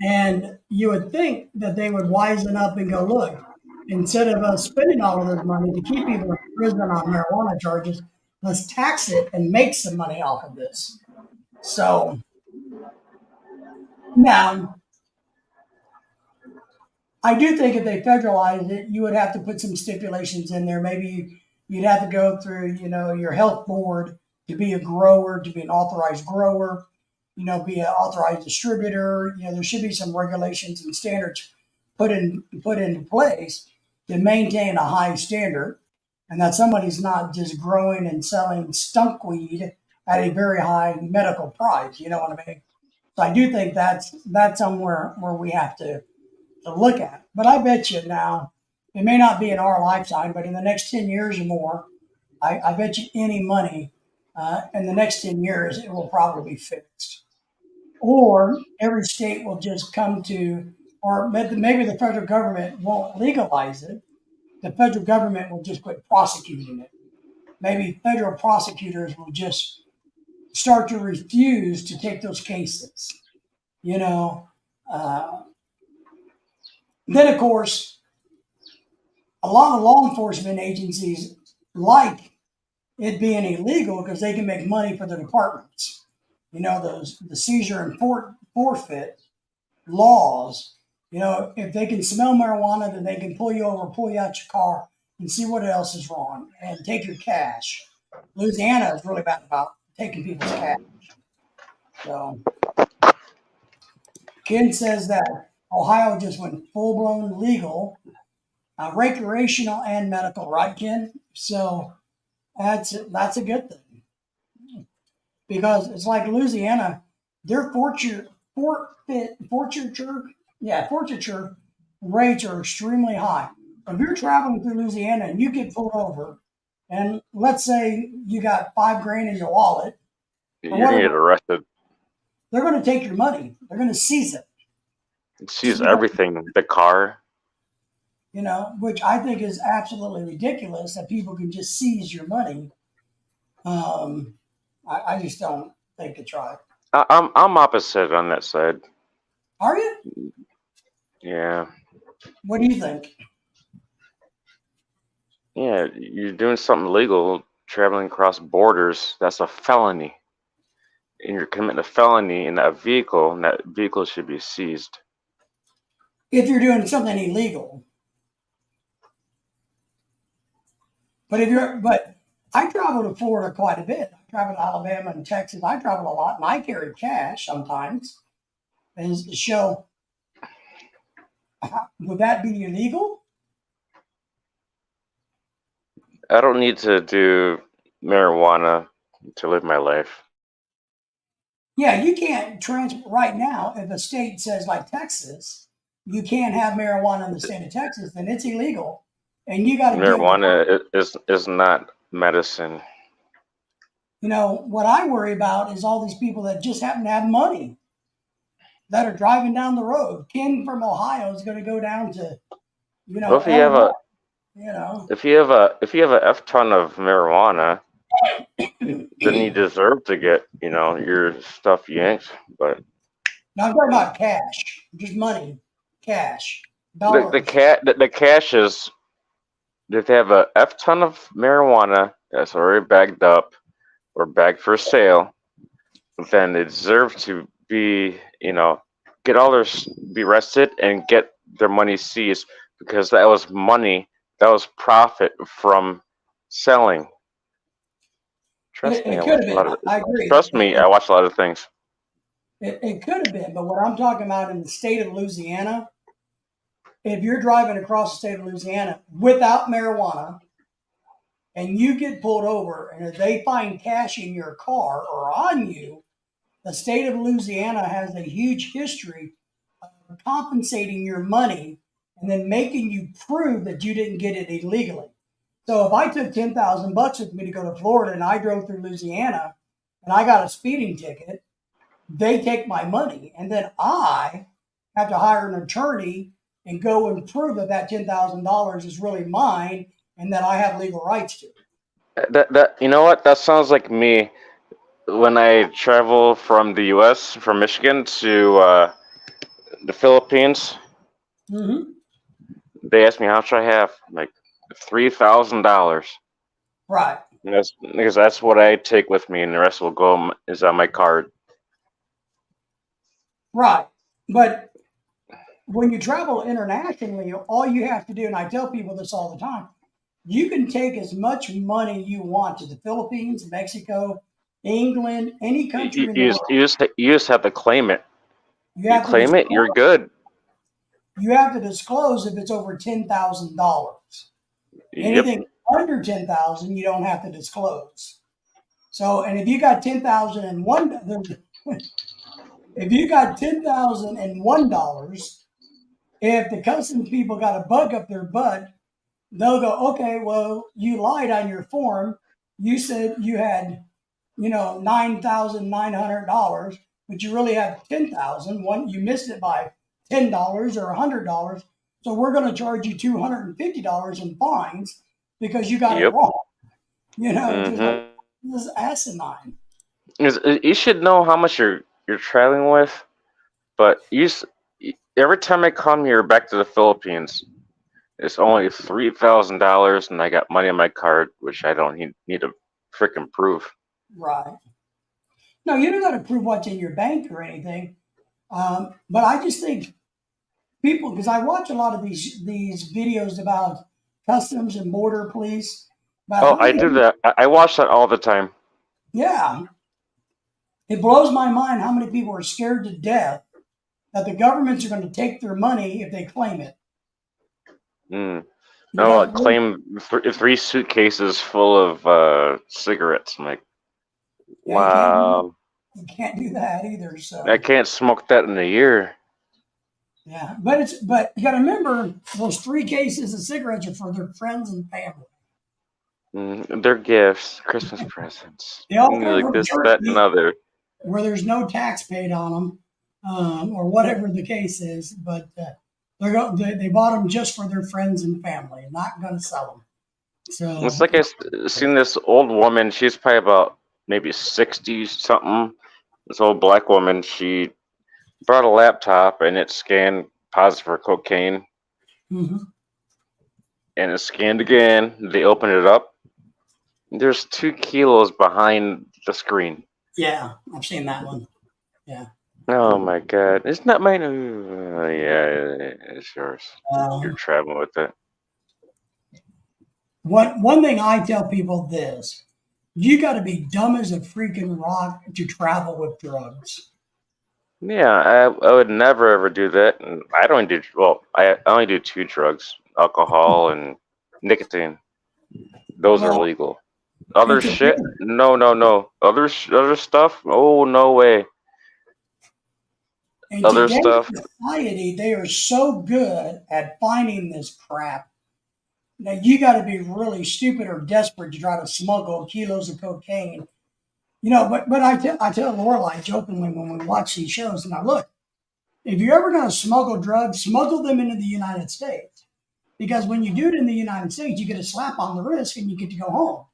And you would think that they would wisen up and go, look, instead of us spending all of this money to keep people in prison on marijuana charges, let's tax it and make some money off of this. So now, I do think if they federalized it, you would have to put some stipulations in there. Maybe you'd have to go through, your health board to be a grower, to be an authorized grower, be an authorized distributor. There should be some regulations and standards put into place to maintain a high standard, and that somebody's not just growing and selling skunk weed at a very high medical price. You know what I mean? So I do think that's somewhere where we have to look at. But I bet you now, it may not be in our lifetime, but in the next 10 years or more, I bet you any money in the next 10 years, it will probably be fixed. Or every state will just come to, or maybe the federal government won't legalize it. The federal government will just quit prosecuting it. Maybe federal prosecutors will just start to refuse to take those cases. You know, uh, then of course, a lot of law enforcement agencies like it being illegal because they can make money for the departments. Those the seizure and forfeit laws. If they can smell marijuana, then they can pull you over, pull you out your car, and see what else is wrong, and take your cash. Louisiana is really bad about taking people's cash. So Ken says that Ohio just went full blown legal, recreational and medical, right, Ken? So that's a good thing because it's like Louisiana, their forfeiture, forfeiture rates are extremely high. If you're traveling through Louisiana and you get pulled over, and let's say you got 5 grand in your wallet or You're gonna whatever, get arrested. they're going to take your money. They're going to seize it just Seize because, everything. The car. which I think is absolutely ridiculous that people can just seize your money. Um, I just don't think it's right. I'm opposite on that side. Are you? Yeah. What do you think? Yeah, you're doing something illegal, traveling across borders. That's a felony. And you're committing a felony in that vehicle, and that vehicle should be seized. If you're doing something illegal, but I travel to Florida quite a bit. I travel to Alabama and Texas. I travel a lot, and I carry cash sometimes. And so, would that be illegal? I don't need to do marijuana to live my life. Yeah, you can't right now. If a state says like Texas, you can't have marijuana in the state of Texas, then it's illegal, and you got to give the. Marijuana is not medicine. What I worry about is all these people that just happen to have money that are driving down the road. Ken from Ohio is going to go down to, Well, if you have Illinois. a You know, if you have a F ton of marijuana, then you deserve to get your stuff yanked. But now I'm talking about cash, just money, cash, the dollars. cat the cash is if they have a F ton of marijuana that's already bagged up or bagged for sale, then they deserve to be get all their be arrested and get their money seized because that was money that was profit from selling. Trust me, It I could watch have a been. lot of I agree. trust me, I watch a lot of things. It could have been. But what I'm talking about in the state of Louisiana, if you're driving across the state of Louisiana without marijuana, and you get pulled over, and if they find cash in your car or on you, the state of Louisiana has a huge history of compensating your money and then making you prove that you didn't get it illegally. So if I took 10,000 bucks with me to go to Florida and I drove through Louisiana and I got a speeding ticket, they take my money, and then I have to hire an attorney and go and prove that that $10,000 is really mine and that I have legal rights to it. That you know what? That sounds like me when I travel from the U.S. from Michigan to the Philippines. Mm-hmm. They asked me how much I have, like $3,000. Right, And that's because that's what I take with me, and the rest will go is on my card. right. But when you travel internationally, all you have to do, and I tell people this all the time, you can take as much money you want to the Philippines, Mexico, England, any country in the world. You just have to claim it. You You have to claim it, disclose, you're good. you have to disclose if it's over $10,000. Yep. Anything under 10,000, you don't have to disclose. So, and if you got 10,001, if you got $10,001, if the customs people got a bug up their butt, they'll go, okay, well, you lied on your form. You said you had, $9,900, but you really have 10,000. One, you missed it by $10 or $100. So we're going to charge you $250 in fines because you got it Yep. wrong. Just like Mm-hmm. this is asinine. You should know how much you're traveling with, but every time I come here back to the Philippines, it's only $3,000, and I got money on my card, which I don't need to freaking prove. Right. No, you don't got to prove what's in your bank or anything. But I just think people, because I watch a lot of these videos about customs and border police, about Oh, how I many, do that. I watch that all the time. yeah, it blows my mind how many people are scared to death that the governments are going to take their money if they claim it. Mm. Oh, Because I claim three suitcases full of cigarettes. I'm like, yeah, you can't wow, you can't do that either. I So can't smoke that in a year. yeah, but you got to remember those 3 cases of cigarettes are for their friends and family. They're gifts, Christmas presents, They all come like from this, that, and Turkey, other. where there's no tax paid on them, or whatever the case is. But they bought them just for their friends and family, not going to sell them. It's So like seen this old woman. She's probably about maybe 60 something. This old black woman. She brought a laptop and it scanned positive for cocaine, mhm. and it scanned again. They opened it up. There's 2 kilos behind the screen. Yeah, I've seen that one. Yeah. Oh my god, it's not mine. Yeah, it's yours. You're Um, traveling with it. one thing I tell people this: you got to be dumb as a freaking rock to travel with drugs. Yeah, I would never ever do that. And I don't do well. I only do 2 drugs: alcohol and nicotine. Those are Well, legal. in Other shit, today's no, no, no. Other stuff, oh no way. in Other today's stuff, society, they are so good at finding this crap. Now you got to be really stupid or desperate to try to smuggle kilos of cocaine. But I tell Lorelai jokingly when we watch these shows, and I look, if you're ever going to smuggle drugs, smuggle them into the United States, because when you do it in the United States, you get a slap on the wrist and you get to go home.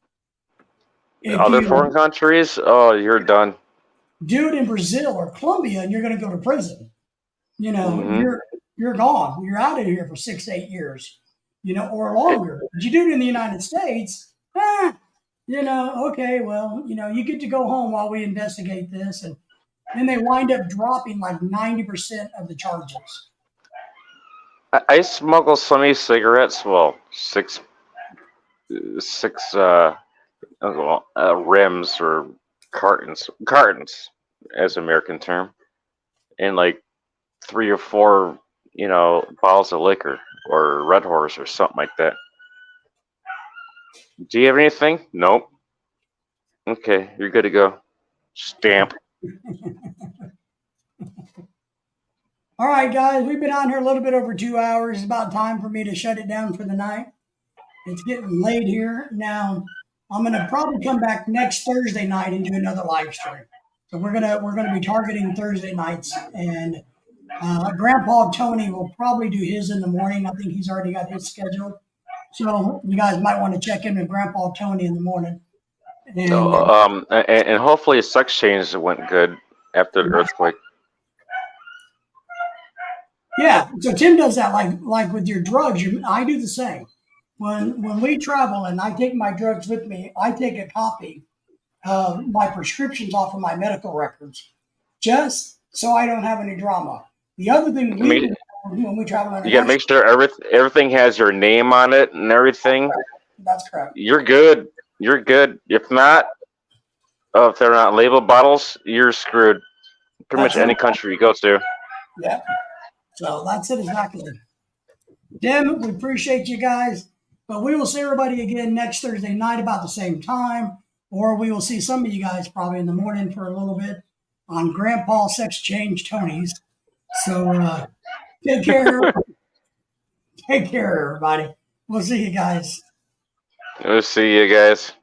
If other you foreign countries, oh, you're done. do it in Brazil or Colombia, and you're going to go to prison. You know, Hmm. you're gone. You're out of here for 6 to 8 years, or longer. But you do it in the United States, okay, well, you get to go home while we investigate this, and then they wind up dropping like 90% of the charges. I smuggle so many cigarettes. Well, six rims or cartons, as American term, and like 3 or 4, bottles of liquor or Red Horse or something like that. Do you have anything? Nope. Okay, you're good to go. Stamp. All right, guys, we've been on here a little bit over 2 hours. It's about time for me to shut it down for the night. It's getting late here now. I'm gonna probably come back next Thursday night and do another live stream. So we're gonna be targeting Thursday nights, and Grandpa Tony will probably do his in the morning. I think he's already got his scheduled. So you guys might want to check in with Grandpa Tony in the morning. And And hopefully his sex change went good after the earthquake. yeah, so Tim does that like with your drugs. I do the same. When we travel and I take my drugs with me, I take a copy of my prescriptions off of my medical records, just so I don't have any drama. The other thing I we mean, do when we travel you gotta internationally, make sure everything has your name on it and everything. that's correct. You're good. You're good. If not, if they're not labeled bottles, you're screwed. Pretty That's much it. any country you go to. Yeah. So that's it exactly. Tim, we appreciate you guys, but we will see everybody again next Thursday night about the same time, or we will see some of you guys probably in the morning for a little bit on Grandpa Sex Change Tony's. So take care. Take care, everybody. We'll see you guys. We'll see you guys.